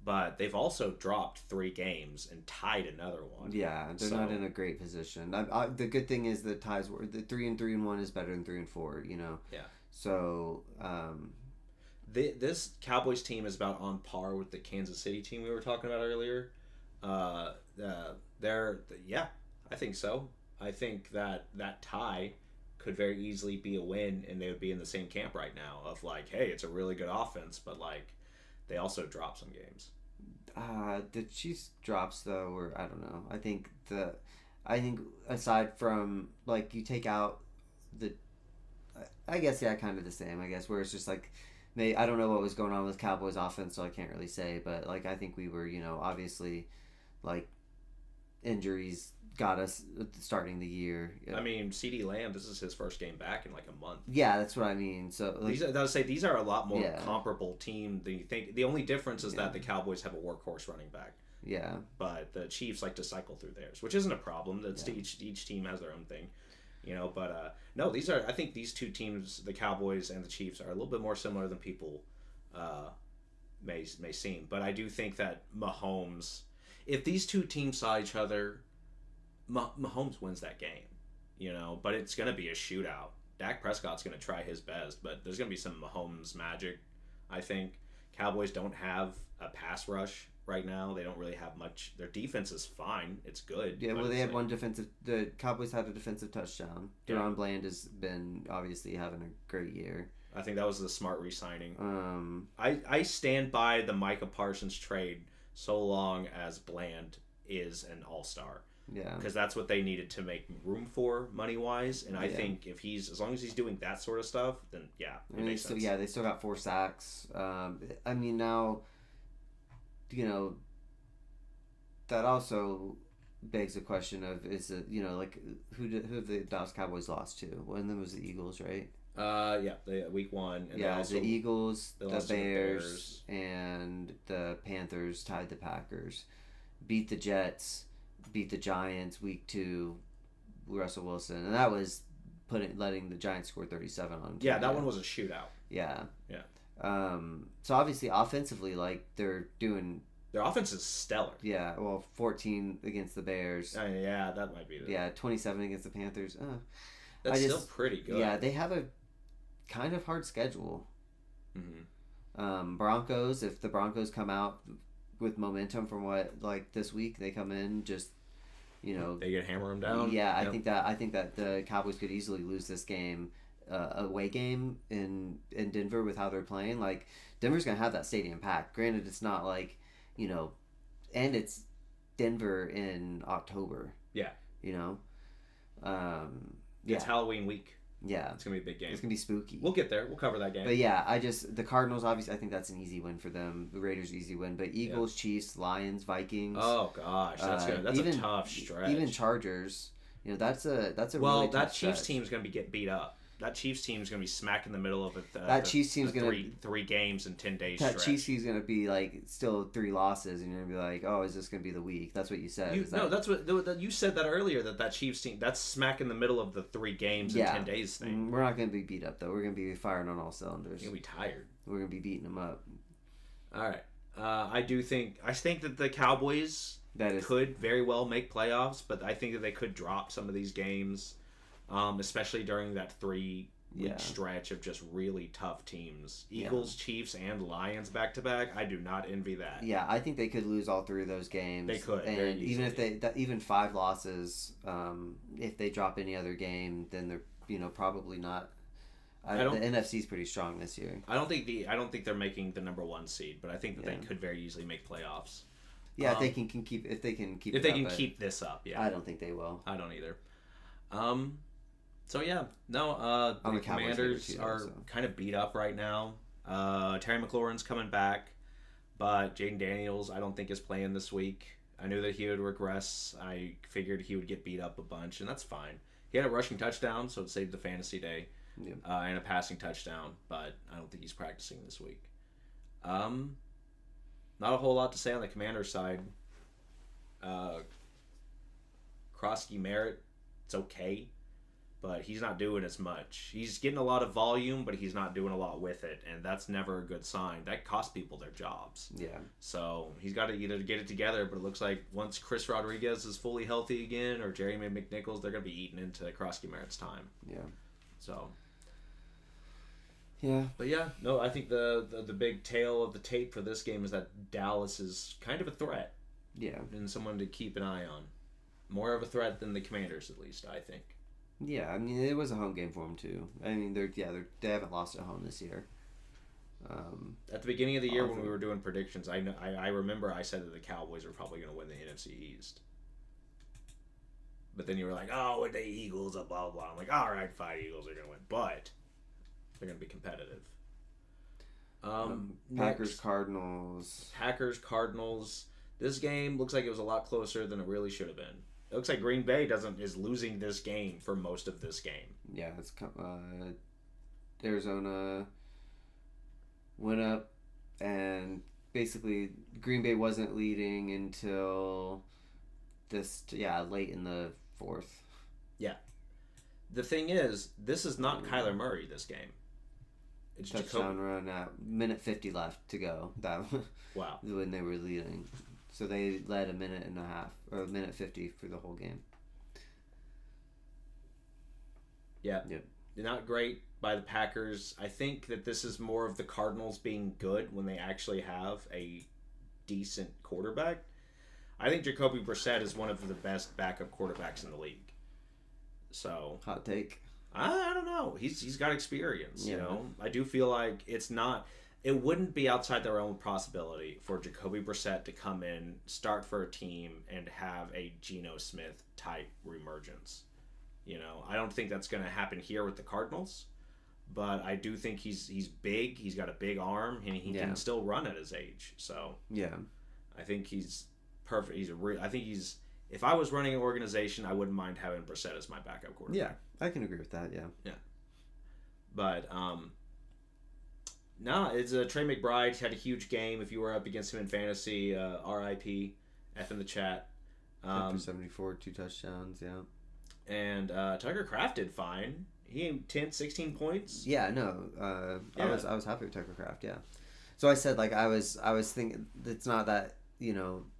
But they've also dropped 3 games and tied another one. Yeah, they're not in a great position. The good thing is the ties were the 3-3-1 is better than 3-4. You know. Yeah. So. This Cowboys team is about on par with the Kansas City team we were talking about earlier. I think so. I think that tie could very easily be a win, and they would be in the same camp right now of like, hey, it's a really good offense, but like they also drop some games. The Chiefs drops though, or I don't know. I think aside from like you take out I guess kind of the same. I guess where it's just like I don't know what was going on with Cowboys offense, so I can't really say. But like I think we were, you know, obviously like injuries got us starting the year. I mean, CeeDee Lamb, this is his first game back in like a month. Yeah, that's what I mean. So like, these are a lot more comparable team than you think. The only difference is that the Cowboys have a workhorse running back. Yeah. But the Chiefs like to cycle through theirs, which isn't a problem. That's each team has their own thing. You know, but no, I think these two teams, the Cowboys and the Chiefs, are a little bit more similar than people may seem. But I do think that Mahomes, if these two teams saw each other, Mahomes wins that game, you know, but it's going to be a shootout. Dak Prescott's going to try his best, but there's going to be some Mahomes magic, I think. Cowboys don't have a pass rush right now. They don't really have much. Their defense is fine. It's good. Yeah, well, they had one defensive. The Cowboys had a defensive touchdown. Deron Bland has been obviously having a great year. I think that was the smart re-signing. I stand by the Micah Parsons trade so long as Bland is an all-star. Yeah, because that's what they needed to make room for money-wise. And I think if as long as he's doing that sort of stuff, then it makes sense. They still got 4 sacks. I mean, now, that also begs the question of is it who have the Dallas Cowboys lost to? One of them was the Eagles, right? The week 1. And the Eagles, the Bears, and the Panthers tied the Packers, beat the Jets, beat the Giants week 2, Russell Wilson, and that was letting the Giants score 37 on. Yeah, that one was a shootout. Yeah. Yeah. So obviously offensively, they're doing. Their offense is stellar. Yeah, well, 14 against the Bears. Yeah, that might be. 27 against the Panthers. That's still pretty good. Yeah, they have a kind of hard schedule. Mm-hmm. Broncos. If the Broncos come out with momentum from this week, they come in just. They can hammer them down. Yeah, I think that the Cowboys could easily lose this game, away game in Denver with how they're playing. Denver's gonna have that stadium packed. Granted, it's not and it's Denver in October. Yeah. It's Halloween week. Yeah, it's gonna be a big game. It's gonna be spooky. We'll get there. We'll cover that game. But the Cardinals, obviously, I think that's an easy win for them. The Raiders, easy win. But Eagles, Chiefs, Lions, Vikings. Oh gosh, that's good. That's a tough stretch. Even Chargers. That's a well. Really tough that Chiefs stretch. Team's gonna get beat up. That Chiefs team is going to be smack in the middle of it. That Chiefs team's going to three games in 10 days. That Chiefs team's going to be still 3 losses, and you're going to be like, oh, is this going to be the week? That's what you said. That's what you said that earlier. That Chiefs team, that's smack in the middle of the 3 games in 10 days thing. We're not going to be beat up though. We're going to be firing on all cylinders. You're going to be tired. We're going to be beating them up. All right. I think that the Cowboys could very well make playoffs, but I think that they could drop some of these games, especially during that 3-week stretch of just really tough teams. Eagles, Chiefs, and Lions back to back. I do not envy that. Yeah, I think they could lose all 3 of those games. They could, and even if even 5 losses, if they drop any other game, then they're probably not. The NFC's pretty strong this year. I don't think they're making the number 1 seed, but I think that they could very easily make playoffs. Yeah, if they can keep this up. Yeah, I don't think they will. I don't either. The Commanders are kind of beat up right now. Terry McLaurin's coming back, but Jaden Daniels I don't think is playing this week. I knew that he would regress. I figured he would get beat up a bunch, and that's fine. He had a rushing touchdown, so it saved the fantasy day, and a passing touchdown, but I don't think he's practicing this week. Not a whole lot to say on the Commanders side. Krosky Merritt, it's okay, but he's not doing as much. He's getting a lot of volume, but he's not doing a lot with it, and that's never a good sign. That costs people their jobs. Yeah. So he's got to either get it together, but it looks like once Chris Rodriguez is fully healthy again, or Jeremy McNichols, they're going to be eating into Krosky Merritt's time. Yeah. So. Yeah. But I think the big tail of the tape for this game is that Dallas is kind of a threat. Yeah. And someone to keep an eye on. More of a threat than the Commanders, at least, I think. Yeah, I mean, it was a home game for them, too. I mean, they haven't lost at home this year. At the beginning of the year when we were doing predictions, I remember I said that the Cowboys were probably going to win the NFC East. But then you were like, oh, with the Eagles, blah, blah, blah. I'm like, all right, fine, Eagles are going to win. But they're going to be competitive. Packers, Cardinals. This game looks like it was a lot closer than it really should have been. It looks like Green Bay is losing this game for most of this game. Yeah, it's Arizona went up, and basically Green Bay wasn't leading until late in the 4th. Yeah. The thing is, this is not Kyler Murray. This game. It's touchdown run at minute 50 left to go. Wow. When they were leading. So they led a minute and a half, or a minute 50 for the whole game. Yeah. Yep. Not great by the Packers. I think that this is more of the Cardinals being good when they actually have a decent quarterback. I think Jacoby Brissett is one of the best backup quarterbacks in the league. So hot take. I don't know. He's got experience. You know, I do feel like it wouldn't be outside the realm of possibility for Jacoby Brissett to come in, start for a team, and have a Geno Smith type reemergence. You know, I don't think that's going to happen here with the Cardinals, but I do think he's big. He's got a big arm, and he can still run at his age. So I think he's perfect. I think he's. If I was running an organization, I wouldn't mind having Brissett as my backup quarterback. Yeah, I can agree with that. Yeah. But no, it's Trey McBride had a huge game. If you were up against him in fantasy, RIP, F in the chat. 74, 2 touchdowns. Yeah. And Tucker Kraft did fine. He had 10, 16 points. Yeah, no. I was happy with Tucker Kraft. Yeah. So I said I was thinking it's not that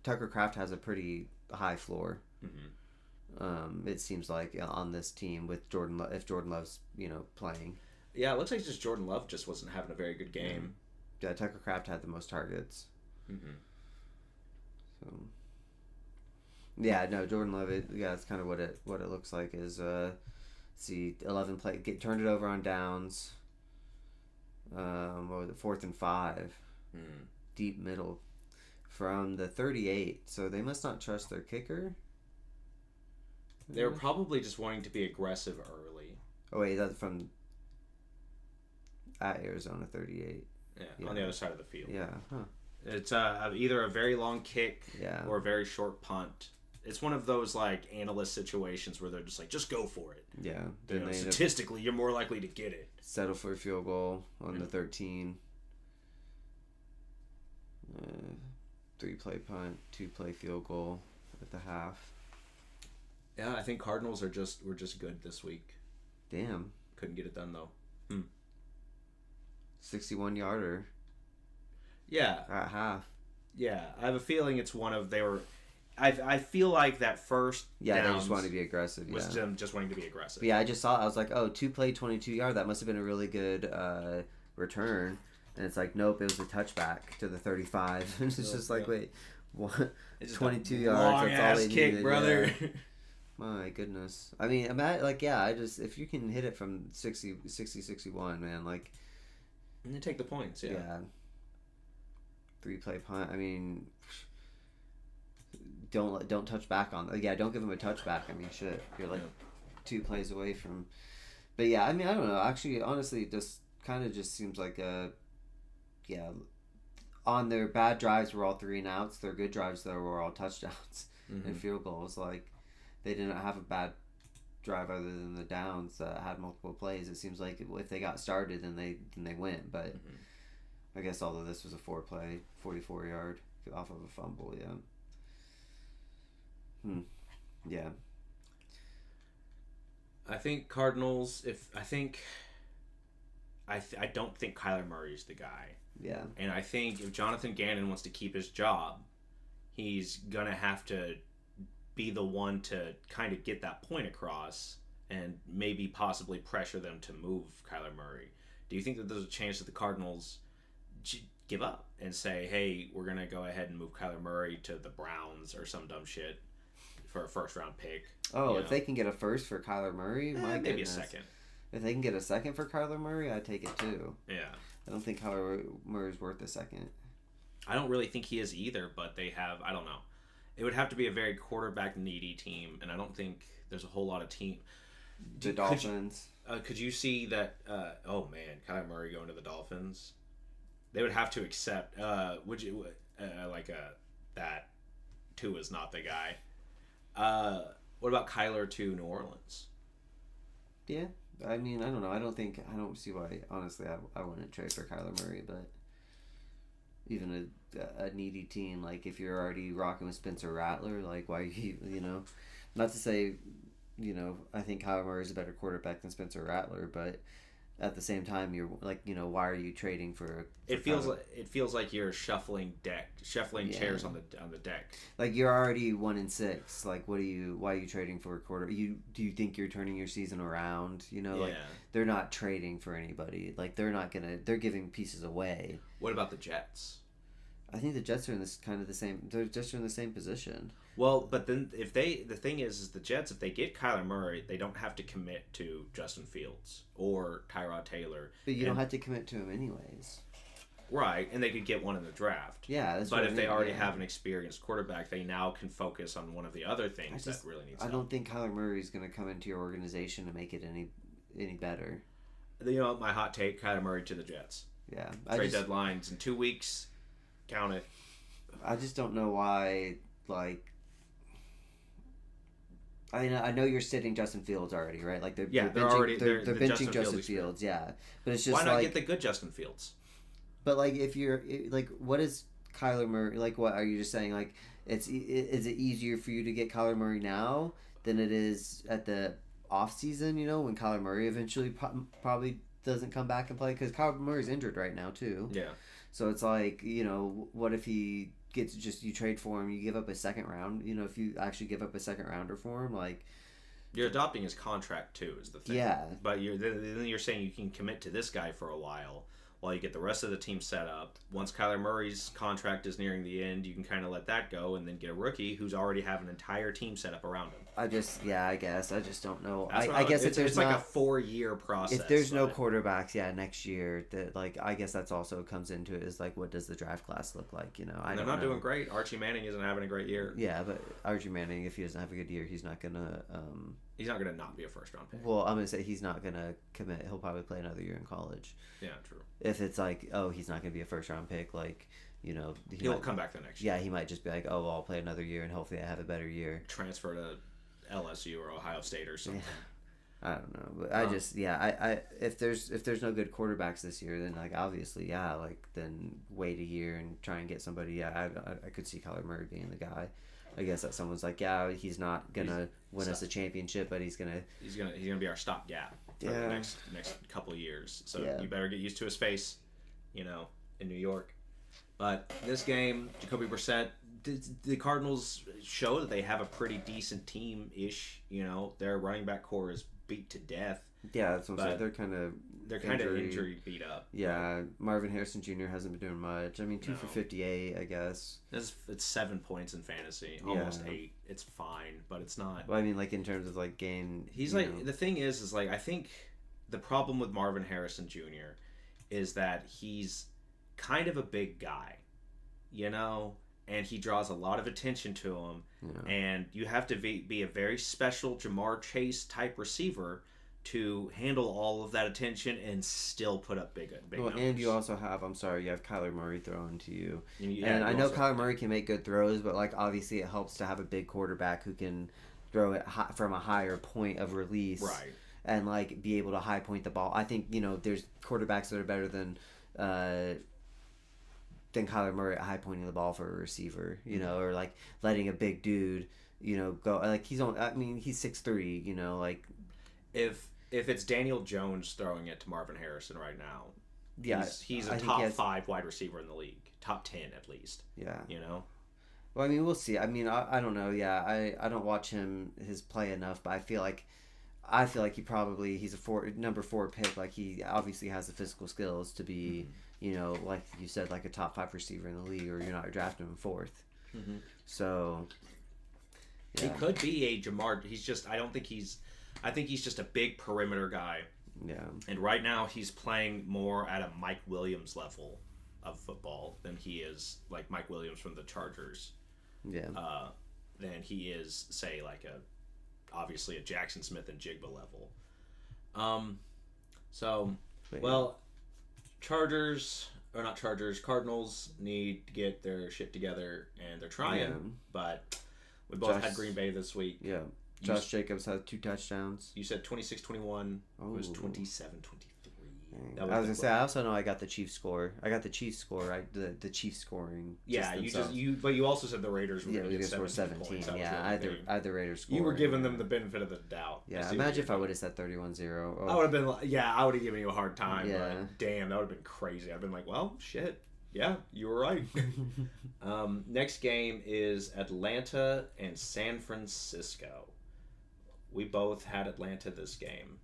Tucker Kraft has a pretty high floor. Mm-hmm. It seems like on this team with Jordan, if Jordan Love's playing. Yeah, it looks like just Jordan Love just wasn't having a very good game. Yeah, Tucker Kraft had the most targets. Mm-hmm. So. Yeah, no, Jordan Love. It's kind of what it looks like is. See, 11 play, turned it over on downs. What was it, 4th and 5, deep middle, from the 38. So they must not trust their kicker. They were probably just wanting to be aggressive early. Oh wait, that's from at Arizona 38. Yeah, on the other side of the field. Yeah, huh. It's either a very long kick or a very short punt. It's one of those analyst situations where they're just just go for it. Yeah. Statistically, you're more likely to get it. Settle for a field goal on the 13. 3-play punt, 2-play field goal at the half. Yeah, I think Cardinals were just good this week. Damn. Couldn't get it done though. 61-yarder. Yeah. At half. Yeah, I have a feeling it's one of I feel like that first they just wanted to be aggressive. Was them just wanting to be aggressive. But yeah, I just saw it. I was like, 2-play, 22-yard. That must have been a really good return. And it's nope, it was a touchback to the 35. And it's just wait, what? 22 yards. Long that's ass all they kick, needed, brother. Yeah. My goodness. I mean, if you can hit it from 60, 61, man, and you take the points, yeah. 3-play punt. I mean, don't touch back on. Don't give him a touchback. I mean, shit, you're 2 plays away from. But yeah, I mean, I don't know. Actually, honestly, just kind of just seems like on their bad drives were all 3 and outs. Their good drives though were all touchdowns and field goals. They didn't have a bad drive other than the downs that had multiple plays. It seems like if they got started, then they went. But I guess although this was a 4-play, 44-yard off of a fumble, yeah. I think Cardinals. I don't think Kyler Murray's the guy. Yeah. And I think if Jonathan Gannon wants to keep his job, he's gonna have to be the one to kind of get that point across and maybe possibly pressure them to move Kyler Murray. Do you think that there's a chance that the Cardinals give up and say, hey, we're going to go ahead and move Kyler Murray to the Browns or some dumb shit for a first-round pick? Oh, if they can get a first for Kyler Murray, my goodness. Maybe a second. If they can get a second for Kyler Murray, I'd take it too. Yeah. I don't think Kyler Murray's worth a second. I don't really think he is either, but they have, I don't know. It would have to be a very quarterback-needy team, and I don't think there's a whole lot of team. The Dolphins. Could you see that, oh man, Kyler Murray going to the Dolphins? They would have to accept, that Tua's not the guy. What about Kyler to New Orleans? Yeah. I mean, I don't know. I don't see why, honestly, I wouldn't trade for Kyler Murray, but even a needy team, if you're already rocking with Spencer Rattler, why, not to say, I think Kyler Murray's a better quarterback than Spencer Rattler, but at the same time, you're why are you trading for it feels like you're shuffling chairs on the deck. You're already 1-6. Why are you trading for a quarter? Do you think you're turning your season around? They're not trading for anybody. They're giving pieces away. What about the Jets? I think the Jets are in this kind of the same. They're just in the same position. Well, but then the thing is the Jets, if they get Kyler Murray, they don't have to commit to Justin Fields or Tyrod Taylor. But you don't have to commit to him anyways. Right, and they could get one in the draft. Yeah, that's but what if they already have an experienced quarterback, they now can focus on one of the other things that really needs. I don't think Kyler Murray is going to come into your organization and make it any better. You know, my hot take: Kyler Murray to the Jets. Yeah, trade deadlines in 2 weeks. Count it. I just don't know why. Like, I mean, I know you're sitting Justin Fields already, right? Like they're benching Justin Fields. Yeah, but it's just why not get the good Justin Fields? But like, if you're like, what is Kyler Murray like? What are you just saying? Like, is it easier for you to get Kyler Murray now than it is at the off season? You know, when Kyler Murray eventually probably doesn't come back and play because Kyler Murray's injured right now too. Yeah. So it's like, you know, what if he gets you trade for him, you give up a second round? You know, if you actually give up a second rounder for him, like. You're adopting his contract too, is the thing. Yeah. But then you're saying you can commit to this guy for a while you get the rest of the team set up. Once Kyler Murray's contract is nearing the end, you can kind of let that go and then get a rookie who's already have an entire team set up around him. I guess. I just don't know. I guess it's like a 4-year process. If there's no quarterbacks, next year, that like I guess that's also comes into it is like what does the draft class look like? You know, they're not doing great. Archie Manning isn't having a great year. Yeah, but Archie Manning, if he doesn't have a good year, he's not gonna. He's not gonna not be a first round pick. Well, I'm gonna say he's not gonna commit. He'll probably play another year in college. Yeah, true. If it's like, oh, he's not gonna be a first round pick, like. You know, he'll come back the next year. Yeah, he might just be like, oh, well, I'll play another year and hopefully I have a better year. Transfer to LSU or Ohio State or something. Yeah. I don't know, but I if there's no good quarterbacks this year, then like obviously then wait a year and try and get somebody. Yeah, I could see Kyler Murray being the guy. I guess that someone's like, yeah, he's not gonna win us a championship, but he's gonna be our stopgap for the next couple of years. So you better get used to his face, you know, in New York. But this game, Jacoby Brissett, the Cardinals show that they have a pretty decent team-ish. You know, their running back core is beat to death. Yeah, that's what I'm saying. They're kind of injury beat up. Yeah, right? Marvin Harrison Jr. hasn't been doing much. I mean, 2 for 58, I guess. It's 7 points in fantasy, almost 8. It's fine, but it's not. Well, I mean, like in terms of like game. He's like the thing is like I think the problem with Marvin Harrison Jr. is that he's kind of a big guy, you know, and he draws a lot of attention to him, and you have to be a very special Jamar Chase type receiver to handle all of that attention and still put up big numbers. And you also have, you have Kyler Murray throwing to you. And I know Kyler Murray can make good throws, but like obviously it helps to have a big quarterback who can throw it from a higher point of release, right? And like be able to high point the ball. I think there's quarterbacks that are better than Kyler Murray at high pointing the ball for a receiver, or like letting a big dude, go like he's 6'3", like if it's Daniel Jones throwing it to Marvin Harrison right now, he's a top 5 wide receiver in the league, top 10 at least. Yeah, Well, I mean, we'll see. I mean, I don't know. Yeah, I don't watch his play enough, but I feel like he's a number 4 pick. Like he obviously has the physical skills to be. Mm-hmm. Like you said, like a top 5 receiver in the league, or you're not drafting him 4th. Mm-hmm. So he could be a Jamar. I think he's just a big perimeter guy. Yeah. And right now he's playing more at a Mike Williams level of football than he is like Mike Williams from the Chargers. Yeah. Than he is, say, like obviously a Jackson Smith and Jigba level. Cardinals need to get their shit together, and they're trying, but we both had Green Bay this week. Yeah. Josh Jacobs had 2 touchdowns. You said 26-21. It was 27-23. I was gonna say. I also know I got the Chiefs score. I got the Chiefs score. Right, the Chiefs scoring. Yeah, but you also said the Raiders were going to score 17. Yeah, I had the Raiders score. You were giving them the benefit of the doubt. Yeah, imagine if I would have said 31-0. Oh. I would have been. I would have given you a hard time. Yeah. But damn, that would have been crazy. I've been like, well, shit. Yeah, you were right. Next game is Atlanta and San Francisco. We both had Atlanta this game,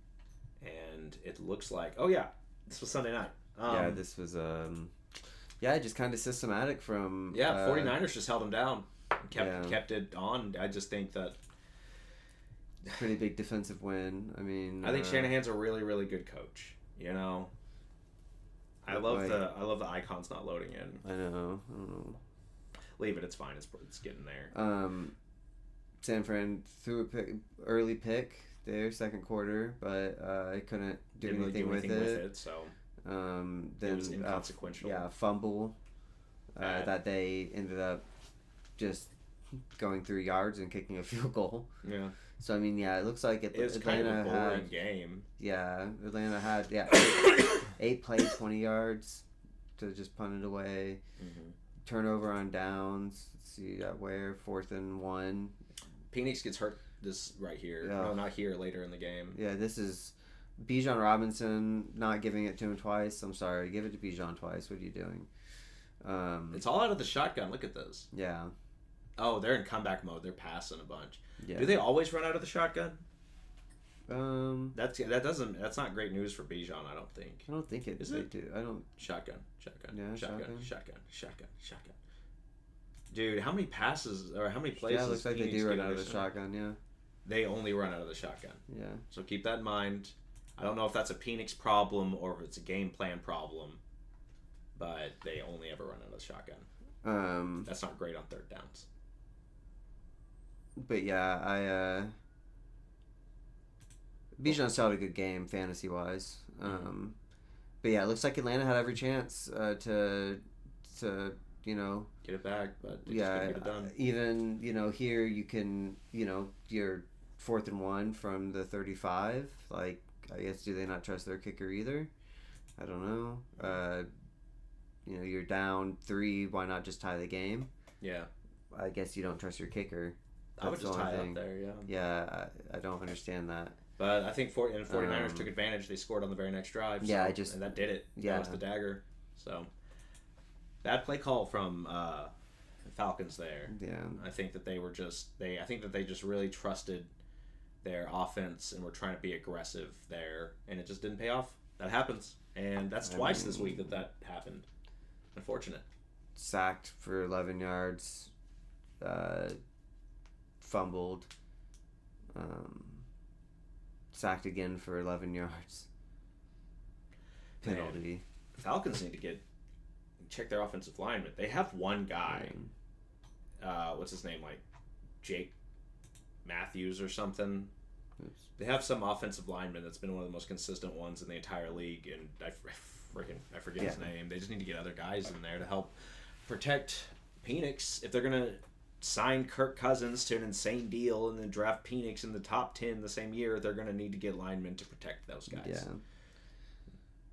and it looks like this was Sunday night. This was Yeah, just kind of systematic from... 49ers just held them down. Kept it on. I just think that... Pretty big defensive win. I mean... I think Shanahan's a really, really good coach. You know? I love the icons not loading in. I know. Leave it. It's fine. It's getting there. San Fran threw early pick there, second quarter, but I couldn't do anything with it. So then it was inconsequential. Fumble that they ended up just going 3 yards and kicking a field goal. Yeah. So I mean, it looks like it was Atlanta kind of a boring game. Yeah, Atlanta had 8 plays, 20 yards to just punt it away. Mm-hmm. Turnover on downs. Let's see where 4th and 1. Penix gets hurt this right here. Yeah. No, not here. Later in the game. Yeah, this is Bijan Robinson not giving it to him twice. I'm sorry, give it to Bijan twice. What are you doing? It's all out of the shotgun. Look at this. Yeah. Oh, they're in comeback mode. They're passing a bunch. Yeah. Do they always run out of the shotgun? That's not great news for Bijan. I don't think. I don't think it. Is they it? do. I don't. Shotgun. Yeah, Shotgun. Dude, how many passes or how many plays? Yeah, it looks like they do run out of the shotgun. Yeah. They only run out of the shotgun. Yeah. So keep that in mind. I don't know if that's a Penix problem or if it's a game plan problem, but they only ever run out of the shotgun. That's not great on third downs. But yeah, Bijan still had a good game fantasy wise. But yeah, it looks like Atlanta had every chance to get it back, but they just yeah, couldn't get it done. Even here you can you're 4th and 1 from the 35. Like, I guess, do they not trust their kicker either? I don't know. You're down 3. Why not just tie the game? Yeah. I guess you don't trust your kicker. I would just tie it up there, yeah. Yeah, I don't understand that. But I think 49ers took advantage. They scored on the very next drive. Yeah, and that did it. Yeah. That was the dagger. So, bad play call from Falcons there. Yeah. I think that they just really trusted their offense and were trying to be aggressive there, and it just didn't pay off. That happens, and that's twice this week that happened. Unfortunate. Sacked for 11 yards. Fumbled. Sacked again for 11 yards. Penalty. Man, Falcons need to check their offensive lineman. They have one guy. What's his name? Like Jake Matthews or something. Oops. They have some offensive lineman that's been one of the most consistent ones in the entire league, and I forget his name. They just need to get other guys in there to help protect Penix. If they're gonna sign Kirk Cousins to an insane deal and then draft Penix in the top 10 the same year, they're gonna need to get linemen to protect those guys. Yeah.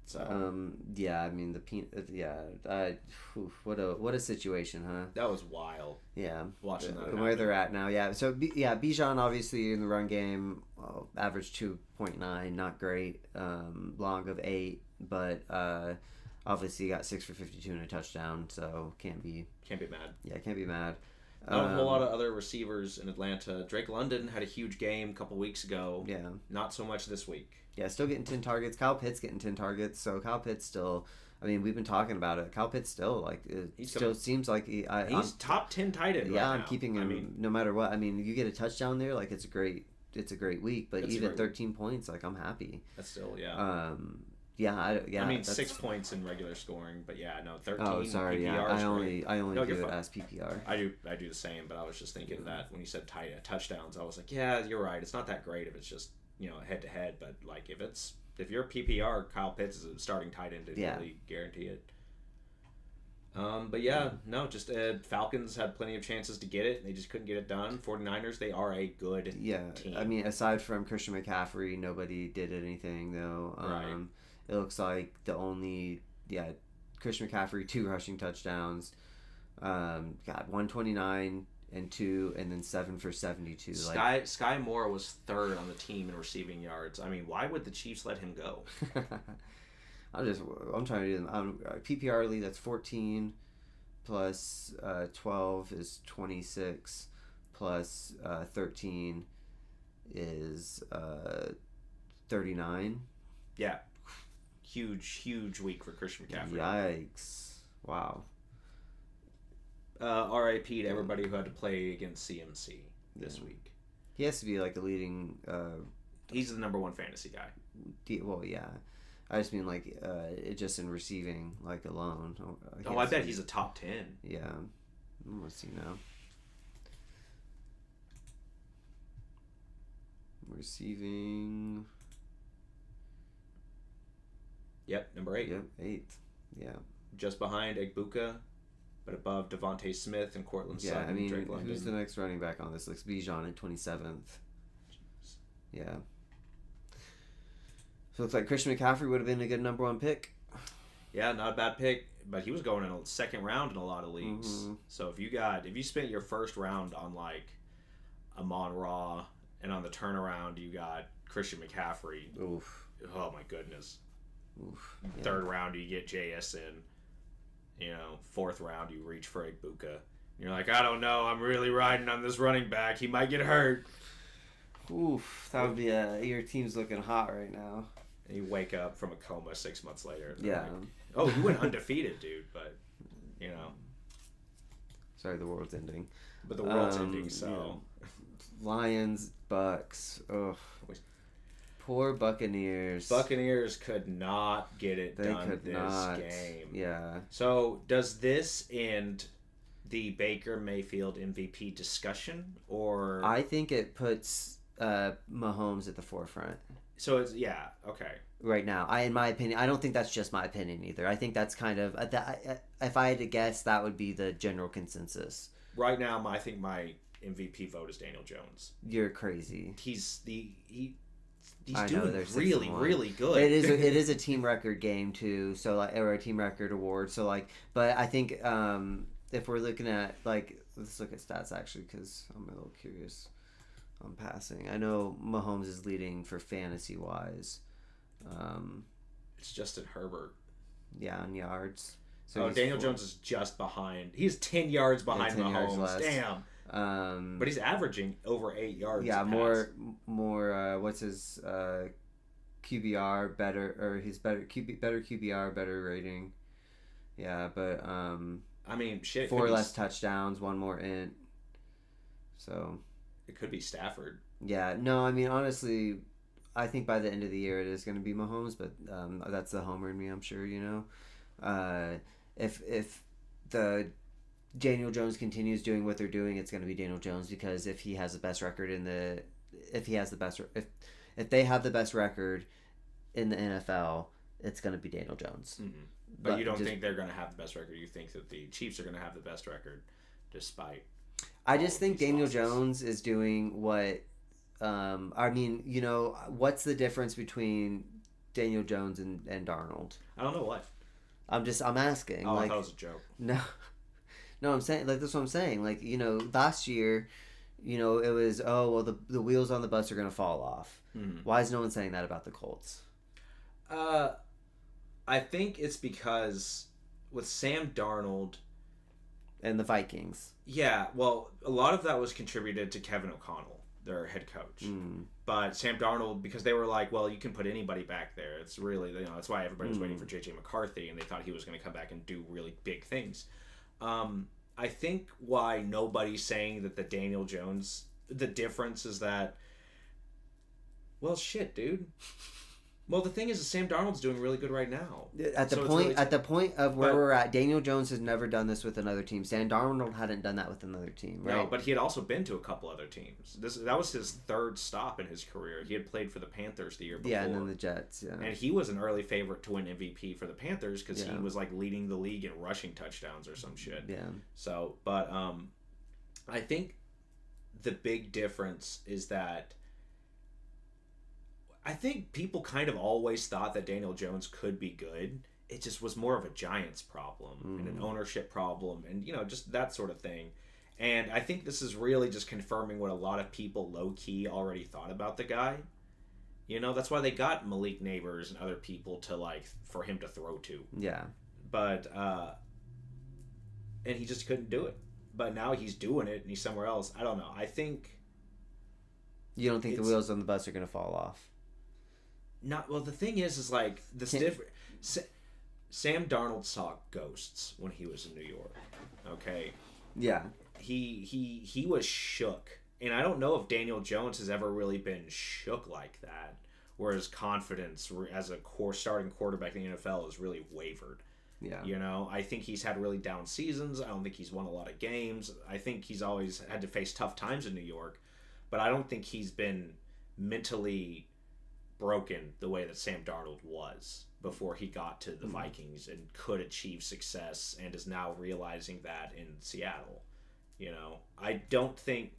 So. I mean what a situation, huh? That was wild. Yeah. Watching that. Where they're at now, yeah. So Bijan obviously in the run game, average 2.9, not great. Long of 8, but obviously got 6 for 52 and a touchdown, so can't be mad. Yeah, can't be mad. Not a whole lot of other receivers in Atlanta. Drake London had a huge game a couple weeks ago. Yeah. Not so much this week. Yeah, still getting 10 targets. Kyle Pitts getting 10 targets. So Kyle Pitts still, I mean, we've been talking about it. Kyle Pitts still, seems like he's top 10 tight end. Yeah, right I'm now. keeping him no matter what. I mean, you get a touchdown there, like it's a great week. But even 13 points, like I'm happy. That's still I mean, 6 points in regular scoring, but 13. Oh, sorry, PPR I only do it as PPR. I do the same, but I was just thinking that when you said touchdowns, I was like, yeah, you're right. It's not that great if it's just head to head, but like if you're PPR, Kyle Pitts is a starting tight end to really guarantee it. Falcons had plenty of chances to get it, and they just couldn't get it done. 49ers, they are a good team. I mean, aside from Christian McCaffrey, nobody did anything though. Right. It looks like Christian McCaffrey 2 rushing touchdowns. Got 129 and 2, and then 7 for 72. Sky Moore was 3rd on the team in receiving yards. I mean, why would the Chiefs let him go? I'm trying to do them. PPR league, that's 14 plus 12 is 26 plus 13 is 39. Yeah. Huge week for Christian McCaffrey. Yikes. Wow. R.I.P. to everybody who had to play against CMC this week. He has to be like the leading. He's the number one fantasy guy. Well, yeah. I just mean like just in receiving like alone. I bet he's a top 10. Yeah. Let's see now. Receiving. Yep, number 8. Yep, 8th. Yeah. Just behind Egbuka, but above Devontae Smith and Cortland Sutton. Yeah, I mean, Drake London. who's the next running back on this list? Bijan at 27th. Jeez. Yeah. So it looks like Christian McCaffrey would have been a good number 1 pick. Yeah, not a bad pick, but he was going in a second round in a lot of leagues. Mm-hmm. So if you spent your first round on like Amon-Ra, and on the turnaround you got Christian McCaffrey. Oof. Oh my goodness. Oof. Yeah. Third round you get JSN. Fourth round you reach for Egbuka. You're like, I don't know, I'm really riding on this running back. He might get hurt. Oof. That would be your team's looking hot right now. And you wake up from a coma 6 months later. Yeah. Like, oh, you went undefeated, dude, but Sorry, the world's ending. But the world's ending, so. Yeah. Lions, Bucks. Ugh. Poor Buccaneers. Buccaneers could not get it done could this not. game. Yeah. So does this end the Baker Mayfield MVP discussion, or I think it puts Mahomes at the forefront. So it's okay. Right now, in my opinion, I don't think that's just my opinion either. I think that's kind of if I had to guess, that would be the general consensus. Right now, I think my MVP vote is Daniel Jones. You're crazy. He's doing really, really good. It is a team record game too, so or a team record award. So but I think if we're looking at let's look at stats actually, because I'm a little curious on passing. I know Mahomes is leading for fantasy wise. It's Justin Herbert. Yeah, on yards. So Daniel Jones is just behind. He's 10 yards behind Mahomes. Damn. But he's averaging over 8 yards. Yeah, more. What's his QBR better, or his better QBR, better rating. Yeah, but I mean, shit. 4 less touchdowns, 1 more int. So it could be Stafford. Yeah, no, I mean honestly, I think by the end of the year it is going to be Mahomes, but that's the homer in me, I'm sure, if the Daniel Jones continues doing what they're doing, it's going to be Daniel Jones, because if he has the best record if they have the best record in the NFL, it's going to be Daniel Jones. Mm-hmm. But you don't think they're going to have the best record. You think that the Chiefs are going to have the best record despite. I just think Daniel Jones is doing what. I mean, what's the difference between Daniel Jones and Darnold? I don't know what. I'm asking. Oh, I thought it was a joke. No, I'm saying, that's what I'm saying. Last year, it was, the wheels on the bus are going to fall off. Mm-hmm. Why is no one saying that about the Colts? I think it's because with Sam Darnold and the Vikings. Yeah, well, a lot of that was contributed to Kevin O'Connell, their head coach. Mm. But Sam Darnold, because they were like, well, you can put anybody back there. It's really, that's why everybody was waiting for J.J. McCarthy, and they thought he was going to come back and do really big things. I think why nobody's saying that the Daniel Jones, the difference is that, well, shit, dude. Well, the thing is that Sam Darnold's doing really good right now. At the point of where we're at, Daniel Jones has never done this with another team. Sam Darnold hadn't done that with another team, right? No, but he had also been to a couple other teams. That was his third stop in his career. He had played for the Panthers the year before. Yeah, and then the Jets, yeah. And he was an early favorite to win MVP for the Panthers because he was leading the league in rushing touchdowns or some shit. Yeah. So, but I think the big difference is that I think people kind of always thought that Daniel Jones could be good. It just was more of a Giants problem and an ownership problem and, just that sort of thing. And I think this is really just confirming what a lot of people low-key already thought about the guy. That's why they got Malik Neighbors and other people to, for him to throw to. Yeah. But, and he just couldn't do it. But now he's doing it and he's somewhere else. I don't know. I think... You don't think the wheels on the bus are going to fall off? Not well. The thing is this different. Sam Darnold saw ghosts when he was in New York. Okay, Yeah. he was shook, and I don't know if Daniel Jones has ever really been shook like that, where his confidence as a starting quarterback in the NFL has really wavered. Yeah. You know, I think he's had really down seasons. I don't think he's won a lot of games. I think he's always had to face tough times in New York, but I don't think he's been mentally broken the way that Sam Darnold was before he got to the Vikings and could achieve success and is now realizing that in Seattle. You know, I don't think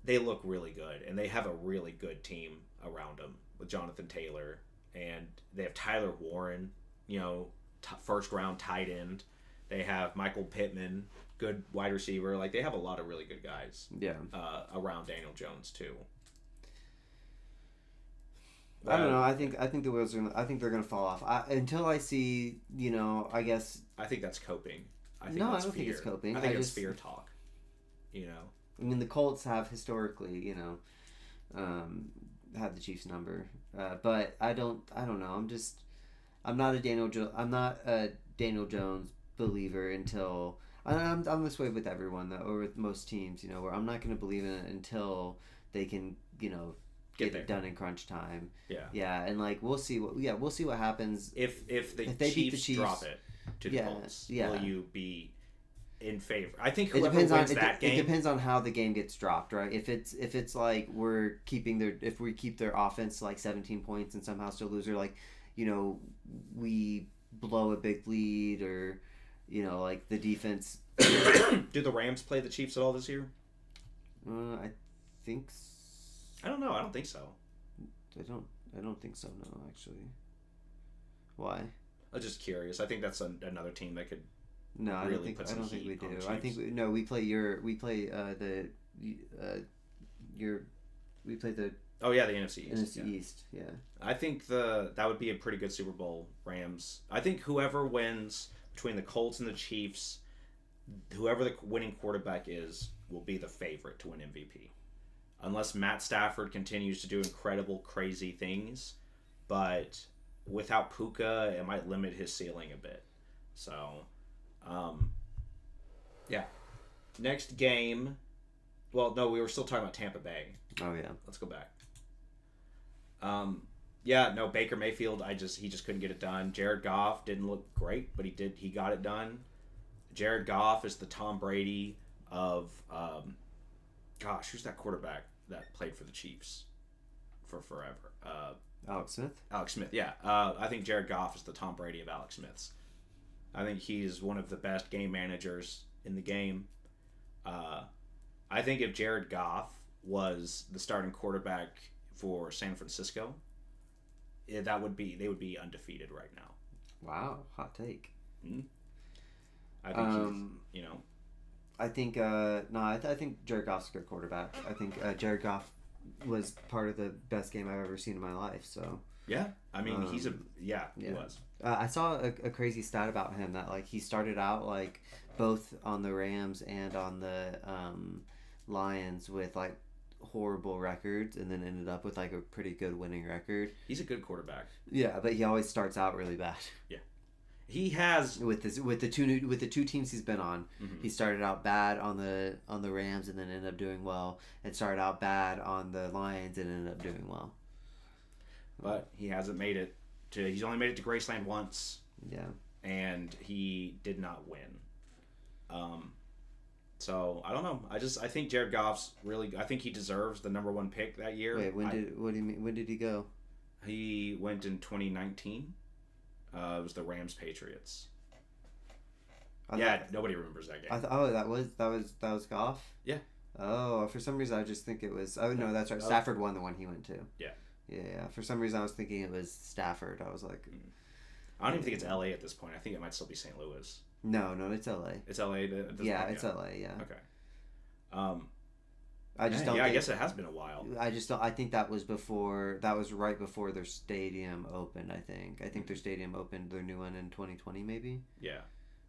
they look really good, and they have a really good team around them with Jonathan Taylor, and they have Tyler Warren, you know, first round tight end. They have Michael Pittman, good wide receiver. Like, they have a lot of really good guys. Yeah. Around Daniel Jones too. I don't know. I think the wheels are gonna. I think they're gonna fall off. Until I see, you know. I guess. I think that's coping. I don't think it's coping. I think it's fear talk. You know. I mean, the Colts have historically, you know, had the Chiefs number, but I don't know. I'm not a Daniel Jones believer until. I'm this way with everyone though, or with most teams, you know, where I'm not going to believe in it until they can, you know, get it done in crunch time. Yeah, and like we'll see what happens if they beat the Chiefs drop it to the Colts. Will you be in favor? I think whoever wins that game. It depends on how the game gets dropped, right? If it's like if we keep their offense to like 17 points and somehow still lose, or like, you know, we blow a big lead, or, you know, like the defense. Do the Rams play the Chiefs at all this year? I think. I don't know. I don't think so. I don't think so. No, actually. Why? I'm just curious. I think that's another team that could. No, I don't think we do. I think we play the. Oh yeah, the NFC East. NFC East, yeah. I think that would be a pretty good Super Bowl. Rams. I think whoever wins between the Colts and the Chiefs, whoever the winning quarterback is, will be the favorite to win MVP. Unless Matt Stafford continues to do incredible, crazy things, but without Puka, it might limit his ceiling a bit. So, yeah. Next game. Well, no, we were still talking about Tampa Bay. Oh yeah. Let's go back. Yeah, no, Baker Mayfield. He just couldn't get it done. Jared Goff didn't look great, but he got it done. Jared Goff is the Tom Brady of, who's that quarterback that played for the Chiefs for forever? Alex Smith. Alex Smith, yeah. I think Jared Goff is the Tom Brady of Alex Smith's. I think he's one of the best game managers in the game. I think if Jared Goff was the starting quarterback for San Francisco, they would be undefeated right now. Wow, hot take. Mm-hmm. I think he's, I think I think Jared Goff's a good quarterback. I think Jared Goff was part of the best game I've ever seen in my life. So yeah, I mean he was. I saw a crazy stat about him that like he started out like both on the Rams and on the Lions with like horrible records, and then ended up with like a pretty good winning record. He's a good quarterback. Yeah, but he always starts out really bad. Yeah. He has with the two teams he's been on. Mm-hmm. He started out bad on the Rams and then ended up doing well, and started out bad on the Lions and ended up doing well. But he hasn't made it to. He's only made it to Graceland once. Yeah, and he did not win. So I don't know. I think Jared Goff's really. I think he deserves the number 1 pick that year. Wait, what do you mean? When did he go? He went in 2019. It was the Rams Patriots. Nobody remembers that game. That was Goff. Yeah. Oh, for some reason I just think it was. Oh no, that's right. Stafford won the one he went to. Yeah. Yeah. For some reason I was thinking it was Stafford. I was like. I don't even think it's L.A. at this point. I think it might still be St. Louis. No, it's L.A. It's L.A. At this point, it's L.A. Yeah. Okay. I just don't. Yeah, I guess it has been a while. I just don't. I think that was before. That was right before their stadium opened. I think their stadium opened their new one in 2020, maybe. Yeah.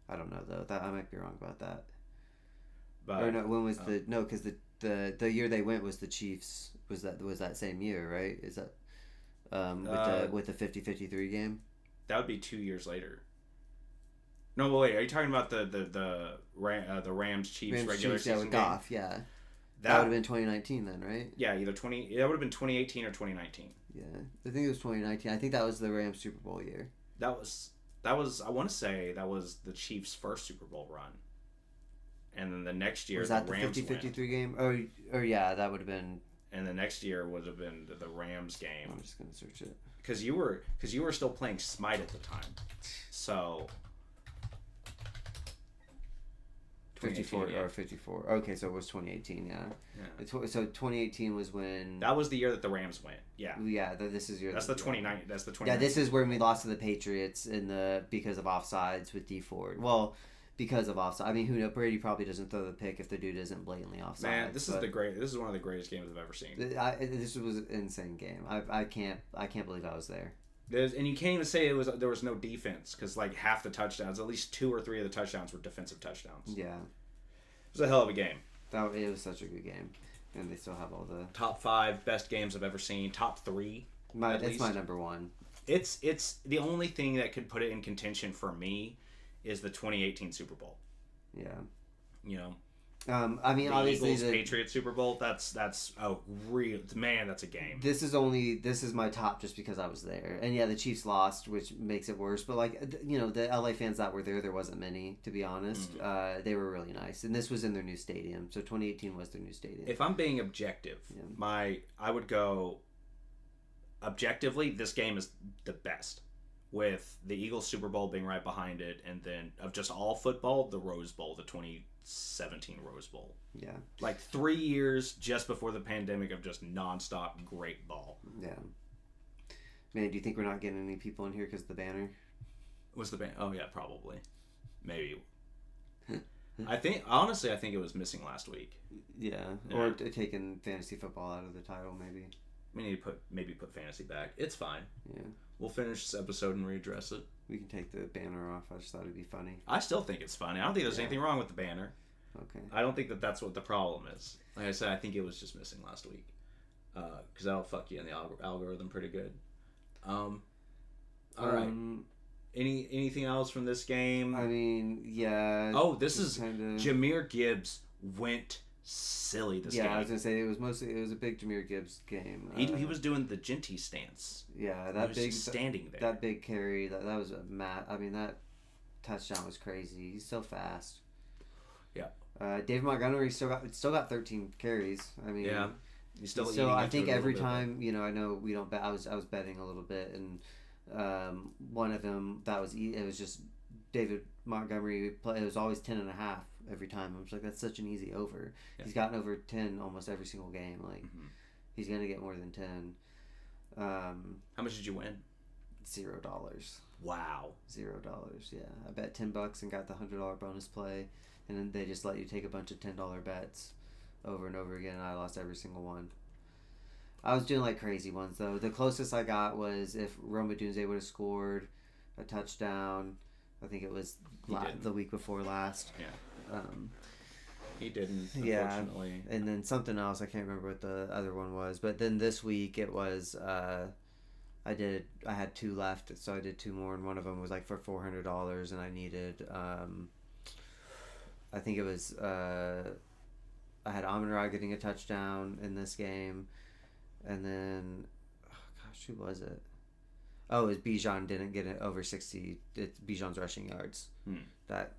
I don't know though. That I might be wrong about that. But or no, when was because the year they went was the Chiefs. Was that same year, right? Is that with the 50-53 game? That would be 2 years later. No, wait. Are you talking about the Rams Chiefs Rams regular Chiefs, yeah, season with game? Goff, yeah. That would That have been 2019 then, right? yeah, either 20. That would have been 2018 or 2019. Yeah, I think it was 2019. I think that was the Rams Super Bowl year. That was I want to say that was the Chiefs' first Super Bowl run, and then the next year Was that the the Rams 50-53 win. game? Or yeah, that would have been. And the next year would have been the Rams game I'm just gonna search it. because you were still playing Smite at the time, so 54 yeah. or 54. Okay, so it was 2018. Yeah. So 2018 was when. That was the year that the Rams went. Yeah. Yeah, this is your. That's the 29. That's the 20. Yeah, this is when we lost to the Patriots because of offsides with D Ford. Well, because of offside. I mean, who knows? Brady probably doesn't throw the pick if the dude isn't blatantly offside. Man, this is one of the greatest games I've ever seen. This was an insane game. I can't believe I was there. And you can't even say there was no defense because like half the touchdowns, at least 2 or 3 of the touchdowns were defensive touchdowns. Yeah, it was a hell of a game. It was such a good game, and they still have all the top 5 best games I've ever seen. Top 3. It's my number one. It's the only thing that could put it in contention for me is the 2018 Super Bowl. Yeah, you know. I mean, the obviously Eagles Patriots Super Bowl. That's a real man. That's a game. This is my top just because I was there, and yeah, the Chiefs lost, which makes it worse. But like the LA fans that were there wasn't many, to be honest. Mm-hmm. They were really nice, and this was in their new stadium. So 2018 was their new stadium. If I'm being objective, I would go objectively. This game is the best, with the Eagles Super Bowl being right behind it, and then of just all football, the Rose Bowl, the 2017 Rose Bowl. Yeah. Like 3 years just before the pandemic of just nonstop great ball. Yeah. Man, do you think we're not getting any people in here because of the banner? Was the banner? Oh, yeah, probably. Maybe. I think it was missing last week. Yeah. Or taking fantasy football out of the title, maybe. We need to put fantasy back. It's fine. Yeah. We'll finish this episode and readdress it. We can take the banner off. I just thought it'd be funny. I still think it's funny. I don't think there's anything wrong with the banner. Okay. I don't think that's what the problem is. Like I said, I think it was just missing last week. Because that'll fuck you in the algorithm pretty good. All right. Anything else from this game? I mean, yeah. Oh, this is Jahmyr Gibbs went silly this game. Yeah, I was gonna say it was a big Jahmyr Gibbs game. He was doing the Genty stance. Yeah, that big standing there. That big carry, that was a I mean, that touchdown was crazy. He's so fast. Yeah. David Montgomery still got 13 carries. I mean, yeah. He's still I think every time, I know we don't bet. I was betting a little bit, and one of them it was just David Montgomery play. It was always 10.5 every time. I was like, that's such an easy over. Yeah. He's gotten over 10 almost every single game. Like, he's gonna get more than 10. How much did you win? $0. Wow. $0. Yeah, I bet $10 and got the $100 bonus play, and then they just let you take a bunch of $10 bets over and over again. And I lost every single one. I was doing like crazy ones though. The closest I got was if Rome Odunze would have scored a touchdown. I think it was the week before last. Yeah. He didn't, unfortunately. Yeah, and then something else. I can't remember what the other one was. But then this week it was. I had 2 left, so I did 2 more, and one of them was like for $400, and I needed. I think it was. I had Amon-Ra getting a touchdown in this game, and then, who was it? Oh, it was Bijan didn't get it over 60. It's Bijan's rushing yards. That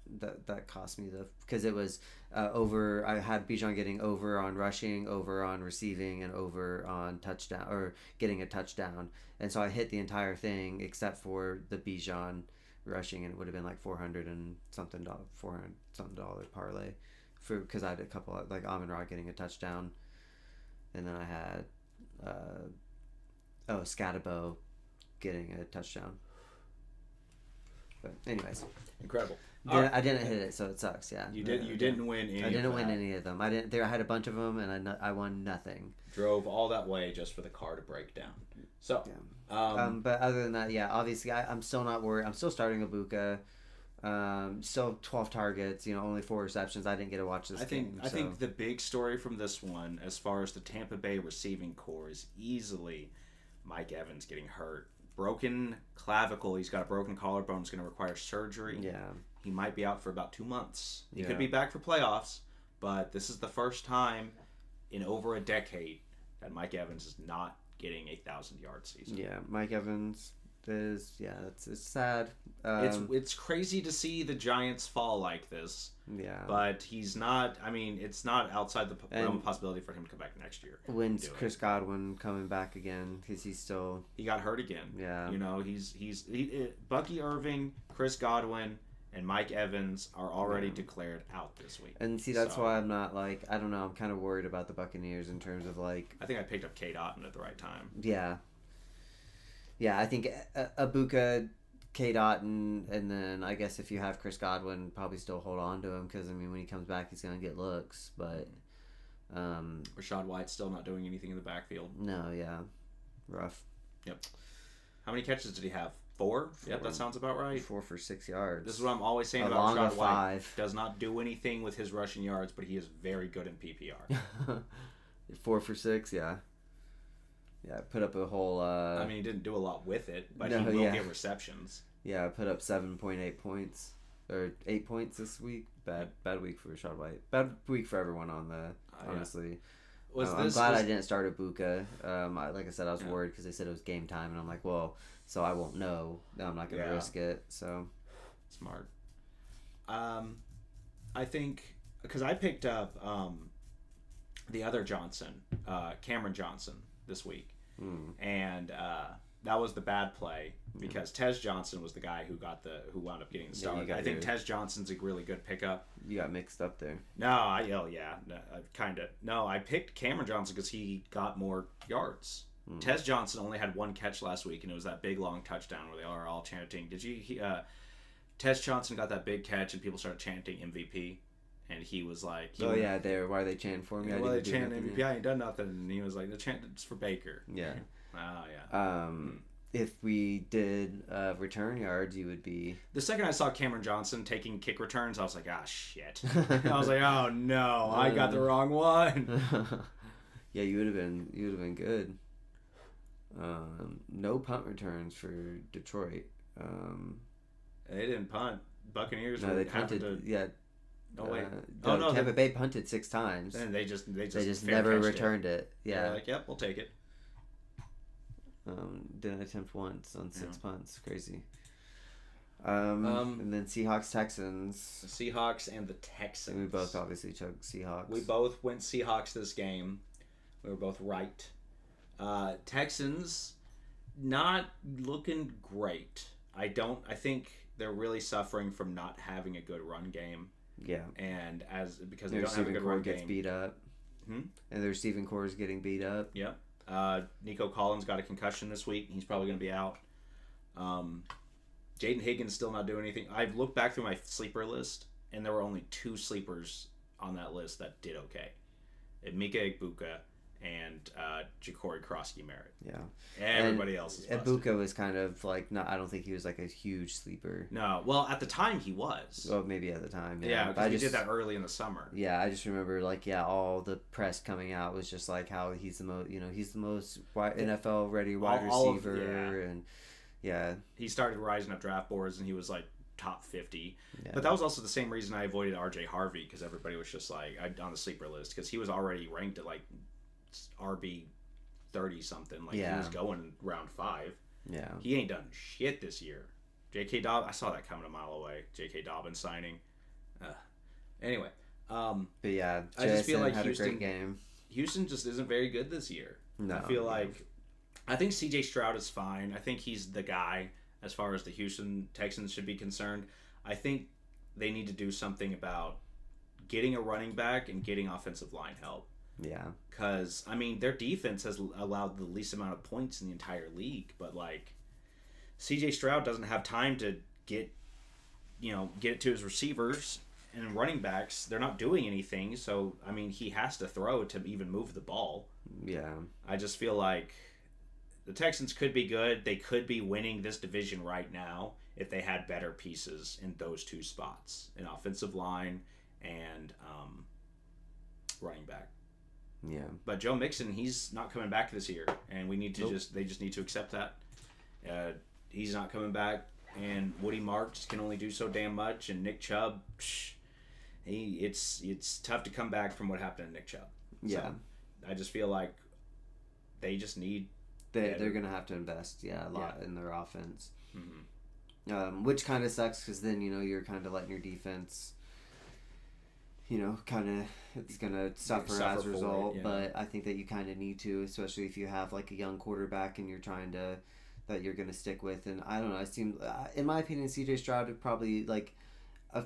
cost me because it was over. I had Bijan getting over on rushing, over on receiving, and over on touchdown or getting a touchdown. And so I hit the entire thing except for the Bijan rushing, and it would have been like $400 something parlay because I had a couple like Amon-Ra getting a touchdown, and then I had Scatabo getting a touchdown. But anyways, incredible. I didn't hit it, so it sucks. Yeah, you didn't win any. I didn't win any of them. I didn't. I had a bunch of them, and I won nothing. Drove all that way just for the car to break down. So, but other than that, yeah, obviously I'm still not worried. I'm still starting Ibuka. Still 12 targets. Only 4 receptions. I didn't get to watch this game. I think the big story from this one, as far as the Tampa Bay receiving core, is easily Mike Evans getting hurt broken clavicle. He's got a broken collarbone. He's going to require surgery. Yeah. He might be out for about 2 months. He Yeah. could be back for playoffs, but this is the first time in over a decade that Mike Evans is not getting a 1,000-yard season. Yeah, Mike Evans is, it's sad. It's crazy to see the Giants fall like this. Yeah. But he's not, I mean, it's not outside the realm of possibility for him to come back next year. When's Chris Godwin coming back again? Because he's still... He got hurt again. Yeah. You know, Bucky Irving, Chris Godwin, and Mike Evans are already declared out this week. And see, that's why I'm not like, I don't know, I'm kind of worried about the Buccaneers in terms of like... I think I picked up K. Dotton at the right time. Yeah. Yeah, I think Abuka, K. Dotton, and then I guess if you have Chris Godwin, probably still hold on to him because, I mean, when he comes back, he's going to get looks, but... Rashad White's still not doing anything in the backfield. No, yeah. Rough. Yep. How many catches did he have? 4? Yep, that sounds about right. 4 for 6 yards. This is what I'm always saying about Rashad White. Does not do anything with his rushing yards, but he is very good in PPR. 4 for 6, yeah. Yeah, put up a whole... I mean, he didn't do a lot with it, but he will get receptions. Yeah, put up 7.8 points. Or 8 points this week. Bad week for Rashad White. Bad week for everyone on the... honestly. Yeah. I'm glad I didn't start Abuka. Like I said, I was worried because they said it was game time, and I'm like, well, so I won't know. No, I'm not going to risk it. So smart. I think because I picked up the other Johnson, Cameron Johnson, this week, and that was the bad play because Tez Johnson was the guy who wound up getting the start. I think Tez Johnson's a really good pickup. You got mixed up there. No, I picked Cameron Johnson because he got more yards. Tez Johnson only had 1 catch last week, and it was that big long touchdown where they are all chanting. Tez Johnson got that big catch, and people started chanting MVP. And he was like... why are they chanting for me? Well, they chanted MVP. I ain't done nothing. And he was like, the chant is for Baker. Yeah. Oh, yeah. If we did return yards, you would be... The second I saw Cameron Johnson taking kick returns, I was like, shit. I was like, oh, no. I got the wrong one. Yeah, you would have been good. No punt returns for Detroit. They didn't punt. Buccaneers they punted. Yeah. Oh wait! Tampa Bay punted 6 times. And they just never returned it. Yeah. They're like, yep, we'll take it. Didn't attempt once on 6 punts. Crazy. And then Seahawks Texans. The Seahawks and the Texans. And we both obviously chose Seahawks. We both went Seahawks this game. We were both right. Texans not looking great. I think they're really suffering from not having a good run game. Yeah, and because they don't have a good run game, gets beat up, and their receiving core is getting beat up. Yep. Nico Collins got a concussion this week. He's probably going to be out. Jaden Higgins still not doing anything. I've looked back through my sleeper list, and there were only 2 sleepers on that list that did okay. Mika Egbuka and Ja'Cory Krosky-Merritt. Yeah. Everybody else is busted. Egbuka was kind of like, I don't think he was like a huge sleeper. No. Well, at the time he was. Well, maybe at the time. Yeah, because he did that early in the summer. Yeah, I just remember all the press coming out was just like how he's the most NFL ready wide receiver. And yeah. He started rising up draft boards and he was like top 50. Yeah. But that was also the same reason I avoided RJ Harvey because everybody was just like on the sleeper list because he was already ranked at like RB 30 something. Like he was going round 5. Yeah. He ain't done shit this year. J.K. Dobbins, I saw that coming a mile away. J.K. Dobbins signing. Anyway. But yeah, I just feel like had a great game. Houston just isn't very good this year. No. I think C.J. Stroud is fine. I think he's the guy as far as the Houston Texans should be concerned. I think they need to do something about getting a running back and getting offensive line help. Yeah. Because, I mean, their defense has allowed the least amount of points in the entire league. But, like, C.J. Stroud doesn't have time to get it to his receivers and running backs. They're not doing anything. So, I mean, he has to throw to even move the ball. Yeah. I just feel like the Texans could be good. They could be winning this division right now if they had better pieces in those 2 spots, an offensive line and running back. Yeah. But Joe Mixon, he's not coming back this year, and we need to they just need to accept that He's not coming back, and Woody Marks can only do so damn much, and Nick Chubb, it's tough to come back from what happened to Nick Chubb. Yeah. So I just feel like they just need... They're going to have to invest, a lot in their offense. Mm-hmm. Which kind of sucks because then, you're kind of letting your defense... it's going to suffer as a result, but I think that you kind of need to, especially if you have, like, a young quarterback and you're trying to, that you're going to stick with, and I don't know, it seems, in my opinion, C.J. Stroud would probably, like,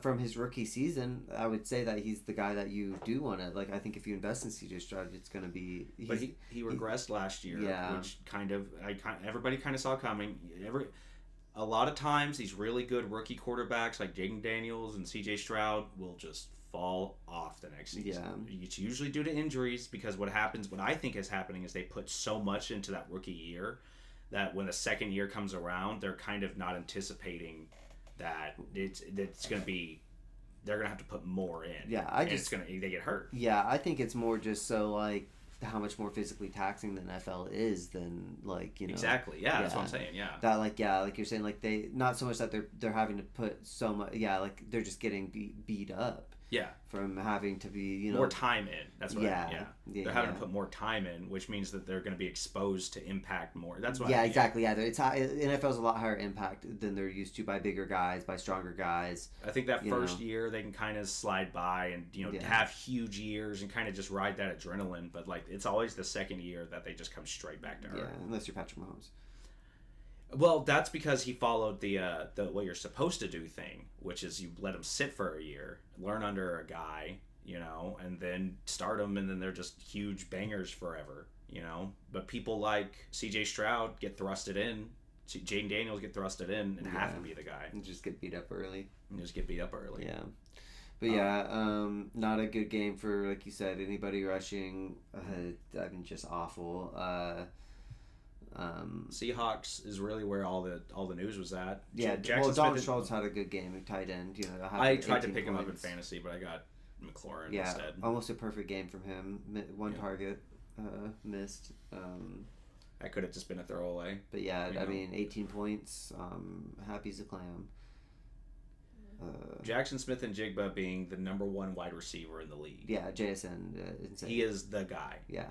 from his rookie season, I would say that he's the guy that you do want to, like, I think if you invest in C.J. Stroud, it's going to be... But he regressed last year, which everybody kind of saw coming. A lot of times, these really good rookie quarterbacks like Jaden Daniels and C.J. Stroud will just fall off the next season. Yeah. It's usually due to injuries because what I think is happening is they put so much into that rookie year that when the second year comes around, they're kind of not anticipating that it's going to be, they're going to have to put more in. Yeah, they get hurt. Yeah, I think it's more just so like how much more physically taxing the NFL is than like, Exactly. Yeah, that's what I'm saying. Yeah. That like you're saying like they not so much that they're having to put so much like they're just getting beat up. Yeah. From having to be, more time in. That's what they're having to put more time in, which means that they're going to be exposed to impact more. That's what exactly. Yeah, it's NFL's a lot higher impact than they're used to by bigger guys, by stronger guys. I think that first year they can kind of slide by and have huge years and kind of just ride that adrenaline, but like it's always the second year that they just come straight back to earth. Yeah, unless you're Patrick Mahomes. Well, that's because he followed the what you're supposed to do thing, which is you let him sit for a year, learn under a guy, and then start them, and then they're just huge bangers forever, But people like C.J. Stroud get thrusted in, Jaden Daniels get thrusted in, and have to be the guy. And just get beat up early. Yeah. But not a good game for, like you said, anybody rushing. Just awful. Seahawks is really where all the news was at. Yeah, Dalton Schultz had a good game, tight end. I tried to pick him up in fantasy, but I got McLaurin instead. Almost a perfect game from him. One target missed. That could have just been a throwaway. But yeah, 18 points. Happy as a clam. Jackson Smith and Jigba being the number one wide receiver in the league. Yeah, JSN. Insane. He is the guy. Yeah.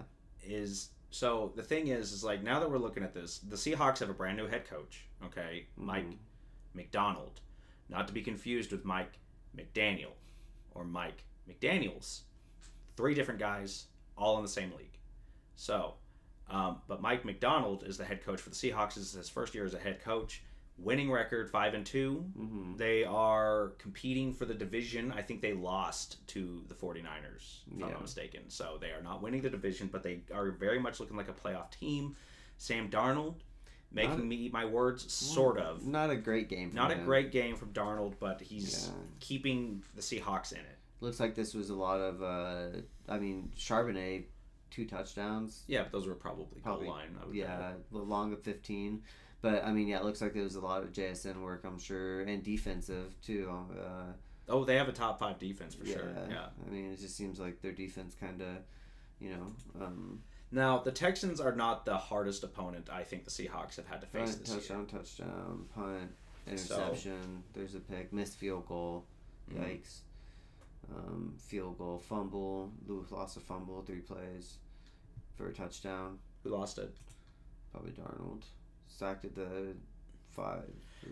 So the thing is like now that we're looking at this, the Seahawks have a brand new head coach, okay? Mike McDonald. Not to be confused with Mike McDaniel or Mike McDaniels. 3 different guys, all in the same league. So, but Mike McDonald is the head coach for the Seahawks. This is his first year as a head coach. Winning record 5-2. Mm-hmm. They are competing for the division. I think they lost to the 49ers, if I'm not mistaken. So they are not winning the division, but they are very much looking like a playoff team. Sam Darnold, making me eat my words, sort of. Not a great game from him. A great game from Darnold, but he's keeping the Seahawks in it. Looks like this was a lot of, Charbonnet, 2 touchdowns. Yeah, but those were probably goal line. I would bet. Long of 15. But, it looks like there was a lot of JSN work, I'm sure, and defensive, too. They have a top 5 defense for sure. Yeah. It just seems like their defense kind of, Now, the Texans are not the hardest opponent I think the Seahawks have had to face this year. Touchdown, punt, interception, there's a pick, missed field goal, yikes. Field goal, fumble, Lewis lost a fumble, 3 plays for a touchdown. Who lost it? Probably Darnold. Sacked at the 5.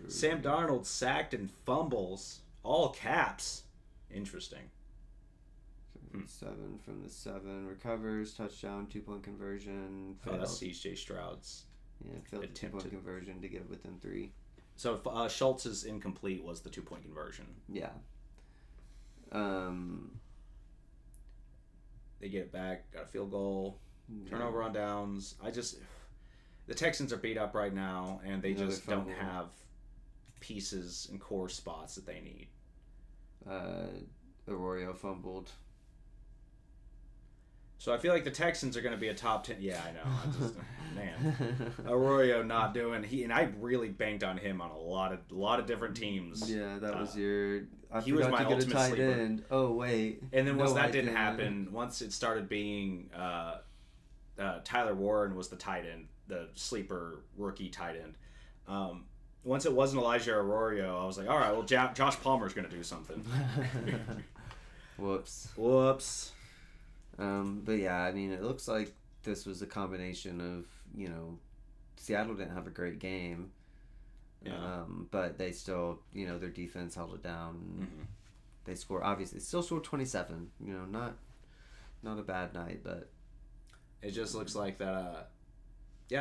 Sam Darnold sacked and fumbles, all caps. Interesting. 7 from the 7, recovers, touchdown, 2-point conversion. Oh, that's C.J. Stroud's. Yeah, failed the 2-point conversion to get it within 3. So Schultz's incomplete was the 2-point conversion. Yeah. They get it back, got a field goal, turnover on downs. The Texans are beat up right now, and they just don't have pieces and core spots that they need. Arroyo fumbled. So I feel like the Texans are going to be a top 10. Yeah, I know. Man, Arroyo not doing. And I really banked on him on a lot of different teams. Yeah, that was your. He was my ultimate tight sleeper. End. Oh wait. And then once that didn't happen, once it started being Tyler Warren was the tight end, the sleeper rookie tight end. Once it wasn't Elijah Arroyo, I was like, all right, well, Josh Palmer's going to do something. Whoops. Whoops. But yeah, I mean, it looks like this was a combination of, Seattle didn't have a great game. Yeah. But they still, their defense held it down. Mm-hmm. They still scored 27. Not a bad night, but it just looks like that.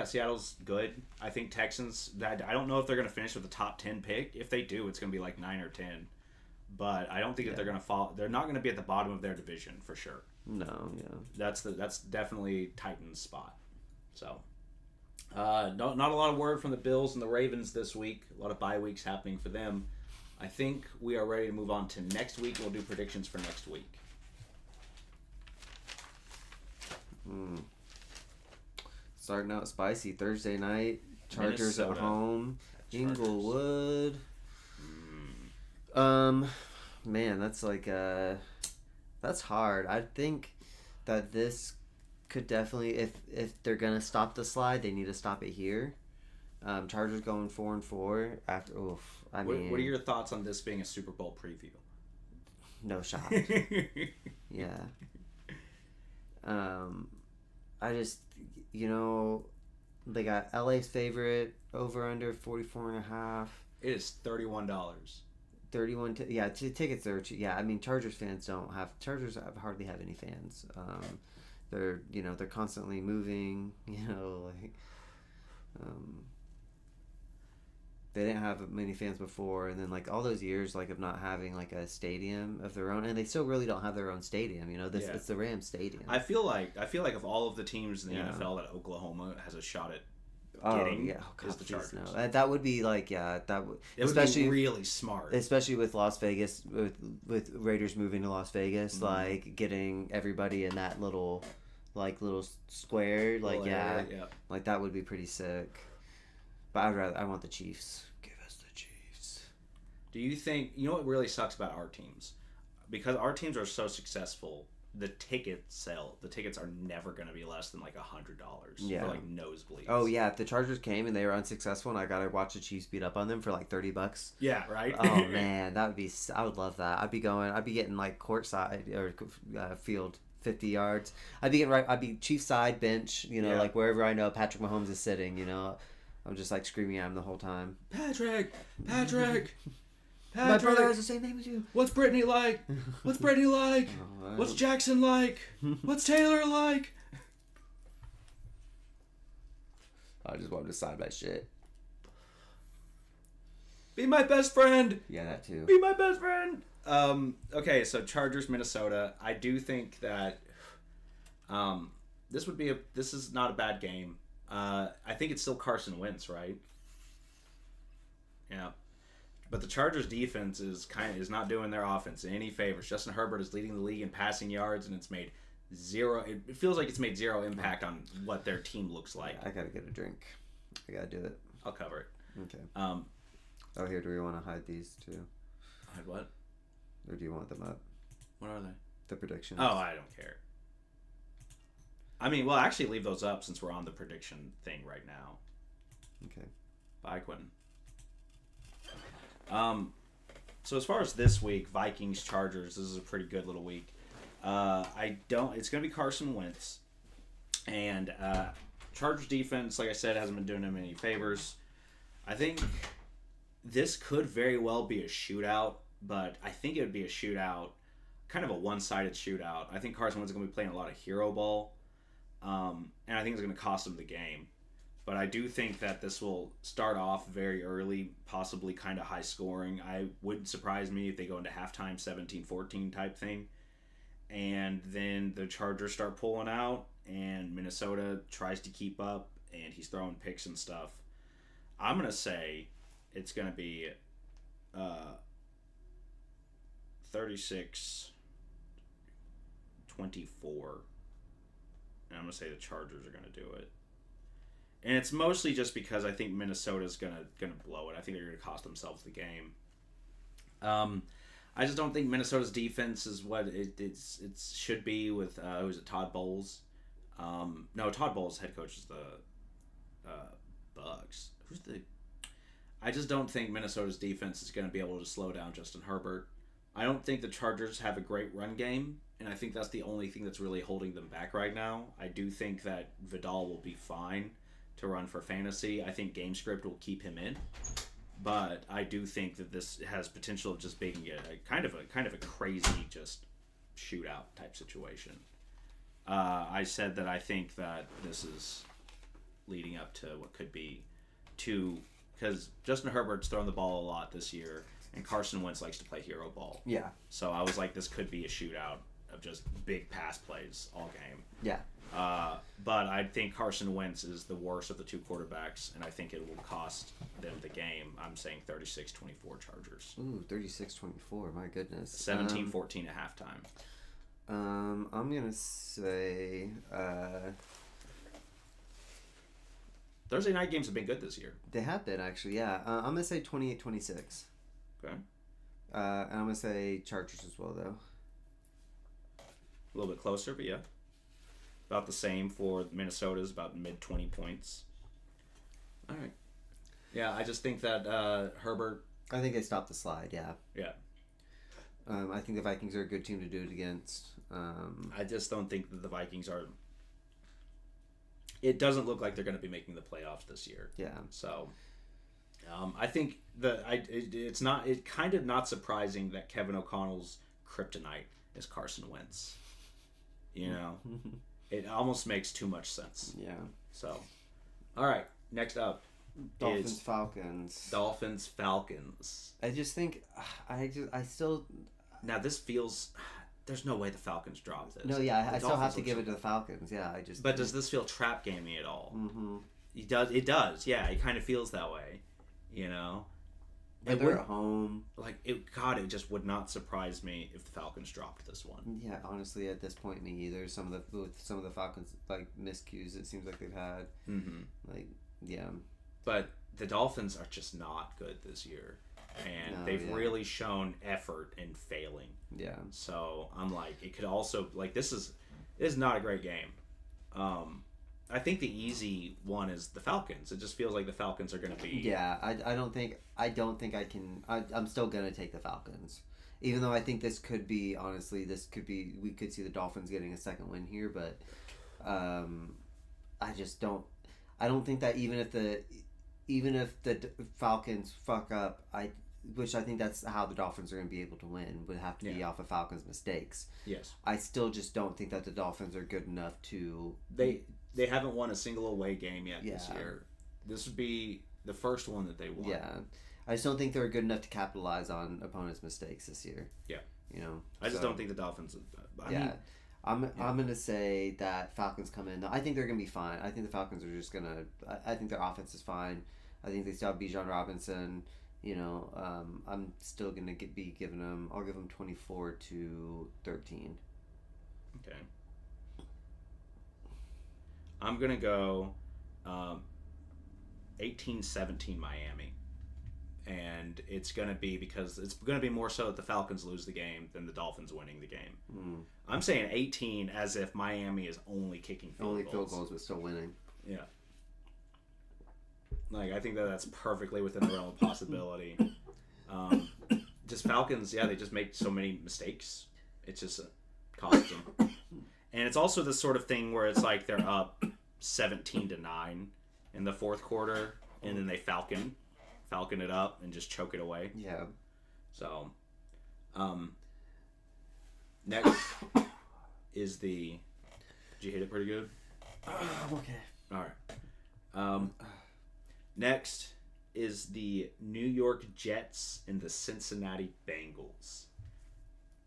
Seattle's good. I think Texans. I don't know if they're going to finish with the top 10 pick. If they do, it's going to be like 9 or 10. But I don't think that they're going to fall. They're not going to be at the bottom of their division for sure. No, yeah. That's definitely Titans' spot. So, not a lot of word from the Bills and the Ravens this week. A lot of bye weeks happening for them. I think we are ready to move on to next week. We'll do predictions for next week. Starting out spicy. Thursday night. Chargers Minnesota. at home. Chargers. Inglewood. Man, that's like that's hard. I think that this could definitely, if they're gonna stop the slide, they need to stop it here. Chargers going 4-4 after. Oof. I mean, what are your thoughts on this being a Super Bowl preview? No shot. Yeah. I just, they got LA's favorite over under 44.5. It is $31. 31 tickets are I mean, Chargers fans hardly have any fans. They're constantly moving, they didn't have many fans before, and then like all those years of not having like a stadium of their own, and they still really don't have their own stadium. It's the Rams stadium. I feel like of all of the teams in the NFL that Oklahoma has a shot at getting, is the Chargers. No. That would be that would especially be really smart, especially with Las Vegas, with Raiders moving to Las Vegas, getting everybody in that little square, that would be pretty sick. But I want the Chiefs. Give us the Chiefs. Do you think, what really sucks about our teams? Because our teams are so successful, the tickets are never going to be less than $100 for nosebleeds. Oh yeah, if the Chargers came and they were unsuccessful and I got to watch the Chiefs beat up on them for $30. Yeah, right? Oh man, I would love that. I'd be getting courtside or field 50 yards. I'd be Chiefs side bench, wherever I know Patrick Mahomes is sitting, I'm just screaming at him the whole time. Patrick! My brother has the same name as you. What's Brittany like? What's Brittany like? What's Jackson like? What's Taylor like? I just want to decide my shit. Be my best friend. Yeah, that too. Be my best friend. Okay, so Chargers, Minnesota. I do think that this is not a bad game. I think it's still Carson Wentz, right? Yeah. But the Chargers defense is not doing their offense any favors. Justin Herbert is leading the league in passing yards, and it feels like it's made zero impact on what their team looks like. I gotta get a drink. I gotta do it. I'll cover it. Okay. Here, do we want to hide these too? Hide what? Or do you want them up? What are they? The predictions. Oh, I don't care. I mean, well, actually leave those up since we're on the prediction thing right now. Okay. Bye, Quentin. So as far as this week, Vikings, Chargers, this is a pretty good little week. It's going to be Carson Wentz. And Chargers defense, like I said, hasn't been doing him any favors. I think this could very well be a shootout, but I think it would be a shootout, kind of a one-sided shootout. I think Carson Wentz is going to be playing a lot of hero ball. And I think it's going to cost him the game. But I do think that this will start off very early, possibly kind of high scoring. I wouldn't surprise me if they go into halftime 17-14 type thing. And then the Chargers start pulling out, and Minnesota tries to keep up, and he's throwing picks and stuff. I'm going to say it's going to be 36-24. And I'm going to say the Chargers are going to do it. And it's mostly just because I think Minnesota's gonna blow it. I think they're gonna cost themselves the game. I just don't think Minnesota's defense is what it should be with who's it, Todd Bowles? No, Todd Bowles head coach is the Bucks. I just don't think Minnesota's defense is going to be able to slow down Justin Herbert. I don't think the Chargers have a great run game, and I think that's the only thing that's really holding them back right now. I do think that Vidal will be fine to run for fantasy. I think game script will keep him in, but I do think that this has potential of just being a kind of a crazy just shootout type situation. I said that I think that this is leading up to what could be two, because Justin Herbert's thrown the ball a lot this year, and Carson Wentz likes to play hero ball. Yeah. So I was like, this could be a shootout of just big pass plays all game. Yeah. But I think Carson Wentz is the worst of the two quarterbacks, and I think it will cost them the game. I'm saying 36-24 Chargers. Ooh, 36-24. My goodness. 17-14 at halftime. I'm going to say... Thursday night games have been good this year. They have been, actually, yeah. I'm going to say 28-26. Okay. And I'm going to say Chargers as well, though. A little bit closer, but yeah. About the same for Minnesota's, about mid-20 points. All right. Yeah, I just think that Herbert... I think they stopped the slide, yeah. Yeah. I think the Vikings are a good team to do it against. I just don't think that the Vikings are... It doesn't look like they're going to be making the playoffs this year. Yeah. So, I think it's kind of not surprising that Kevin O'Connell's kryptonite is Carson Wentz. You know? It almost makes too much sense. Yeah. So, all right. Next up, Dolphins-Falcons. Dolphins-Falcons. I just think I still. Now this feels. There's no way the Falcons drop this. No, yeah, I still have to give it to the Falcons. Yeah, I just. But does this feel trap gamey at all? Mm-hmm. It does. Yeah, it kind of feels that way. You know. But they're at home. Like it just would not surprise me if the Falcons dropped this one. Yeah, honestly, at this point, me either. Some of the Falcons like miscues it seems like they've had. Mm-hmm. Like, yeah. But the Dolphins are just not good this year, and they've really shown effort in failing. Yeah. So I'm like, it could also like this is not a great game. I think the easy one is the Falcons. It just feels like the Falcons are going to be. Yeah, I don't think I can. I'm still gonna take the Falcons, even though I think this could be honestly we could see the Dolphins getting a second win here, but I just don't. I don't think that even if the Falcons fuck up, which I think that's how the Dolphins are going to be able to win, would have to be off of Falcons' mistakes. Yes. I still just don't think that the Dolphins are good enough to. They haven't won a single away game yet this year. This would be the first one that they won. Yeah. I just don't think they're good enough to capitalize on opponents' mistakes this year. Yeah. You know? I just don't think the Dolphins... I'm going to say that Falcons come in. I think they're going to be fine. I think the Falcons are just going to... I think their offense is fine. I think they still have Bijan Robinson. You know, I'm still going to be giving them... I'll give them 24-13. Okay. I'm going to go 18-17 Miami. And it's going to be because it's going to be more so that the Falcons lose the game than the Dolphins winning the game. Mm. I'm saying 18 as if Miami is only kicking field goals. Field goals, but still winning. Yeah. Like, I think that's perfectly within the realm of possibility. Just Falcons, they just make so many mistakes. It's just costs them. And it's also the sort of thing where it's like they're up 17-9 in the fourth quarter, and then they falcon it up and just choke it away. Yeah. So, next is the... Did you hit it pretty good? Okay. All right. Next is the New York Jets and the Cincinnati Bengals.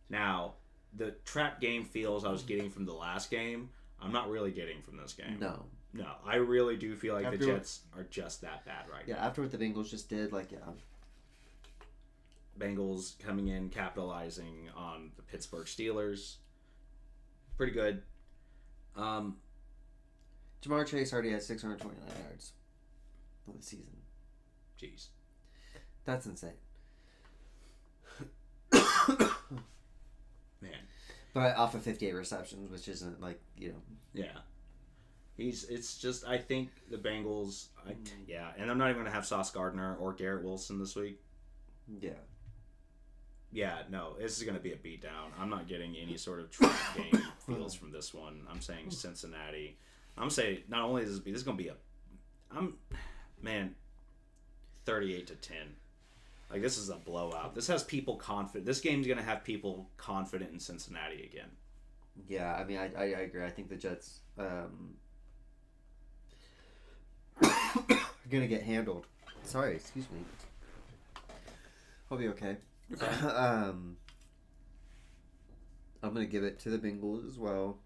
Now, the trap game feels I was getting from the last game, I'm not really getting from this game. No, I really do feel like the Jets are just that bad right now. Yeah, after what the Bengals just did, Bengals coming in, capitalizing on the Pittsburgh Steelers. Pretty good. Jamar Chase already has 629 yards for the season. Jeez. That's insane. Man. But off of 58 receptions, which isn't Yeah. It's just I think the Bengals. Yeah, and I'm not even gonna have Sauce Gardner or Garrett Wilson this week. Yeah. Yeah, no, this is gonna be a beatdown. I'm not getting any sort of trap game feels from this one. I'm saying Cincinnati. I'm saying not only is this gonna be man, 38-10. Like this is a blowout. This has people confident. This game's gonna have people confident in Cincinnati again. Yeah, I mean, I agree. I think the Jets are gonna get handled. Sorry, excuse me. I'll be okay. I'm gonna give it to the Bengals as well.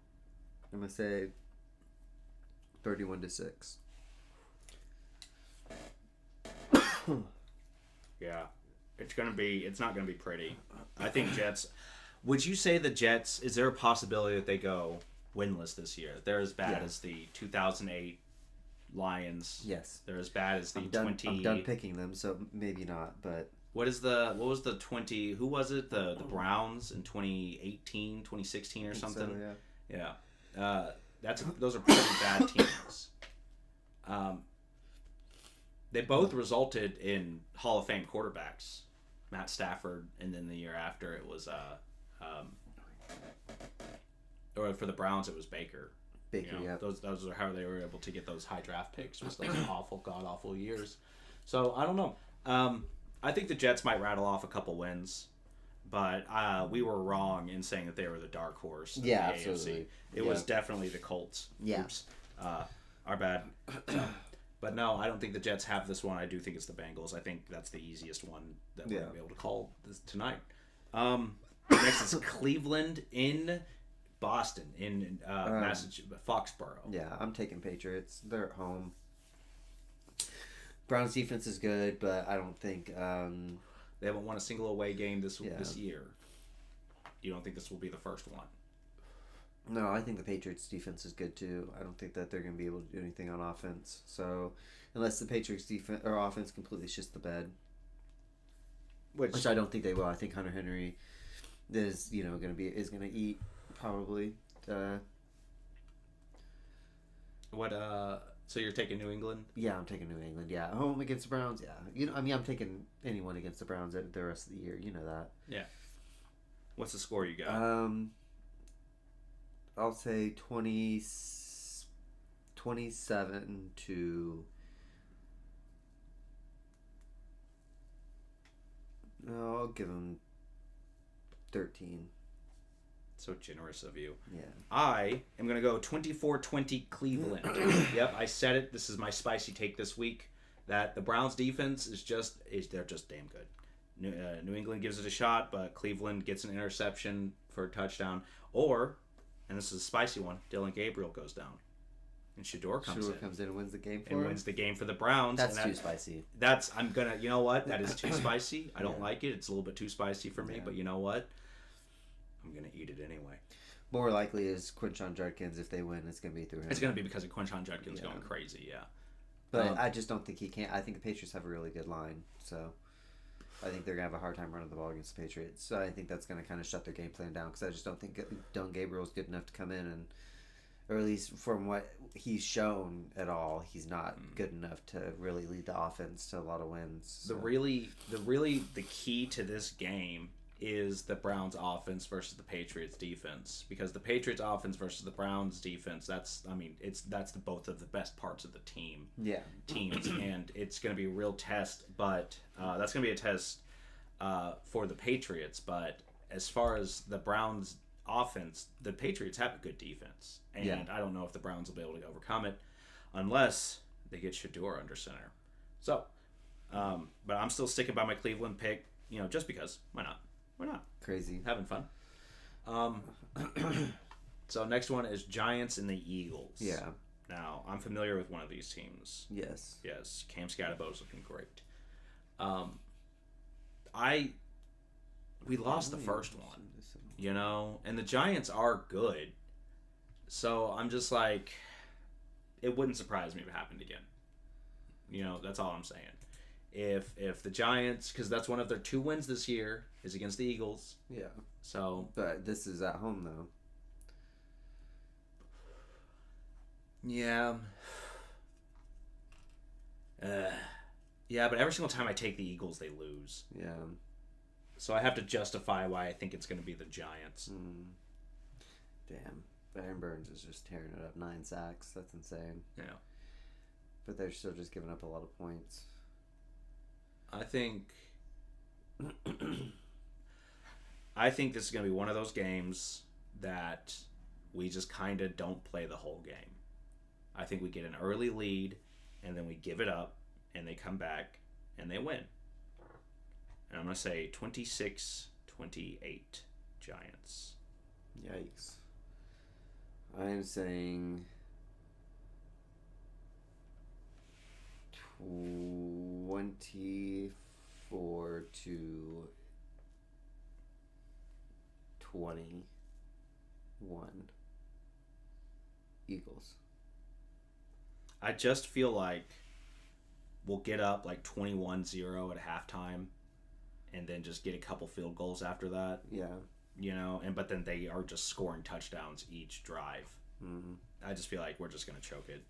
I'm gonna say 31-6. Yeah, it's not gonna be pretty. I think Jets. Would you say the Jets? Is there a possibility that they go winless this year? They're as bad as the 2008 Lions. Yes, they're as bad as the I'm done picking them, so maybe not. But what was the 20? Who was it? The Browns in 2018, 2016 or something. So, yeah. Those are pretty bad teams. They both resulted in Hall of Fame quarterbacks. Matt Stafford, and then the year after it was or for the Browns it was Baker. Yeah. Those are how they were able to get those high draft picks. Was those god awful years. So I don't know. I think the Jets might rattle off a couple wins, but we were wrong in saying that they were the dark horse. Of the absolutely. AFC. It was definitely the Colts. Yeah. Oops. Our bad. So, but no, I don't think the Jets have this one. I do think it's the Bengals. I think that's the easiest one that we're going to be able to call tonight. Next is Cleveland in Boston, in Massachusetts, Foxborough. Yeah, I'm taking Patriots. They're at home. Browns defense is good, but I don't think... they haven't won a single away game this year. You don't think this will be the first one? No, I think the Patriots defense is good too. I don't think that they're going to be able to do anything on offense. So, unless the Patriots defense or offense completely shits the bed, which I don't think they will. I think Hunter Henry is going to eat probably. So you're taking New England? Yeah, I'm taking New England. Yeah, home against the Browns. Yeah, I'm taking anyone against the Browns the rest of the year. You know that. Yeah. What's the score you got? I'll say 27 to... No, I'll give them 13. So generous of you. Yeah. I am going to go 24-20 Cleveland. Yep, I said it. This is my spicy take this week. That the Browns defense they're just damn good. New England gives it a shot, but Cleveland gets an interception for a touchdown. Or... and this is a spicy one, Dylan Gabriel goes down. And Shador comes in and wins the game for and him. wins the game for the Browns. That's too spicy. You know what? That is too spicy. I don't like it. It's a little bit too spicy for me, but you know what? I'm going to eat it anyway. More likely is Quinshon Judkins. If they win, it's going to be through him. It's going to be because of Quinshon Judkins going crazy, yeah. But I just don't think he can. I think the Patriots have a really good line, so... I think they're going to have a hard time running the ball against the Patriots. So I think that's going to kind of shut their game plan down because I just don't think Dylan Gabriel is good enough to come in and, or at least from what he's shown at all, he's not good enough to really lead the offense to a lot of wins. So. The key to this game is the Browns offense versus the Patriots defense, because the Patriots offense versus the Browns defense, that's both of the best parts of the teams, and it's going to be a real test, but that's going to be a test for the Patriots. But as far as the Browns offense, the Patriots have a good defense, and I don't know if the Browns will be able to overcome it unless they get Shador under center. So but I'm still sticking by my Cleveland pick, just because. Why not? We're not crazy, having fun. So next one is Giants and the Eagles. Yeah. Now I'm familiar with one of these teams. Yes. Cam Scatterbo's looking great. We lost the first one, and the Giants are good. So I'm just like, it wouldn't surprise me if it happened again. That's all I'm saying. If the Giants, because that's one of their 2 wins this year, is against the Eagles. Yeah. So, but this is at home though. Yeah. Yeah, but every single time I take the Eagles, they lose. Yeah. So I have to justify why I think it's going to be the Giants. Damn. Aaron Burns is just tearing it up. 9 sacks. That's insane. Yeah. But they're still just giving up a lot of points. I think I think this is going to be one of those games that we just kind of don't play the whole game. I think we get an early lead, and then we give it up, and they come back, and they win. And I'm going to say 26-28 Giants. Yikes. I am saying 24-21 Eagles. I just feel like we'll get up like 21-0 at halftime and then just get a couple field goals after that. Yeah. But then they are just scoring touchdowns each drive. Mm-hmm. I just feel like we're just going to choke it.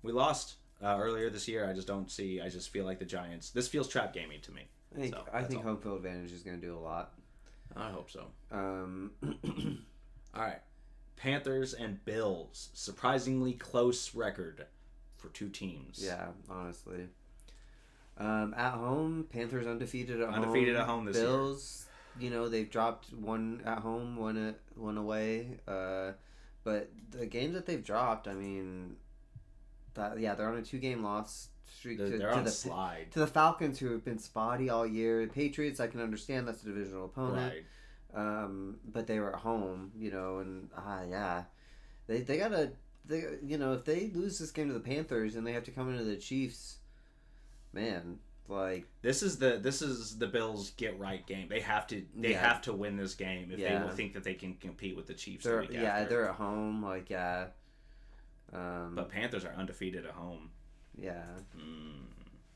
We lost earlier this year. I just feel like the Giants, this feels trap gaming to me. I think home field advantage is going to do a lot. I hope so. All right. Panthers and Bills. Surprisingly close record for two teams. Yeah, honestly. At home, Panthers undefeated at home. Undefeated at home this year. Bills, they've dropped one at home, one away. But the games that they've dropped, I mean, they're on a 2-game loss streak. They're on a slide. To the Falcons, who have been spotty all year. Patriots, I can understand that's a divisional opponent. Right. But they were at home, and they gotta, if they lose this game to the Panthers and they have to come into the Chiefs, man, like this is the Bills get right game. They have to have to win this game if they will think that they can compete with the Chiefs. They're at home, but Panthers are undefeated at home. Yeah.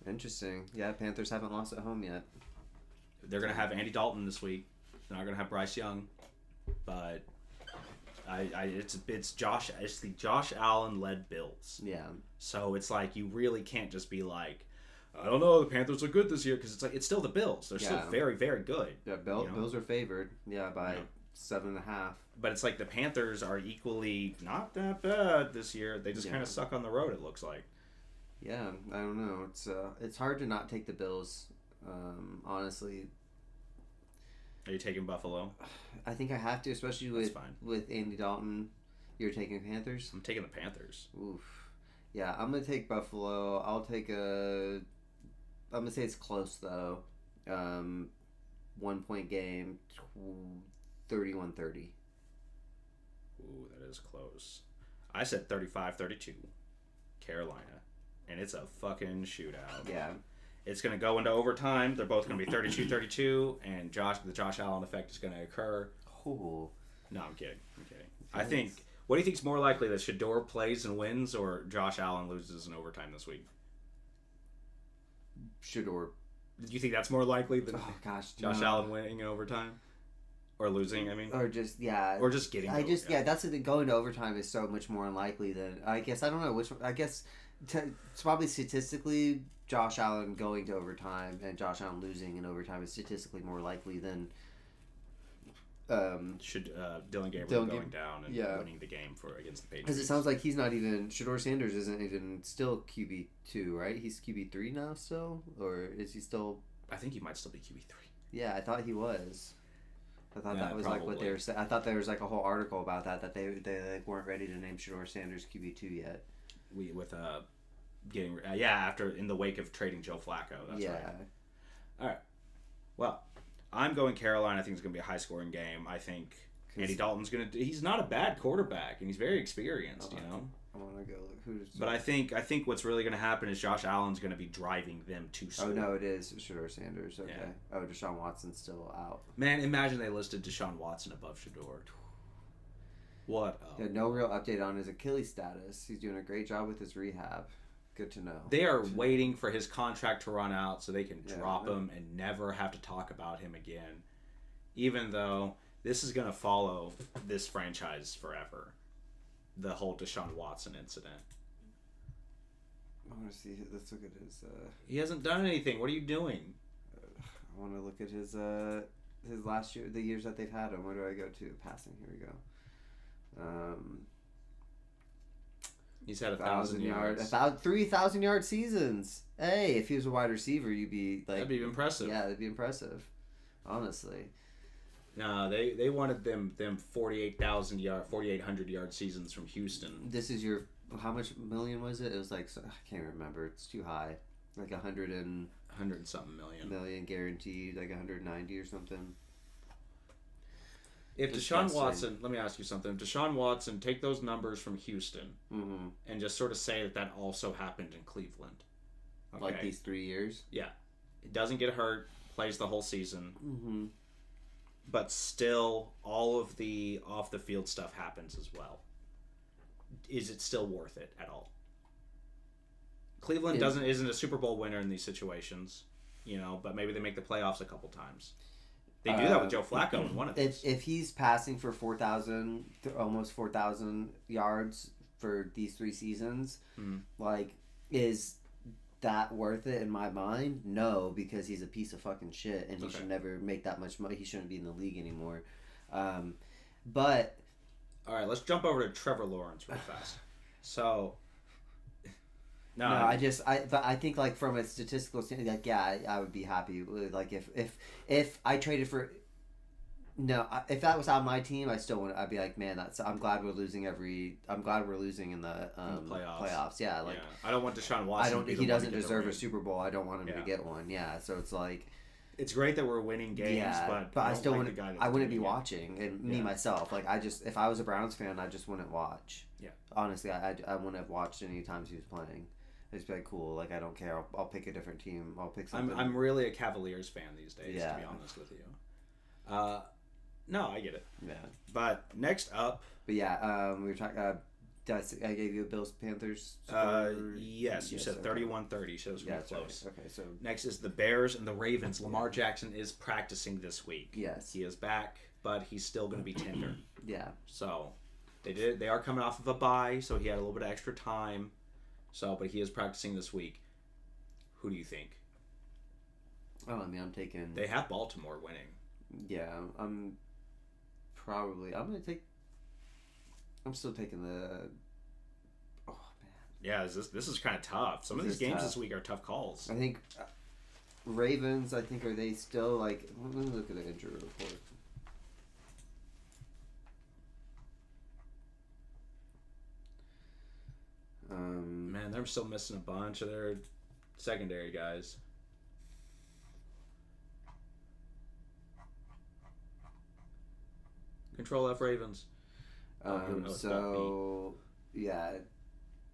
Interesting. Yeah, Panthers haven't lost at home yet. They're gonna have Andy Dalton this week. They're not gonna have Bryce Young, but it's the Josh Allen led Bills. Yeah. So it's like you really can't just be like, I don't know, the Panthers are good this year, because it's still the Bills. They're still very, very good. Yeah, Bills are favored. Yeah, by 7.5. But it's like the Panthers are equally not that bad this year. They just kind of suck on the road. It looks like. Yeah, I don't know. It's hard to not take the Bills. Honestly. Are you taking Buffalo? I think I have to, especially with Andy Dalton. You're taking Panthers? I'm taking the Panthers. Oof. Yeah, I'm going to take Buffalo. I'm going to say it's close, though. 1-point game, 31-30. Ooh, that is close. I said 35-32. Carolina. And it's a fucking shootout. Yeah. It's going to go into overtime. They're both going to be 32-32, and the Josh Allen effect is going to occur. Ooh. No, I'm kidding. I think, what do you think is more likely, that Shador plays and wins, or Josh Allen loses in overtime this week? Shador. Do you think that's more likely than Josh no. Allen winning in overtime? Or losing, I mean? Or just getting that's the going to overtime is so much more unlikely than, I guess, I don't know which one. I guess it's probably statistically Josh Allen going to overtime and Josh Allen losing in overtime is statistically more likely than Dylan Gabriel going down and winning the game against the Patriots. Because it sounds like he's not even, Shador Sanders isn't even still QB2, right? He's QB3 now still? Or is he still? I think he might still be QB3. Yeah, I thought he was. I thought that was like what they were saying. I thought there was like a whole article about that they like weren't ready to name Shador Sanders QB2 yet. After in the wake of trading Joe Flacco. That's right. All right. Well, I'm going Carolina. I think it's going to be a high-scoring game. I think Andy Dalton's going to. He's not a bad quarterback, and he's very experienced. I want to go. But I think what's really going to happen is Josh Allen's going to be driving them to score. Oh no, it is Shador Sanders. Okay. Yeah. Oh, Deshaun Watson's still out. Man, imagine they listed Deshaun Watson above Shador. What? No real update on his Achilles status. He's doing a great job with his rehab. Good to know. They are waiting for his contract to run out so they can drop him and never have to talk about him again. Even though this is going to follow this franchise forever. the whole Deshaun Watson incident. I want to see. Let's look at his. He hasn't done anything. What are you doing? I want to look at his last year, the years that they've had him. Where do I go to? Passing. Here we go. He's had 1,000 yards. 3,000 yard seasons. Hey, if he was a wide receiver, you'd be like. That'd be impressive. Yeah, that'd be impressive. Honestly. No, they wanted them 4,800 yard seasons from Houston. This is your. How much million was it? It was like, I can't remember. It's too high. Like 100 and something million. Million guaranteed, like 190 or something. If Deshaun Watson, let me ask you something. If Deshaun Watson, take those numbers from Houston and just sort of say that also happened in Cleveland. Okay. Like these 3 years? Yeah. It doesn't get hurt, plays the whole season. But still, all of the off-the-field stuff happens as well. Is it still worth it at all? Cleveland isn't a Super Bowl winner in these situations, but maybe they make the playoffs a couple times. They do that with Joe Flacco in one of these. If he's passing for 4,000, almost 4,000 yards for these 3 seasons, is that worth it in my mind? No, because he's a piece of fucking shit and he should never make that much money. He shouldn't be in the league anymore. But all right, let's jump over to Trevor Lawrence real fast. So, I think like from a statistical standpoint, like I would be happy. Like if I traded for, if that was on my team, I still would. I'd be like, man, I'm glad we're losing in the playoffs. Yeah, like I don't want Deshaun Watson. He doesn't deserve a Super Bowl. I don't want him to get one. Yeah, so it's like. It's great that we're winning games, but I still wouldn't. I wouldn't be watching, and me myself, like if I was a Browns fan, I just wouldn't watch. Yeah. Honestly, I wouldn't have watched any times he was playing. I'd just be like, cool. Like I don't care. I'll pick a different team. I'll pick something. I'm really a Cavaliers fan these days, to be honest with you. No, I get it. Yeah. But next up. But yeah, we were talking. I gave you a Bills Panthers score. Yes, you said 31-30, so it was really close. Right. Okay, so next is the Bears and the Ravens. Lamar Jackson is practicing this week. Yes, he is back, but he's still going to be tender. Yeah. So they are coming off of a bye, so he had a little bit of extra time. But he is practicing this week. Who do you think? Oh, I mean, I'm taking. They have Baltimore winning. Yeah, I'm still taking the. Oh man. Yeah, this is kind of tough. Some of these games this week are tough calls. I think Ravens. Are they still like? Let me look at the injury report. Man, they're still missing a bunch of their secondary guys. Control F Ravens.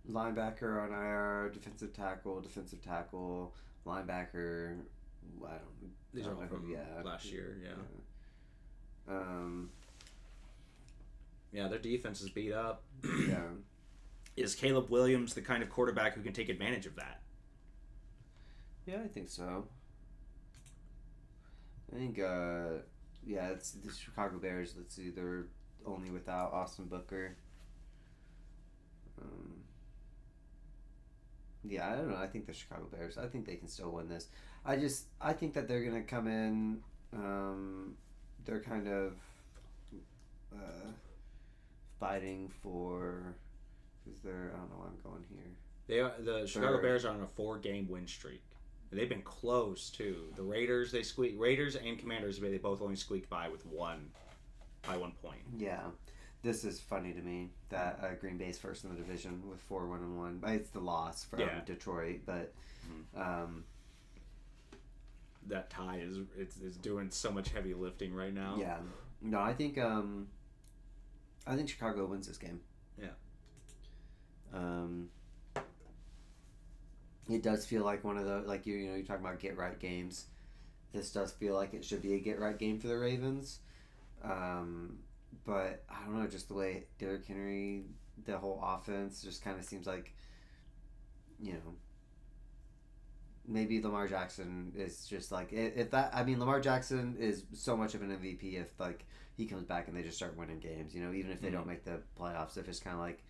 Linebacker on IR, defensive tackle, linebacker. These are all from last year. Yeah, their defense is beat up. Yeah. Is Caleb Williams the kind of quarterback who can take advantage of that? Yeah, I think so. I think, it's the Chicago Bears. Let's see, they're only without Austin Booker. I don't know. I think the Chicago Bears. I think they can still win this. I think that they're gonna come in. They're kind of fighting for. Because they're. I don't know why I'm going here. The Chicago Bears are on a 4-game win streak. They've been close too. The Raiders and Commanders, they both only squeaked by with 1 point. Yeah. This is funny to me that Green Bay's first in the division with 4-1-1. It's the loss from Detroit, but that tie is doing so much heavy lifting right now. Yeah, no, I think Chicago wins this game. Yeah. It does feel like one of the you're talking about get right games. This does feel like it should be a get right game for the Ravens. But I don't know, just the way Derrick Henry, the whole offense just kind of seems like, maybe Lamar Jackson is just like, Lamar Jackson is so much of an MVP if he comes back and they just start winning games, even if they don't make the playoffs. If it's kind of like,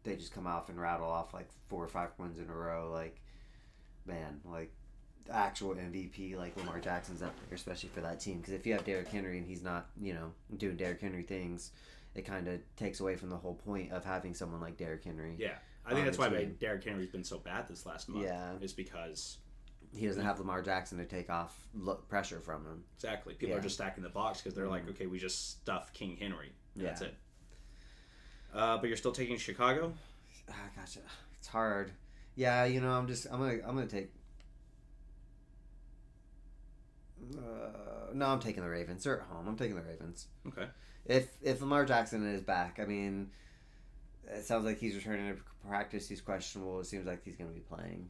they just come off and rattle off like 4 or 5 wins in a row. Like, man, like actual MVP like Lamar Jackson's up there, especially for that team. Because if you have Derrick Henry and he's not, doing Derrick Henry things, it kind of takes away from the whole point of having someone like Derrick Henry. Yeah, I think that's why Derrick Henry's been so bad this last month. Yeah, is because he doesn't have Lamar Jackson to take off pressure from him. Exactly. People are just stacking the box because they're like, okay, we just stuff King Henry. That's it. But you're still taking Chicago? Gotcha. It's hard. Yeah, I'm gonna take. No, I'm taking the Ravens. They're at home. I'm taking the Ravens. Okay. If Lamar Jackson is back, I mean, it sounds like he's returning to practice. He's questionable. It seems like he's going to be playing.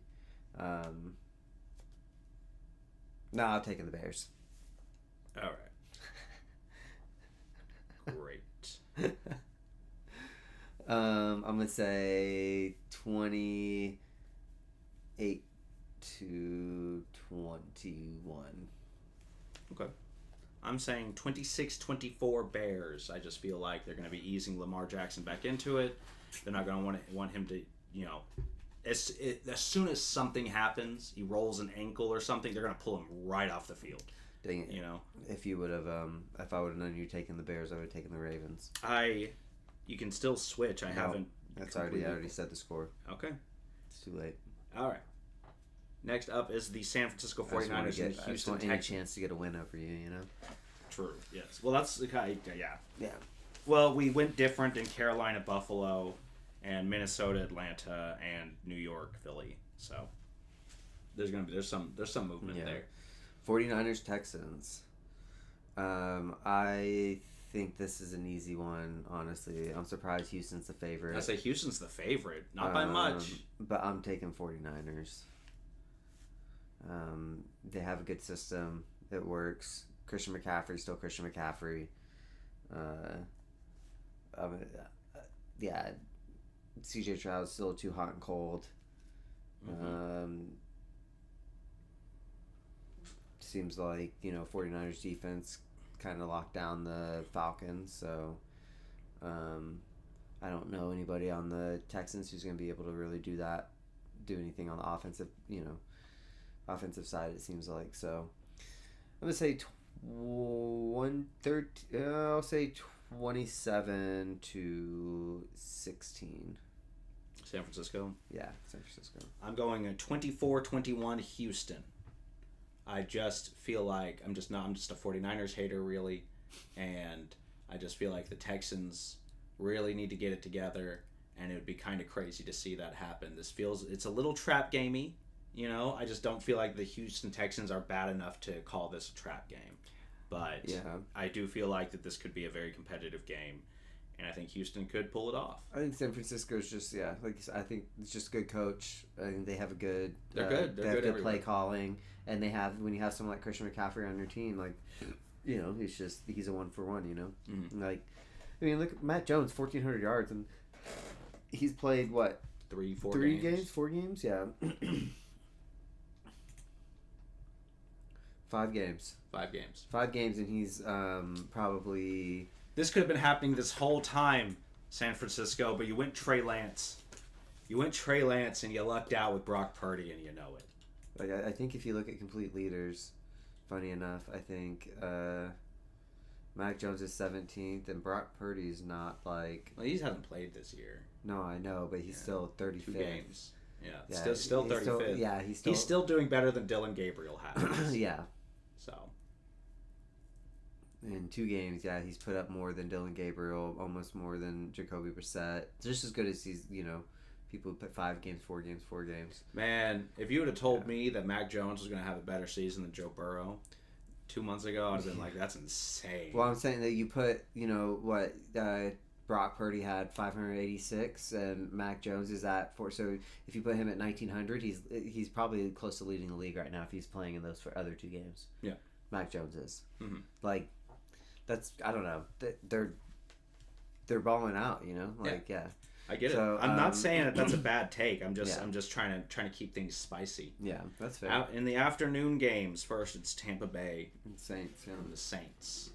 No, I'm taking the Bears. All right. Great. I'm going to say 28-21. Okay. I'm saying 26-24 Bears. I just feel like they're going to be easing Lamar Jackson back into it. They're not going to want him to, as soon as something happens, he rolls an ankle or something, they're going to pull him right off the field. Dang it. If I would have known you taking the Bears, I would have taken the Ravens. You can still switch. I haven't. I already said the score. Okay. It's too late. All right. Next up is the San Francisco 49ers and the Houston Texans. I just want any chance to get a win over you, True, yes. Well, that's the kind of, yeah. Yeah. Well, we went different in Carolina, Buffalo, and Minnesota, Atlanta, and New York, Philly. So there's some movement there. 49ers, Texans. I think this is an easy one, honestly. I'm surprised Houston's the favorite. I say Houston's the favorite, not by much. But I'm taking 49ers. They have a good system. It works. Christian McCaffrey's still Christian McCaffrey. CJ Stroud's still too hot and cold. Seems like 49ers defense kind of locked down the Falcons, so I don't know anybody on the Texans who's going to be able to really do anything on the offensive side, it seems like. So I'm going to say 27-16. San Francisco? Yeah, San Francisco. I'm going 24-21 Houston. I just feel like I'm just a 49ers hater, really, and I just feel like the Texans really need to get it together, and it would be kind of crazy to see that happen. It's a little trap gamey, I just don't feel like the Houston Texans are bad enough to call this a trap game. But I do feel like that this could be a very competitive game, and I think Houston could pull it off. I think San Francisco's just I think it's just a good coach. I think they have a good. They're good. They have good play calling, and when you have someone like Christian McCaffrey on your team, he's a 1-for-1. Mm-hmm. Look at Matt Jones, 1,400 yards, and he's played what? 4 games? 4 games, yeah. 5 games. 5 games. 5 games, and he's probably. This could have been happening this whole time, San Francisco, but you went Trey Lance. And you lucked out with Brock Purdy, and you know it. I think if you look at complete leaders, funny enough, I think Mac Jones is 17th, and Brock Purdy's not like. Well, he hasn't played this year. No, I know, but he's still 35th. 2 games. Yeah, still 35th. He's still doing better than Dylan Gabriel has. Yeah. So. In 2 games, he's put up more than Dylan Gabriel, almost more than Jacoby Brissett. Just as good as he's, people put 5 games, 4 games, 4 games. Man, if you would have told me that Mac Jones was going to have a better season than Joe Burrow 2 months ago, I'd have been like, that's insane. Well, I'm saying that you put, Brock Purdy had 586, and Mac Jones is at 4. So if you put him at 1,900, he's probably close to leading the league right now if he's playing in those other 2 games. Yeah, Mac Jones is. Mm-hmm. That's, I don't know. They're balling out, Yeah. I get it. I'm not saying that that's a bad take. I'm just trying to keep things spicy. Yeah, that's fair. In the afternoon games, first it's Tampa Bay and Saints. Yeah. And the Saints.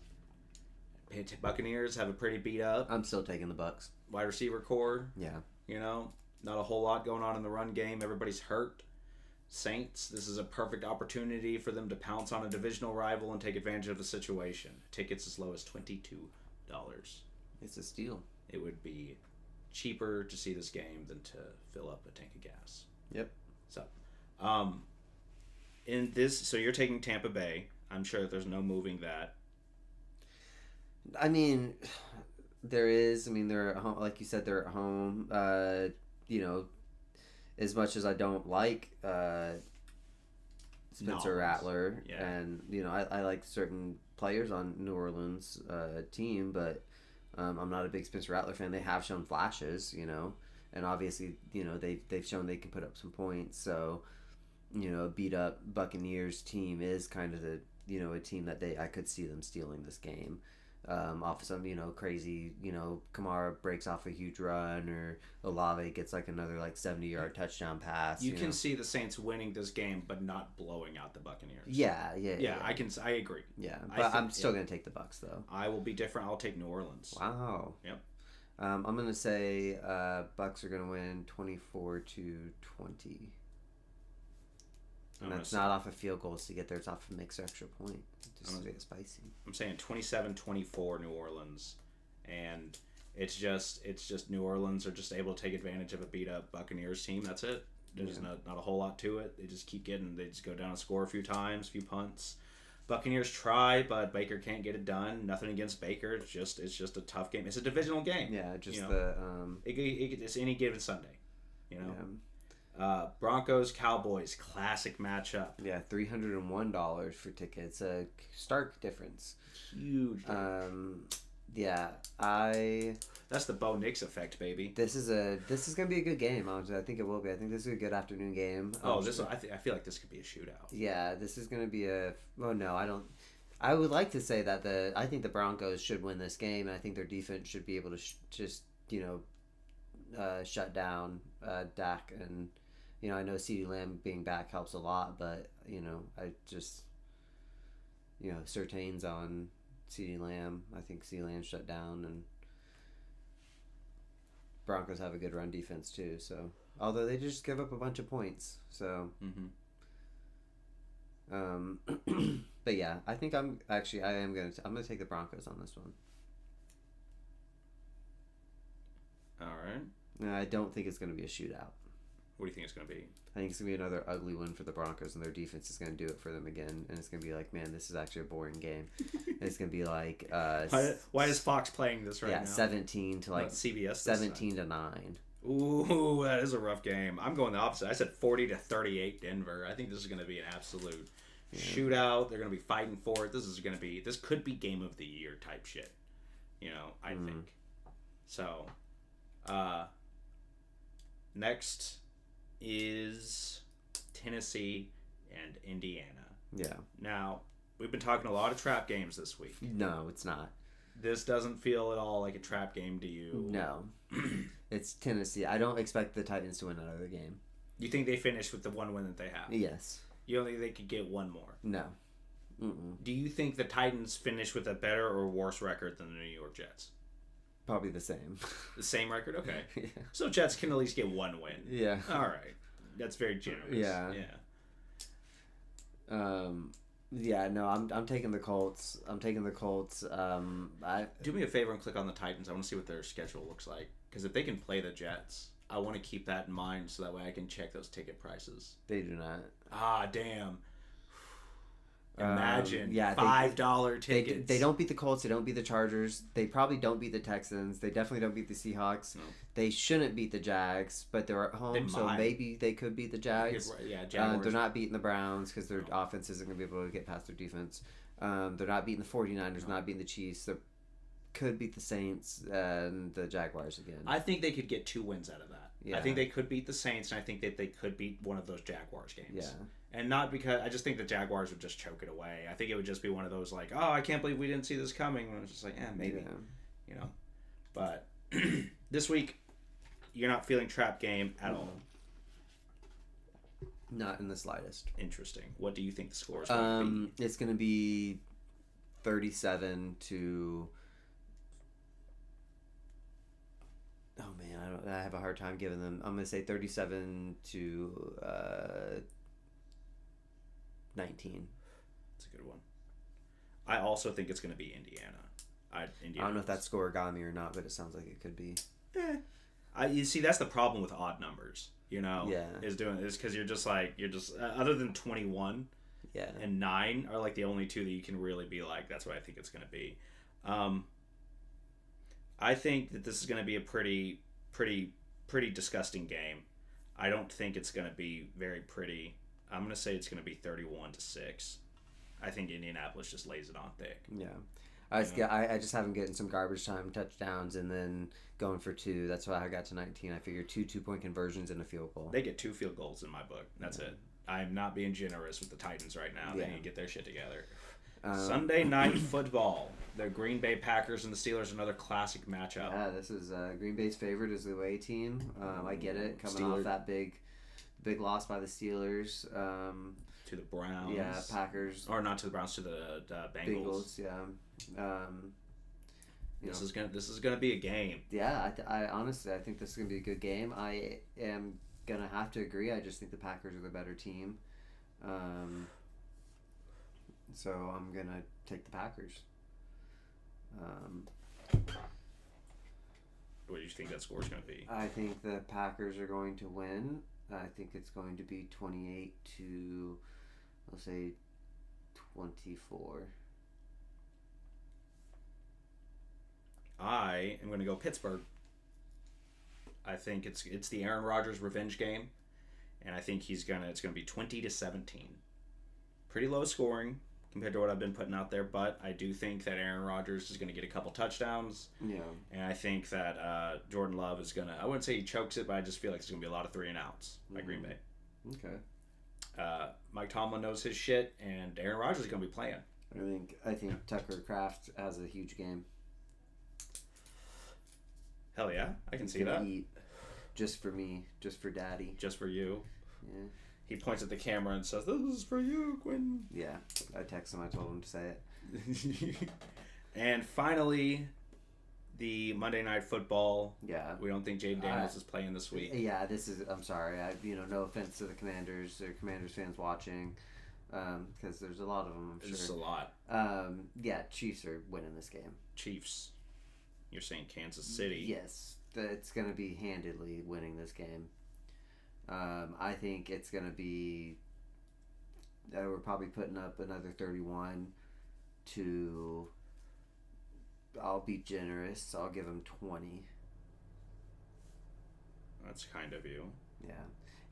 Buccaneers have a pretty beat up I'm still taking the Bucks. wide receiver core. Yeah. You know, not a whole lot going on in the run game. Everybody's hurt. Saints, this is a perfect opportunity for them to pounce on a divisional rival and take advantage of the situation. Tickets as low as $22. It's a steal. It would be cheaper to see this game than to fill up a tank of gas. Yep. So, so you're taking Tampa Bay. I'm sure there's no moving that. I mean, there is. I mean, they're at home, like you said, they're at home. You know, as much as I don't like Spencer Rattler, and you know, I like certain players on New Orleans team, but I'm not a big Spencer Rattler fan. They have shown flashes, you know, and obviously, you know, they've shown they can put up some points. So, you know, a beat up Buccaneers team is kind of a team that I could see them stealing this game. Off of some, you know, crazy, you know, Kamara breaks off a huge run, or Olave gets like another like 70-yard touchdown pass. You can see the Saints winning this game, but not blowing out the Buccaneers. Yeah. I agree. Yeah, but I'm still gonna take the Bucks though. I will be different. I'll take New Orleans. Wow. Yep. I'm gonna say Bucks are gonna win 24-20. And that's not off of field goals to get there. It's off of mixed extra point. Just to get spicy. I'm saying 27-24 New Orleans. And it's just New Orleans are just able to take advantage of a beat-up Buccaneers team. That's it. There's not a whole lot to it. They just they just go down and score a few times, a few punts. Buccaneers try, but Baker can't get it done. Nothing against Baker. It's just a tough game. It's a divisional game. Yeah, just you know? It's any given Sunday. You know. Yeah. Broncos Cowboys classic matchup. Yeah, $301 for tickets. A stark difference. Huge. That's the Bo Nix effect, baby. This is gonna be a good game. Honestly, I think it will be. I think this is a good afternoon game. I feel like this could be a shootout. Yeah, this is gonna be a. Oh no, I don't. I would like to say that I think the Broncos should win this game, and I think their defense should be able to just shut down Dak. And you know, I know CeeDee Lamb being back helps a lot, but you know, I just Surtain's on CeeDee Lamb. I think CeeDee Lamb shut down, and Broncos have a good run defense too. So although they just give up a bunch of points, so. But yeah, I think I'm gonna take the Broncos on this one. All right. No, I don't think it's gonna be a shootout. What do you think it's gonna be? I think it's gonna be another ugly win for the Broncos, and their defense is gonna do it for them again. And it's gonna be like, man, this is actually a boring game. And it's gonna be like, why is Fox playing this right now? 17 to like CBS. 17-9. Ooh, that is a rough game. I'm going the opposite. I said 40-38 Denver. I think this is gonna be an absolute shootout. They're gonna be fighting for it. This could be game of the year type shit. You know, I think. So, next is Tennessee and Indiana. Yeah. Now, we've been talking a lot of trap games this week. No, it's not. This doesn't feel at all like a trap game to you. No. It's Tennessee. I don't expect the Titans to win another game. You think they finish with the one win that they have? Yes. You don't think they could get one more? No. Mm-mm. Do you think the Titans finish with a better or worse record than the New York Jets? Probably the same. The same record? Okay. Yeah. So Jets can at least get one win. Yeah. All right. That's very generous. Yeah. Yeah, no, I'm taking the Colts. Do me a favor and click on the Titans. I want to see what their schedule looks like. Because if they can play the Jets, I want to keep that in mind so that way I can check those ticket prices. They do not. Ah, damn. Imagine yeah, $5 tickets. They don't beat the Colts. They don't beat the Chargers. They probably don't beat the Texans. They definitely don't beat the Seahawks. No. They shouldn't beat the Jags, but they're at home, so maybe they could beat the Jags. Yeah, Jaguars. They're not beating the Browns because their offense isn't going to be able to get past their defense. They're not beating the 49ers, not beating the Chiefs. They could beat the Saints and the Jaguars again. I think they could get 2 wins out of that. Yeah. I think they could beat the Saints, and I think that they could beat one of those Jaguars games. Yeah. And not because I just think the Jaguars would just choke it away. I think it would just be one of those like, oh, I can't believe we didn't see this coming. And it's just like, maybe, you know. But this week, you're not feeling trap game at all. Not in the slightest. Interesting. What do you think the score is going to be? It's going to be 37 to I have a hard time giving them. I'm gonna say 37 to 19. That's a good one. I also think it's going to be Indiana. I don't know if that's scoregami or not, but it sounds like it could be. You see, that's the problem with odd numbers. Yeah. Is because you're just other than 21. Yeah. And 9 are like the only two that you can really be like, that's what I think it's going to be. I think that this is going to be a pretty disgusting game. I don't think it's going to be very pretty. I'm going to say it's going to be 31-6. I think Indianapolis just lays it on thick. Yeah. I just have them getting some garbage time touchdowns and then going for 2. That's why I got to 19. I figured 2 2-point conversions and a field goal. They get 2 field goals in my book. That's it. I'm not being generous with the Titans right now. They need to get their shit together. Sunday night football. The Green Bay Packers and the Steelers, another classic matchup. Yeah, this is Green Bay's favorite is the away team. I get it. Coming off that big loss by the Steelers. To the Browns. Yeah, Packers. Or not to the Browns, to the Bengals. Yeah. This is gonna be a game. Yeah, I honestly think this is gonna be a good game. I am gonna have to agree. I just think the Packers are the better team. So I'm gonna take the Packers. What do you think that score is gonna be? I think the Packers are going to win. I think it's going to be 28 to, I'll say, 24. I am going to go Pittsburgh. I think it's the Aaron Rodgers revenge game, and I think it's going to be 20-17. Pretty low scoring compared to what I've been putting out there, but I do think that Aaron Rodgers is going to get a couple touchdowns. Yeah. And I think that Jordan Love is going to, I wouldn't say he chokes it, but I just feel like it's going to be a lot of 3-and-outs by Green Bay. Okay. Mike Tomlin knows his shit, and Aaron Rodgers is going to be playing. I think Tucker Kraft has a huge game. Hell yeah, I can see that. Eat just for me, just for Daddy, just for you. Yeah. He points at the camera and says, "This is for you, Quinn." Yeah, I texted him. I told him to say it. And finally, the Monday Night Football. Yeah, we don't think Jaden Daniels is playing this week. Yeah, this is. I'm sorry. No offense to the Commanders or Commanders fans watching, because there's a lot of them. I'm sure. There's a lot. Yeah, Chiefs are winning this game. Chiefs. You're saying Kansas City? Yes, it's going to be handedly winning this game. I think it's going to be. We're probably putting up another 31 to. I'll be generous. I'll give them 20. That's kind of you. Yeah.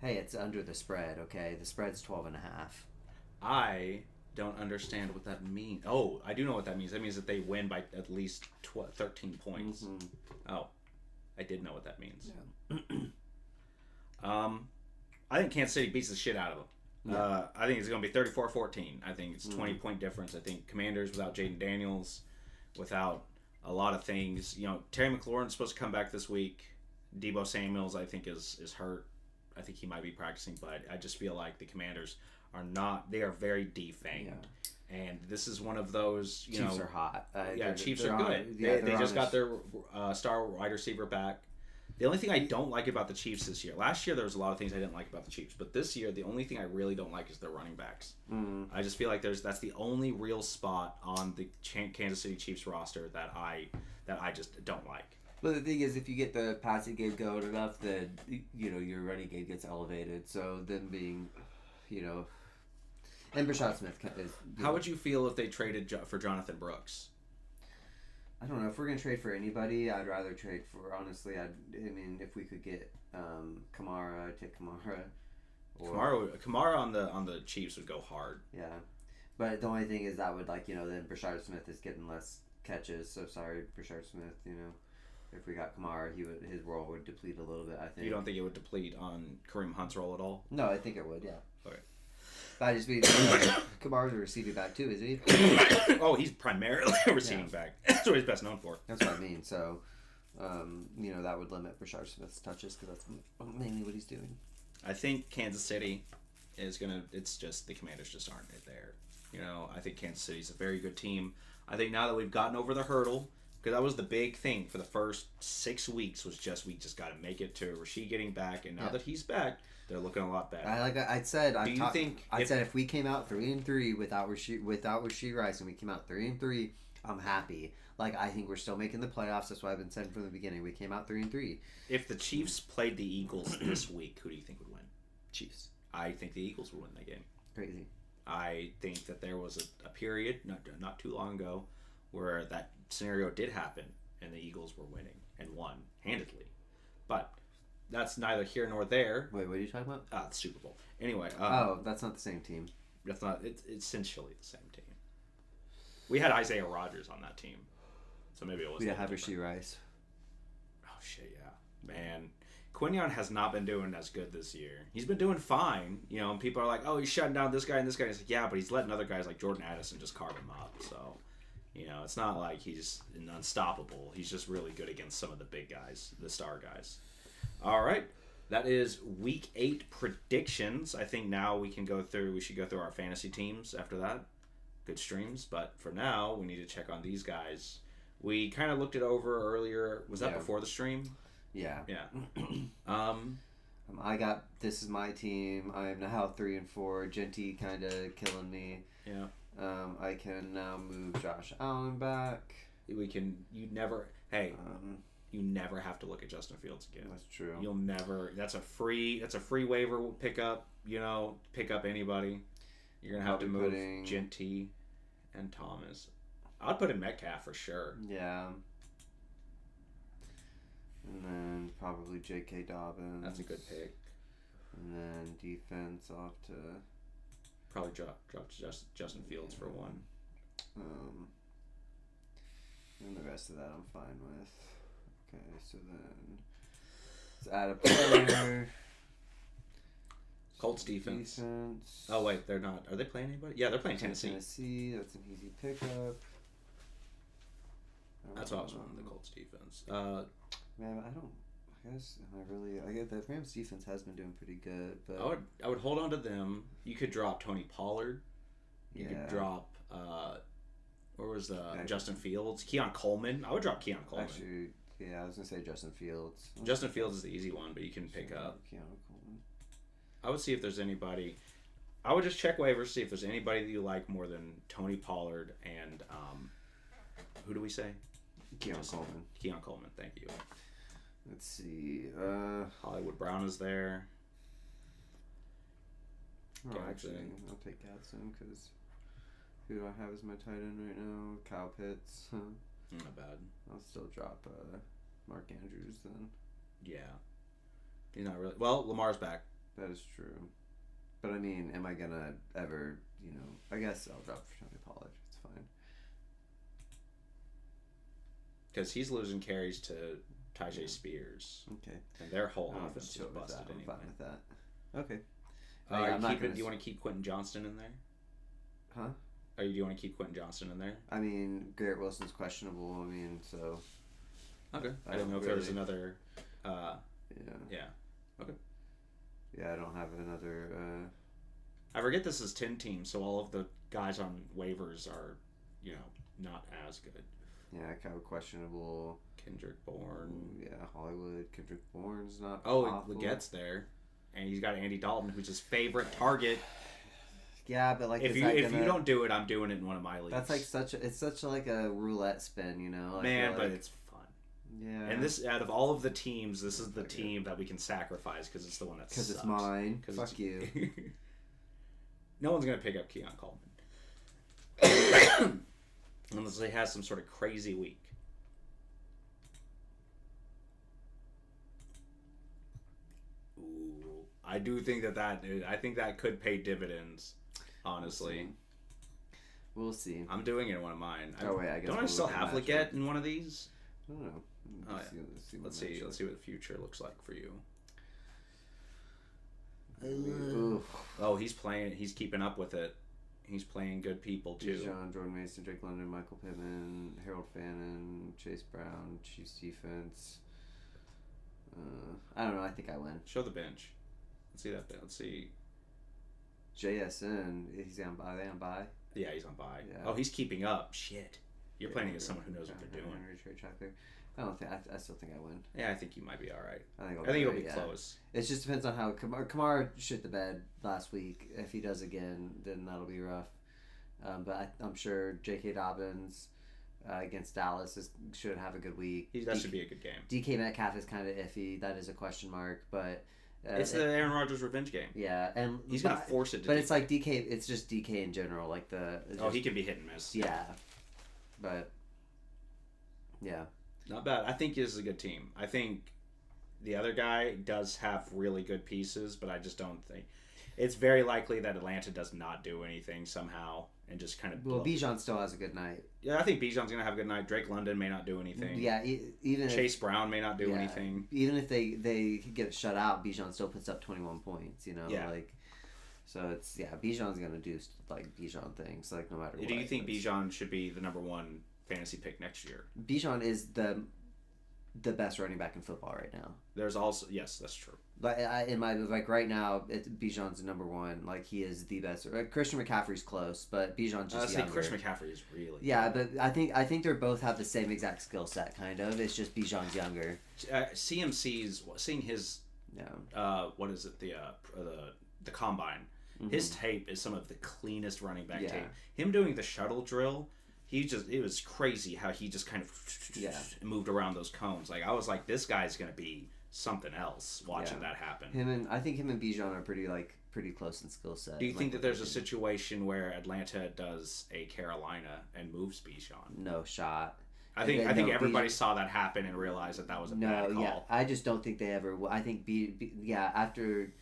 Hey, it's under the spread, okay? The spread's 12.5. I don't understand what that means. Oh, I do know what that means. That means that they win by at least 13 points. Mm-hmm. Oh, I did know what that means. Yeah. I think Kansas City beats the shit out of them. Yeah. I think it's going to be 34-14. I think it's 20-point difference. I think Commanders without Jaden Daniels, without a lot of things. Terry McLaurin's supposed to come back this week. Deebo Samuels, I think, is hurt. I think he might be practicing, but I just feel like the Commanders are not. They are very defanged. Yeah. And this is one of those, Chiefs are hot. Chiefs are good. They just got their star wide receiver back. The only thing I don't like about the Chiefs this year, last year there was a lot of things I didn't like about the Chiefs, but this year the only thing I really don't like is their running backs. I just feel like that's the only real spot on the Kansas City Chiefs roster that I just don't like. But the thing is, if you get the passing game going enough, then your running game gets elevated. So them being, and Brashad Smith is. How would you feel if they traded for Jonathan Brooks? I don't know. If we're gonna trade for anybody, I'd rather trade for. Honestly, if we could get Kamara, I'd take Kamara. Kamara on the Chiefs would go hard. Yeah, but the only thing is that would then Brashad Smith is getting less catches. So sorry, Brashad Smith. If we got Kamara, his role would deplete a little bit. I think. You don't think it would deplete on Kareem Hunt's role at all? No, I think it would. Yeah. Okay. But I just mean Kamara's a receiving back too, is he? Oh, he's primarily a receiving back. That's what he's best known for. That's what I mean. So, that would limit Brashad Smith's touches because that's mainly what he's doing. I think Kansas City is gonna. It's just the Commanders just aren't there. I think Kansas City's a very good team. I think now that we've gotten over the hurdle Because that was the big thing for the first 6 weeks was just we just got to make it to Rashid getting back, and now that he's back, they're looking a lot better. I said if we came out 3-3 without Rashid Rice and we came out 3-3, I'm happy. Like, I think we're still making the playoffs. That's why I've been saying from the beginning. We came out 3-3. If the Chiefs played the Eagles this week, who do you think would win? Chiefs. I think the Eagles would win that game. Crazy. I think that there was a period not too long ago where that scenario did happen and the Eagles were winning and won handedly. But that's neither here nor there. Wait, what are you talking about? The Super Bowl. Anyway. That's not the same team. That's not. It's essentially the same team. We had Isaiah Rodgers on that team, so maybe it was. We didn't have Rashid Rice. Oh shit! Yeah, man. Quinion has not been doing as good this year. He's been doing fine, and people are like, "Oh, he's shutting down this guy and this guy." It's like, yeah, but he's letting other guys like Jordan Addison just carve him up. So, it's not like he's unstoppable. He's just really good against some of the big guys, the star guys. All right, that is Week 8 predictions. I think now we should go through our fantasy teams after that. Good streams, but for now, we need to check on these guys. We kind of looked it over earlier. Was that before the stream? Yeah. Yeah. This is my team. I am now 3-4. Genty kind of killing me. Yeah. I can now move Josh Allen back. You never have to look at Justin Fields again. That's true. You'll never. That's a free waiver pickup. Pick up anybody. You're gonna have to move Genty and Thomas. I'd put in Metcalf for sure. Yeah. And then probably J.K. Dobbins. That's a good pick. And then defense, I'll have to probably drop Justin Fields for one. And the rest of that I'm fine with. Okay, so then let's add a player. Colts defense. Oh wait, they're not. Are they playing anybody? Yeah, they're playing Tennessee. Tennessee, that's an easy pickup. That's what I was on the Colts defense. Man, I get the Rams defense has been doing pretty good, but I would hold on to them. You could drop Tony Pollard. You could drop where was Justin Fields? Keon Coleman. I would drop Keon Coleman. Actually, yeah, I was gonna say Justin Fields. Justin Fields is the easy one, but you can pick up Keon Coleman. I would see if there's anybody. I would just check waivers, see if there's anybody that you like more than Tony Pollard and who do we say? Keon Coleman. Keon Coleman, thank you. Let's see. Hollywood Brown is there. Actually, I'll take Gadsden because who do I have as my tight end right now? Kyle Pitts. Not bad. I'll still drop Mark Andrews then. Yeah. He's not really. Well, Lamar's back. That is true. But I mean, am I gonna ever? I guess I'll drop for Tony Pollard. It's fine. Because he's losing carries to Tajay Spears. Okay. And their whole offense is busted anyway. I'm fine with that. Okay. Do you want to keep Quentin Johnston in there? Huh? Do you want to keep Quentin Johnston in there? I mean, Garrett Wilson's questionable. So. Okay. I didn't know if there was another. Yeah. Okay. Yeah, I don't have another. I forget this is 10 teams, so all of the guys on waivers are, not as good. Yeah, kind of questionable. Kendrick Bourne. Yeah, Hollywood. Kendrick Bourne's not. Legette's there, and he's got Andy Dalton, who's his favorite target. Yeah, but like if you don't do it, I'm doing it in one of my leagues. That's like such like a roulette spin, Man, but it's fun. Yeah. And this, out of all of the teams, this is the team that we can sacrifice because it's the one that sucks. Because it's mine. Fuck you. No one's gonna pick up Keon Coleman unless he has some sort of crazy week. Ooh, I do think I think that could pay dividends. Honestly, we'll see. I'm doing it in one of mine. I guess don't I still have Leggett in one of these? I don't know. Let's see what the future looks like for you. Oh, he's playing. He's keeping up with it. He's playing good people too. John, Jordan Mason, Drake London, Michael Pittman, Harold Fannin, Chase Brown, Chiefs defense. I don't know. I think I win. Show the bench. Let's see that. Let's see. JSN. He's on bye. They on bye. Yeah, he's on bye. Yeah. Oh, he's keeping up. Shit. You're playing against someone who knows what they're doing. Trade track there. I don't think. I still think I win. Yeah, I think you might be all right. I think it'll be close. It just depends on how Kamara shit the bed last week. If he does again, then that'll be rough. But I'm sure J.K. Dobbins against Dallas should have a good week. That should be a good game. DK Metcalf is kind of iffy. That is a question mark, but it's the Aaron Rodgers revenge game. Yeah, and he's gonna force it. But it's like DK. It's just DK in general. Like he can be hit and miss. Yeah, but yeah, not bad. I think this is a good team. I think the other guy does have really good pieces, but I just don't think it's very likely that Atlanta does not do anything somehow and just kind of. Well, Bijan still has a good night. Yeah, I think Bijan's gonna have a good night. Drake London may not do anything. Yeah, even Chase Brown may not do anything. Even if they get shut out, Bijan still puts up 21 points. So it's Bijan's gonna do like Bijan things like no matter what. Do you think Bijan should be the number one fantasy pick next year? Bijan is the best running back in football right now. There's also that's true. But right now, Bijan's number one. Like he is the best. Christian McCaffrey's close, but Bijan's just younger. Christian McCaffrey is really. Yeah, but I think they both have the same exact skill set. Kind of. It's just Bijan's younger. CMC's seeing his. Yeah. What is it? The combine. Mm-hmm. His tape is some of the cleanest running back tape. Him doing the shuttle drill. It was crazy how he just kind of moved around those cones. Like I was like, this guy's gonna be something else watching that happen. I think him and Bijan are pretty close in skill set. Do you think that there's a situation where Atlanta does a Carolina and moves Bijan? No shot. I think everybody saw that happen and realized that was a bad call. Yeah, I just don't think they ever. I think after.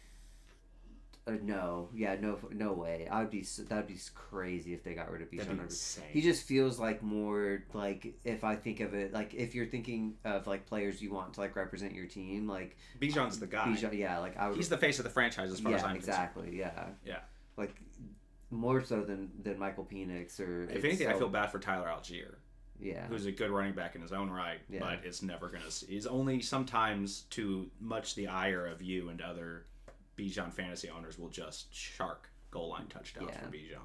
No way. That'd be crazy if they got rid of Bijan. He just feels like more like if I think of it like if you're thinking of like players you want to like represent your team like Bijan's the guy. Bijan, he's the face of the franchise as far as I'm concerned. Yeah. Like more so than Michael Penix or. If anything, I feel bad for Tyler Algier. Yeah. Who's a good running back in his own right, but it's never gonna. He's only sometimes to much the ire of you and other. Bijan fantasy owners will just shark goal line touchdowns for Bijan.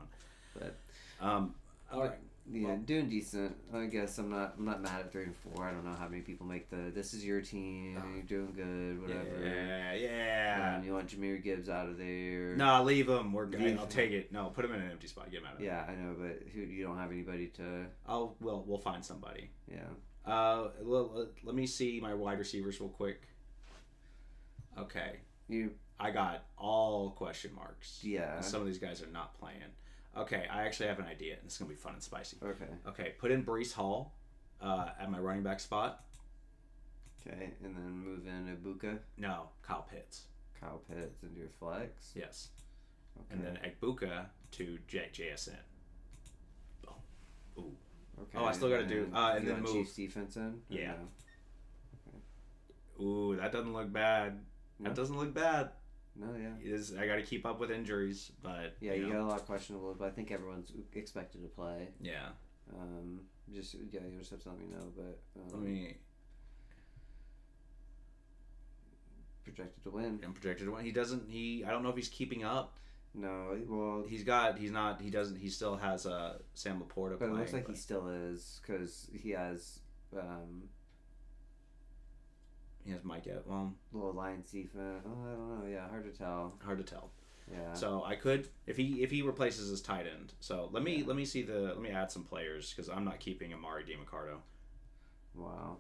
But all right. Yeah, well, doing decent. I guess I'm not mad at 3-4. I don't know how many people make this is your team, you're doing good, whatever. Yeah. You want Jahmyr Gibbs out of there. Nah, leave him. We're good. I'll take it. No, put him in an empty spot. Get him out of there. Yeah, I know, but you don't have anybody to. We'll find somebody. Yeah. Let me see my wide receivers real quick. Okay. I got all question marks. Yeah. Some of these guys are not playing. Okay, I actually have an idea, and it's going to be fun and spicy. Okay, put in Breece Hall at my running back spot. Okay, and then move in Ibuka? No, Kyle Pitts. Kyle Pitts into your flex? Yes. Okay. And then Ibuka to JSN. Oh. Ooh. Okay. Oh, I still got to do... and then move... Chiefs defense in? Yeah. No? Okay. Ooh, that doesn't look bad. No? That doesn't look bad. No, yeah. I got to keep up with injuries, but... Yeah, you got a lot of questionable, but I think everyone's expected to play. Yeah. You just have to let me know, but... let me... Projected to win. I'm projected to win. I don't know if he's keeping up. No, well... He still has Sam Laporta playing. But it looks like he still is, because he has... He has Mike at little Lions defense. Oh, I don't know. Yeah, hard to tell. Yeah. So I could if he replaces his tight end. So let me add some players because I'm not keeping Amari DiMarcado. Wow.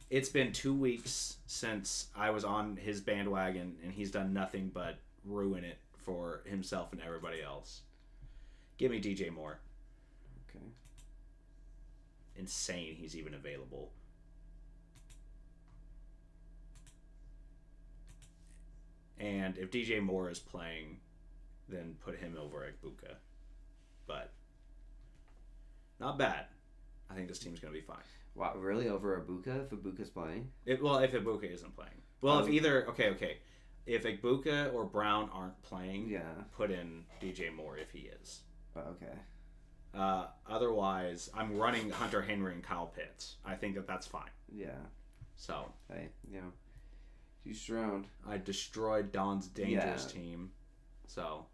It's been 2 weeks since I was on his bandwagon, and he's done nothing but ruin it for himself and everybody else. Give me DJ Moore. Okay. Insane. He's even available. And if DJ Moore is playing, then put him over Ibuka. But not bad. I think this team's going to be fine. Wow, really? Over Ibuka if Ibuka's playing? If Ibuka isn't playing. Well, if either... Okay. If Ibuka or Brown aren't playing, put in DJ Moore if he is. Okay. Otherwise, I'm running Hunter Henry and Kyle Pitts. I think that's fine. Yeah. So. Hey, you surround. I destroyed Don's dangerous team. So.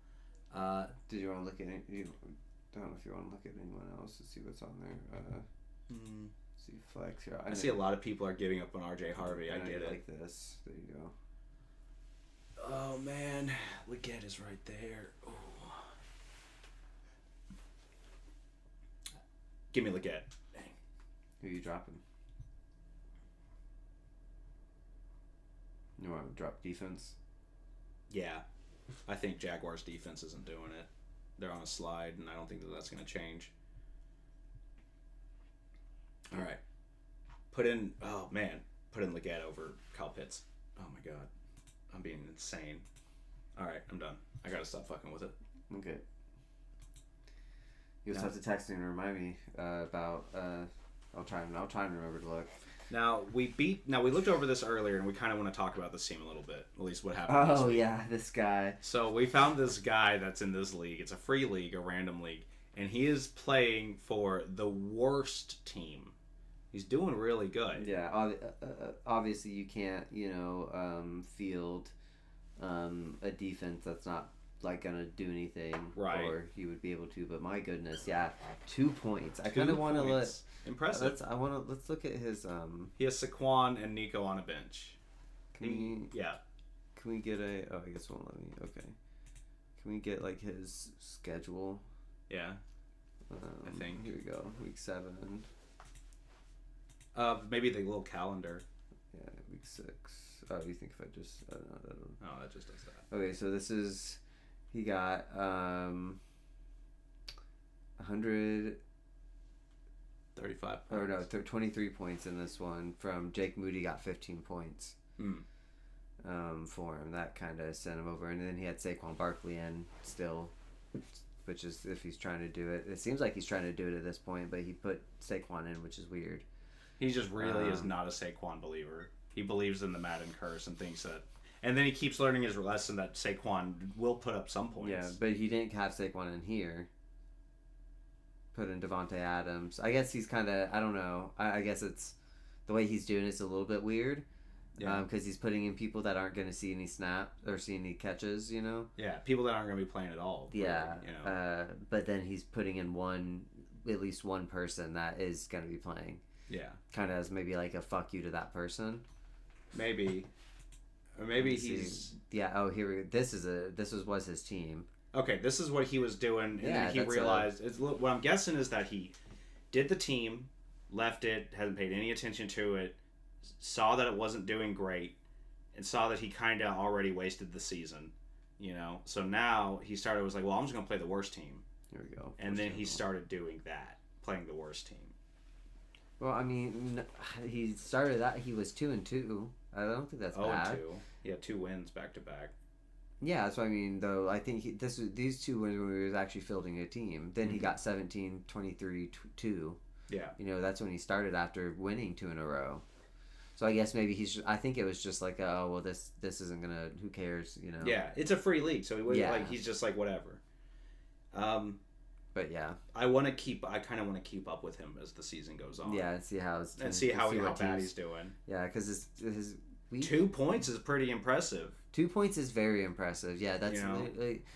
Did you want to look at it? I don't know if you want to look at anyone else to see what's on there. See flex here. I see a lot of people are giving up on RJ Harvey. I get it. Like this. There you go. Oh man, Leggett is right there. Ooh. Give me Leggett. Dang. Who are you dropping? You want to drop defense? Yeah, I think Jaguars defense isn't doing it. They're on a slide, and I don't think that's going to change. All right, put in Leggett over Kyle Pitts. Oh my god, I'm being insane. All right, I'm done. I gotta stop fucking with it. Okay. You just have to text me and remind me about. I'll try and remember to look. Now we looked over this earlier, and we kind of want to talk about this team a little bit. At least what happened. Oh yeah, this guy. So we found this guy that's in this league. It's a free league, a random league, and he is playing for the worst team. He's doing really good. Yeah, obviously you can't, field a defense that's not like gonna do anything, right? Or he would be able to. But my goodness, yeah, 2 points. I kind of want to impressive. Let's look at his. He has Saquon and Nico on a bench. Can we get a? Oh, I guess it won't let me. Okay. Can we get like his schedule? Yeah. I think. Here we go. Week 7. Maybe the little calendar. Yeah, week 6. Oh, you think if I just? I don't know. Oh, that just does that. Okay, so this is. He got 135. Or no, 23 points in this one. From Jake Moody got 15 points. For him, that kind of sent him over, and then he had Saquon Barkley in still, which is if he's trying to do it. It seems like he's trying to do it at this point, but he put Saquon in, which is weird. He just really is not a Saquon believer. He believes in the Madden curse and thinks that. And then he keeps learning his lesson that Saquon will put up some points. Yeah, but he didn't have Saquon in here. Put in Devontae Adams. I guess he's kind of, I don't know. I guess it's, the way he's doing it's a little bit weird. Yeah. Because he's putting in people that aren't going to see any snap or see any catches, Yeah, people that aren't going to be playing at all. Yeah. But then he's putting in at least one person that is going to be playing. Yeah. Kind of as maybe like a fuck you to that person. Maybe. Or maybe he's... Yeah, oh, here we go. This was his team. Okay, this is what he was doing, and then he realized... what I'm guessing is that he did the team, left it, hasn't paid any attention to it, saw that it wasn't doing great, and saw that he kind of already wasted the season, So now he was like, well, I'm just going to play the worst team. Here we go. And then he started doing that, playing the worst team. Well, I mean, he started that. He was 2-2. I don't think that's bad. 0-2. He had 2 wins back to back. Yeah, that's what I mean. Though I think these 2 wins when he was actually fielding a team. Then he got 17, 23, 2. Yeah. That's when he started after winning 2 in a row. So I guess maybe I think it was just like, oh well, this isn't gonna. Who cares? Yeah, it's a free league, so he's just like whatever. But yeah, I kind of want to keep up with him as the season goes on. Yeah, and see how bad he's doing. Yeah, because his 2 points is pretty impressive. 2 points is very impressive. Yeah, that's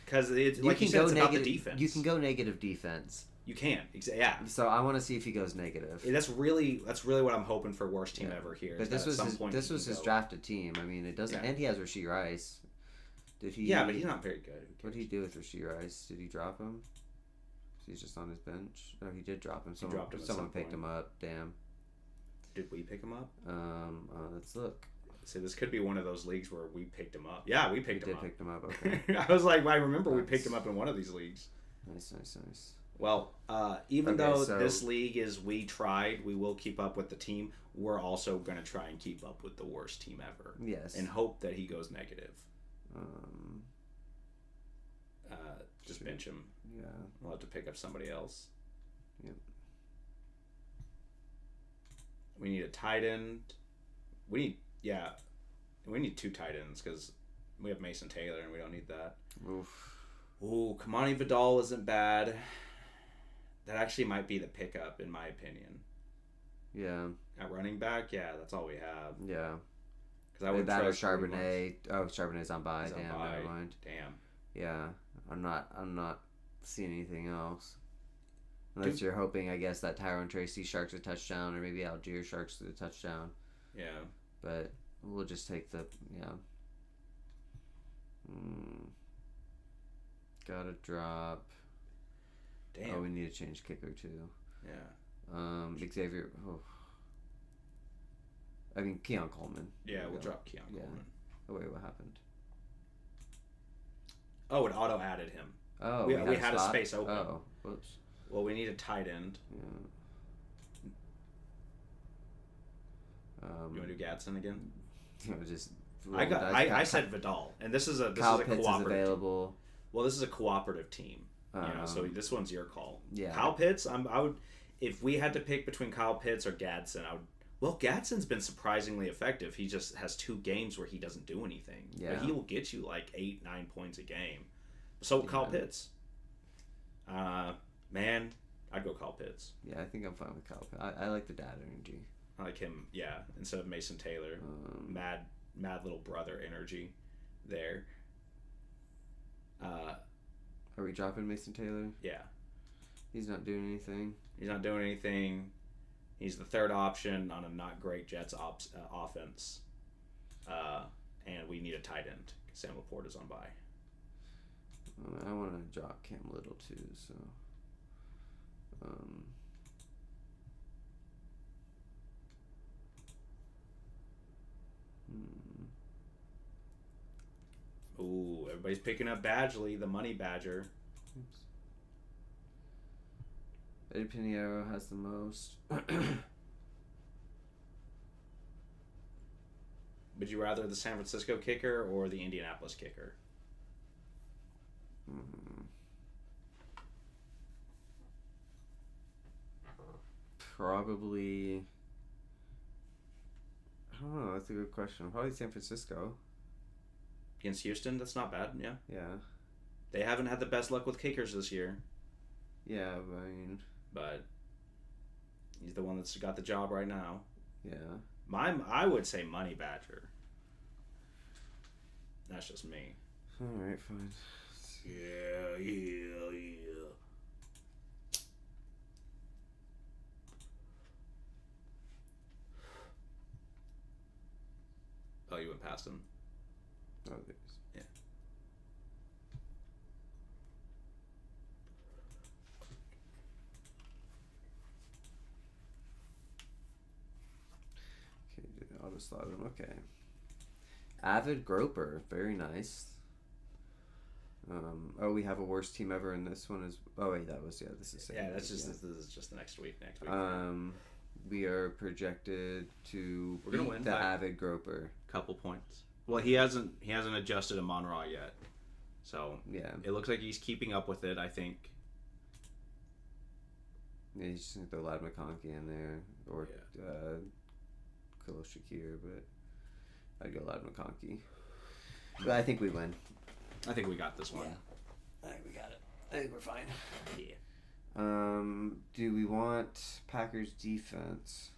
because it's like you said, it's about the defense. You can go negative defense. You can, yeah. So I want to see if he goes negative. That's really what I'm hoping for. Worst team ever here. But this was his drafted team. I mean, it doesn't, and he has Rashee Rice. Did he? Yeah, but he's not very good. What did he do with Rashee Rice? Did he drop him? He's just on his bench. No, he did drop him. Someone picked him up. Damn. Did we pick him up? Let's look. See, this could be one of those leagues where we picked him up. Yeah, we picked him up. Picked him up. Okay. I was like, I remember we picked him up in one of these leagues. Nice. Well, even though this league is we tried, we will keep up with the team. We're also going to try and keep up with the worst team ever. Yes. And hope that he goes negative. Just bench him. Yeah. We'll have to pick up somebody else. Yep. We need a tight end. We need 2 tight ends because we have Mason Taylor and we don't need that. Oof. Ooh, Kamani Vidal isn't bad. That actually might be the pickup in my opinion. Yeah. At running back, yeah, that's all we have. Yeah. Because I would that or Charbonnet. Oh, Charbonnet's on bye. Damn, never mind. Damn. Yeah, I'm not seeing anything else. Unless you're hoping, I guess, that Tyrone Tracy sharks a touchdown, or maybe Algier sharks a touchdown. Yeah. But we'll just take the, yeah. Gotta drop. Damn. Oh, we need to change kicker, too. Yeah. Xavier, I mean, Keon Coleman. Yeah, we'll drop Keon Coleman. Oh, wait, what happened? Oh, it auto-added him. Oh, we had a space open. Oh, whoops. Well, we need a tight end. Yeah. You want to do Gadsden again? Just. I said Vidal, and this is a Pitts cooperative. Is available. Well, this is a cooperative team. So this one's your call. Yeah. Kyle Pitts, I would, if we had to pick between Kyle Pitts or Gadsden, I would. Well, Gadsden's been surprisingly effective. He just has 2 games where he doesn't do anything. Yeah. But he will get you like 8-9 points a game. So Kyle Pitts. Man, I'd go Kyle Pitts. Yeah, I think I'm fine with Kyle Pitts. I like the dad energy. I like him, yeah, instead of Mason Taylor. Mad little brother energy there. Are we dropping Mason Taylor? Yeah. He's not doing anything. He's the third option on a not great Jets offense. And we need a tight end. Sam Laporte is on bye. I want to drop Cam Little too, so. Ooh, everybody's picking up Badgley, the money badger. Oops. Eddie Pinheiro has the most. Would you rather the San Francisco kicker or the Indianapolis kicker? Probably. I don't know. That's a good question. Probably San Francisco. Against Houston, that's not bad. Yeah. Yeah. They haven't had the best luck with kickers this year. Yeah, but he's the one that's got the job right now. Yeah. I would say Money Badger. That's just me. All right, fine. Yeah. Oh, you went past him. Oh, there's. Yeah. Okay, auto slot him. Okay. Avid Groper, very nice. We have a worst team ever in this one. Oh wait, this is this is just the next week. We are projected to We're gonna win the by Avid Groper. Couple points. Well, he hasn't adjusted a Monroe yet, so yeah, it looks like he's keeping up with it. I think. Yeah, he's just gonna throw Lad McConkey in there or Khalil Shakir, but I'd go Lad McConkey. But I think we win. I think we got this one. Yeah. I think we got it. I think we're fine. Yeah. Do we want Packers defense?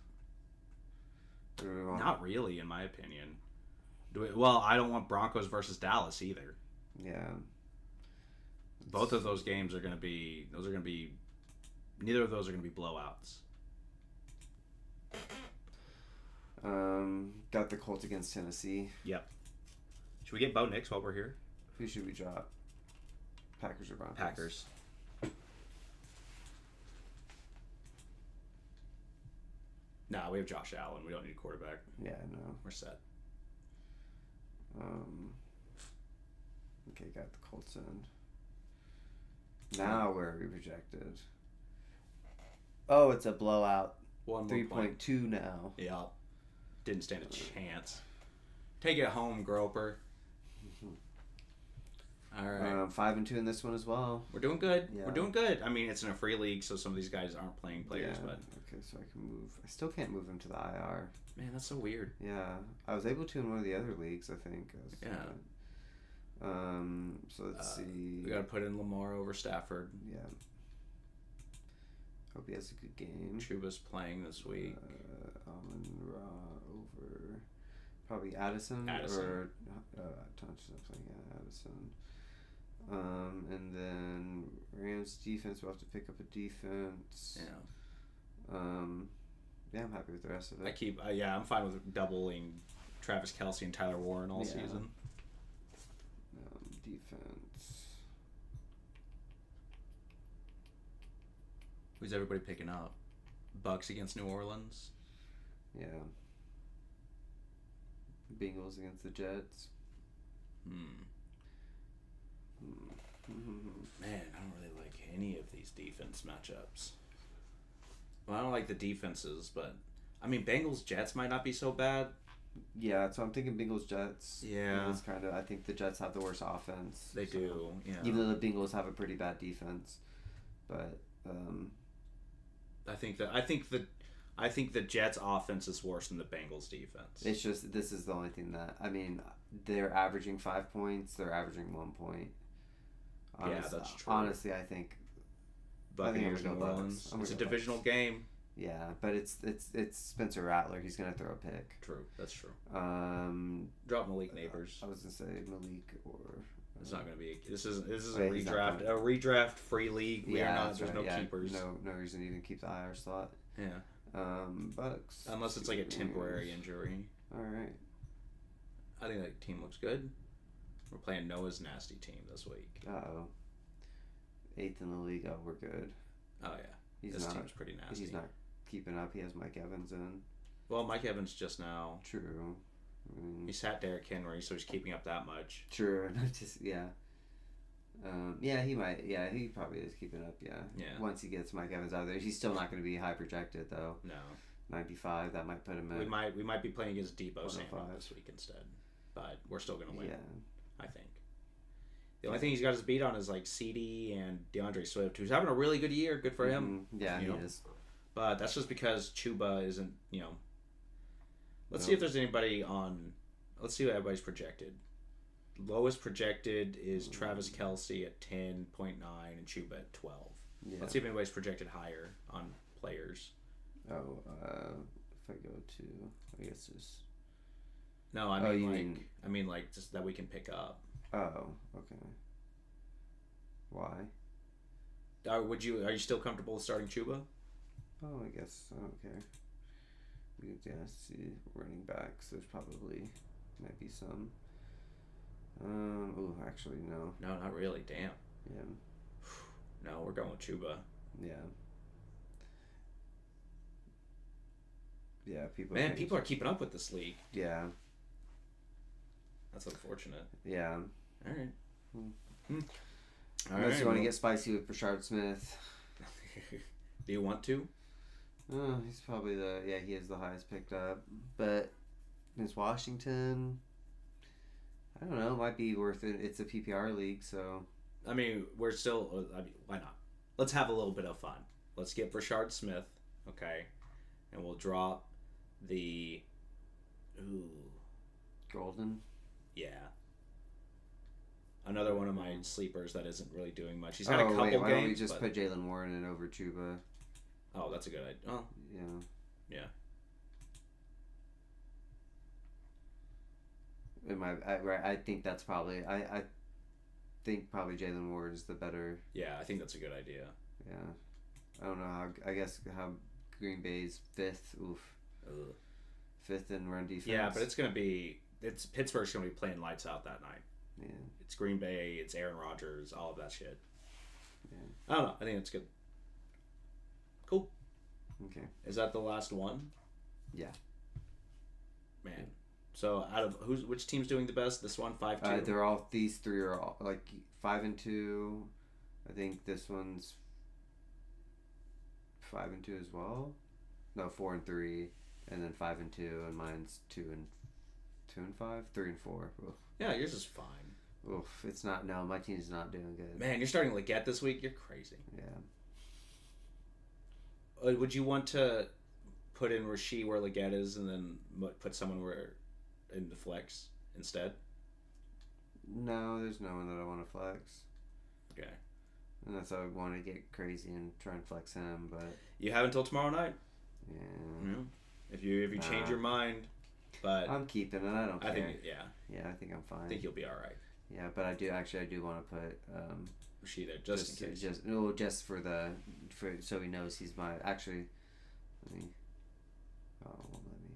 Or do we want... Not really, in my opinion. I don't want Broncos versus Dallas either. Yeah. Both of those games are going to be. Neither of those are going to be blowouts. Got the Colts against Tennessee. Yep. Should we get Bo Nix while we're here? Who should we drop? Packers or Broncos? Packers. Nah, we have Josh Allen. We don't need a quarterback. Yeah, no. We're set. Okay, got the Colts in. Now where are we projected? Oh, it's a blowout. 3.2 now. Yeah. Didn't stand a chance. Take it home, Groper. All right. 5-2 in this one as well. We're doing good. Yeah. We're doing good. I mean, it's in a free league, so some of these guys aren't playing players, yeah. but Okay, so I can move. I still can't move him to the IR. Man, that's so weird. Yeah, I was able to in one of the other leagues, I think. Yeah. So let's see. We got to put in Lamar over Stafford. Yeah. Hope he has a good game. Chuba's playing this week. Amon-Ra over probably Addison. Or Thompson playing Addison. And then Rams defense, we'll have to pick up a defense. Yeah. Yeah, I'm happy with the rest of it. I'm fine with doubling Travis Kelce and Tyler Warren all season. Defense. Who's everybody picking up? Bucks against New Orleans. Yeah. Bengals against the Jets. Man, I don't really like any of these defense matchups. Well, I don't like the defenses, but I mean, Bengals Jets might not be so bad. Yeah, so I'm thinking Bengals Jets. Yeah. I think the Jets have the worst offense. They do. Yeah. Even though the Bengals have a pretty bad defense, but I think the Jets offense is worse than the Bengals defense. It's just this is the only thing that I mean. They're averaging 5 points. They're averaging 1 point. Yeah, that's true. Honestly, I think Buccaneers and New Orleans. It's a divisional game. Yeah, but it's Spencer Rattler. He's gonna throw a pick. True, that's true. Drop Malik Neighbors. I was gonna say Malik or. It's not gonna be. This is a redraft. A redraft free league. There's no keepers. No reason to even keep the IR slot. Yeah. Bucks. Unless it's like a temporary injury. All right. I think that team looks good. We're playing Noah's nasty team this week. 8th in the league. Oh, we're good. Oh yeah. This team's pretty nasty. He's not keeping up. He has Mike Evans in. Well, Mike Evans just now. True. He sat Derrick Henry, so he's keeping up that much. True. He might. Yeah, he probably is keeping up. Yeah. Yeah. Once he gets Mike Evans out there, he's still not going to be high projected though. No. 95. That might put him in. We might be playing against Debo Samuel this week instead, but we're still going to win. Yeah. I think. The only thing he's got his beat on is like CD and DeAndre Swift, who's having a really good year. Good for him. Yeah, he is. But that's just because Chuba isn't. Let's see if there's anybody on. Let's see what everybody's projected. Lowest projected is Travis Kelce at 10.9 and Chuba at 12. Yeah. Let's see if anybody's projected higher on players. If I go to, I guess just. No, I mean like just that we can pick up. Oh, okay. Why? Are you still comfortable with starting Chuba? Oh, I guess I don't care. We can see running backs. There's probably might be some. Actually no. No, not really. Damn. Yeah. No, we're going with Chuba. Yeah. Yeah, people are keeping up with this league. Yeah. That's unfortunate. Yeah. All right. Unless you want to get spicy with Brashard Smith. Do you want to? He's probably he is the highest picked up. But Miss Washington, I don't know, it might be worth it. It's a PPR league, so. I mean, why not? Let's have a little bit of fun. Let's get Brashard Smith, okay? And we'll drop the. Golden? Yeah. Another one of my sleepers that isn't really doing much. He's had a couple games. Why don't we just put Jalen Warren in over Chuba? Oh, that's a good idea. Oh. Yeah. I think that's probably. I think probably Jalen Warren is the better. Yeah, I think that's a good idea. Yeah. I don't know how. I guess how Green Bay's 5th. Oof. Ugh. 5th in run defense. Yeah, but it's Pittsburgh's gonna be playing lights out that night. Yeah. It's Green Bay, it's Aaron Rodgers, all of that shit. Yeah. I don't know. I think it's good. Cool. Okay. Is that the last one? Yeah. Man. So out of which team's doing the best? This one, 5-2. These three are all like 5-2. I think this one's 5-2 as well. No, 4-3, and then 5-2, and mine's 2-5, 3-4. Oof. Yeah, yours is fine. Oof, it's not. No, my team's not doing good. Man, you're starting Leggett this week. You're crazy. Yeah. Would you want to put in Rasheed where Leggett is, and then put someone in the flex instead? No, there's no one that I want to flex. Okay. Unless I would want to get crazy and try and flex him, but you have until tomorrow night. Yeah. If you change your mind, but I'm keeping it. I don't care. I think I think I'm fine. I think you'll be all right. Yeah, but I do want to put She there just in case. Just for so he knows he's my actually. Let me. Oh, it won't let me.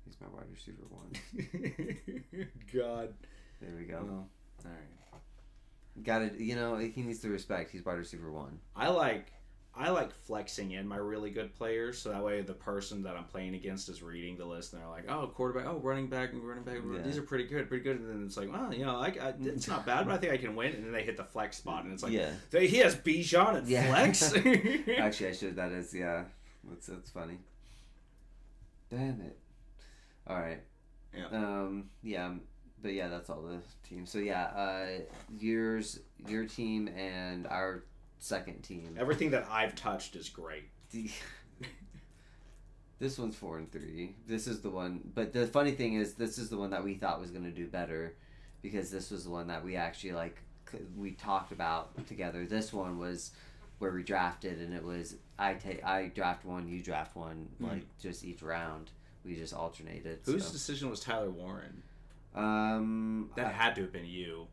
He's my wide receiver 1. God. There we go. Well, all right. Got it. He needs to respect. He's wide receiver 1. I like flexing in my really good players, so that way the person that I'm playing against is reading the list and they're like, "Oh, quarterback, oh, running back. Yeah. These are pretty good." And then it's like, "Well, it's not bad, but I think I can win." And then they hit the flex spot, and it's like, he has Bijan at flex." Actually, I should. That is, that's funny. Damn it. All right. Yeah. But yeah, that's all the teams. So yeah, your team and our second team. Everything that I've touched is great. This one's 4-3. This is the one. But the funny thing is, this is the one that we thought was going to do better, because this was the one that we actually we talked about together. This one was where we drafted, and it was I draft one, you draft one, just each round. We just alternated. Whose decision was Tyler Warren? That had to have been you.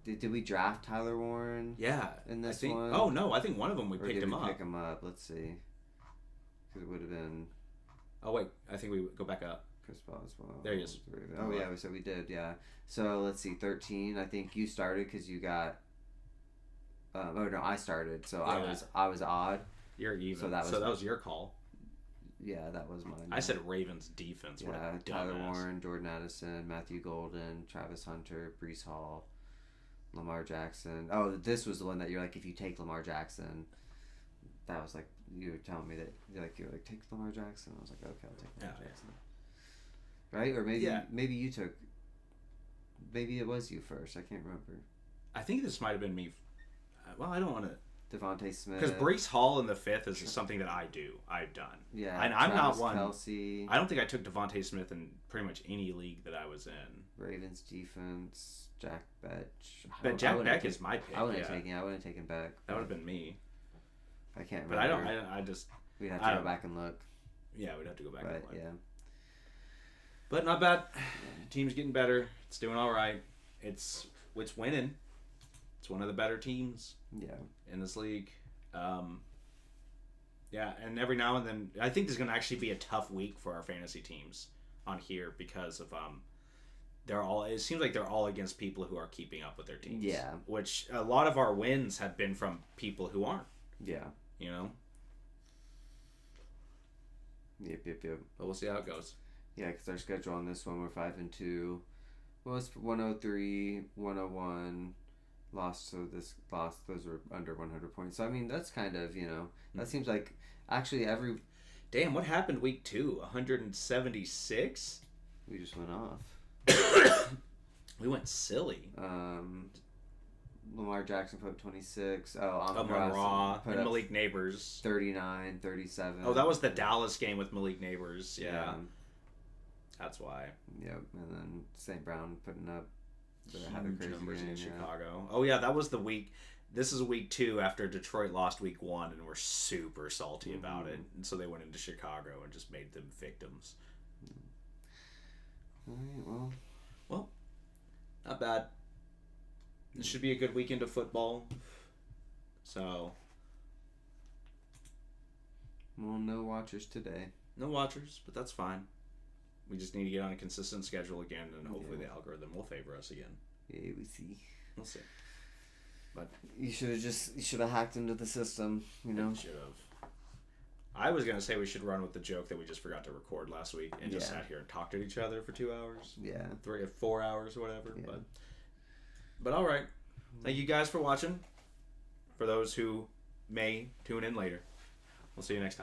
Did we draft Tyler Warren? Yeah. In this one? Oh, no. I think one of them we picked him up. Pick him up? Let's see. Because it would have been... Oh, wait. I think we go back up. Chris Boswell. There he is. Oh, yeah. So we did, yeah. So, let's see. 13. I think you started because you got... no. I started. So, yeah. I was odd. You're even. So that was your call. Yeah, that was mine. I said Ravens defense. Yeah, Tyler Warren, Jordan Addison, Matthew Golden, Travis Hunter, Breece Hall, Lamar Jackson. Oh, this was the one that you're like, if you take Lamar Jackson, that was like, you were telling me that you're like take Lamar Jackson. I was like, okay, I'll take Lamar Jackson. Right? Or maybe you took, maybe it was you first. I can't remember. I think this might have been me. Well, I don't want to. Devontae Smith. Because Breece Hall in the 5th is something that I've done. Yeah. And I'm not one. Kelce. I don't think I took Devontae Smith in pretty much any league that I was in. Ravens defense, Jack Beck. But Jack Beck is my pick. I wouldn't have taken Beck. That would have been me. I can't remember. But I just... We'd have to go back and look. Yeah, we'd have to go back and look. Yeah. But not bad. Team's getting better. It's doing all right. It's winning. It's one of the better teams. Yeah. In this league. And every now and then, I think there's going to actually be a tough week for our fantasy teams on here because of it seems like they're all against people who are keeping up with their teams. Yeah. Which a lot of our wins have been from people who aren't. Yeah. Yep. But we'll see how it goes. Yeah, because our schedule on this one, we're 5-2. Well, it's 103, 101. Lost, those were under 100 points. So, I mean, that's kind of, that seems like actually every... Damn, what happened week 2? 176? We just went off. We went silly. Lamar Jackson put up 26. Amon-Ra and Malik Neighbors. 39, 37. Oh, that was the Dallas game with Malik Neighbors. Yeah. That's why. Yep, and then St. Brown putting up huge numbers in Chicago. Oh yeah, that was the week. This is week 2 after Detroit lost week 1, and we're super salty about it. And so they went into Chicago and just made them victims. All right, well, not bad. This should be a good weekend of football. So, well, no watchers today. No watchers, but that's fine. We just need to get on a consistent schedule again, and hopefully the algorithm will favor us again. Yeah, we see. We'll see. But you should have hacked into the system, Should have. I was gonna say we should run with the joke that we just forgot to record last week and just sat here and talked at each other for 2 hours. Yeah. 3 or 4 hours or whatever. Yeah. But all right. Thank you guys for watching. For those who may tune in later, we'll see you next time.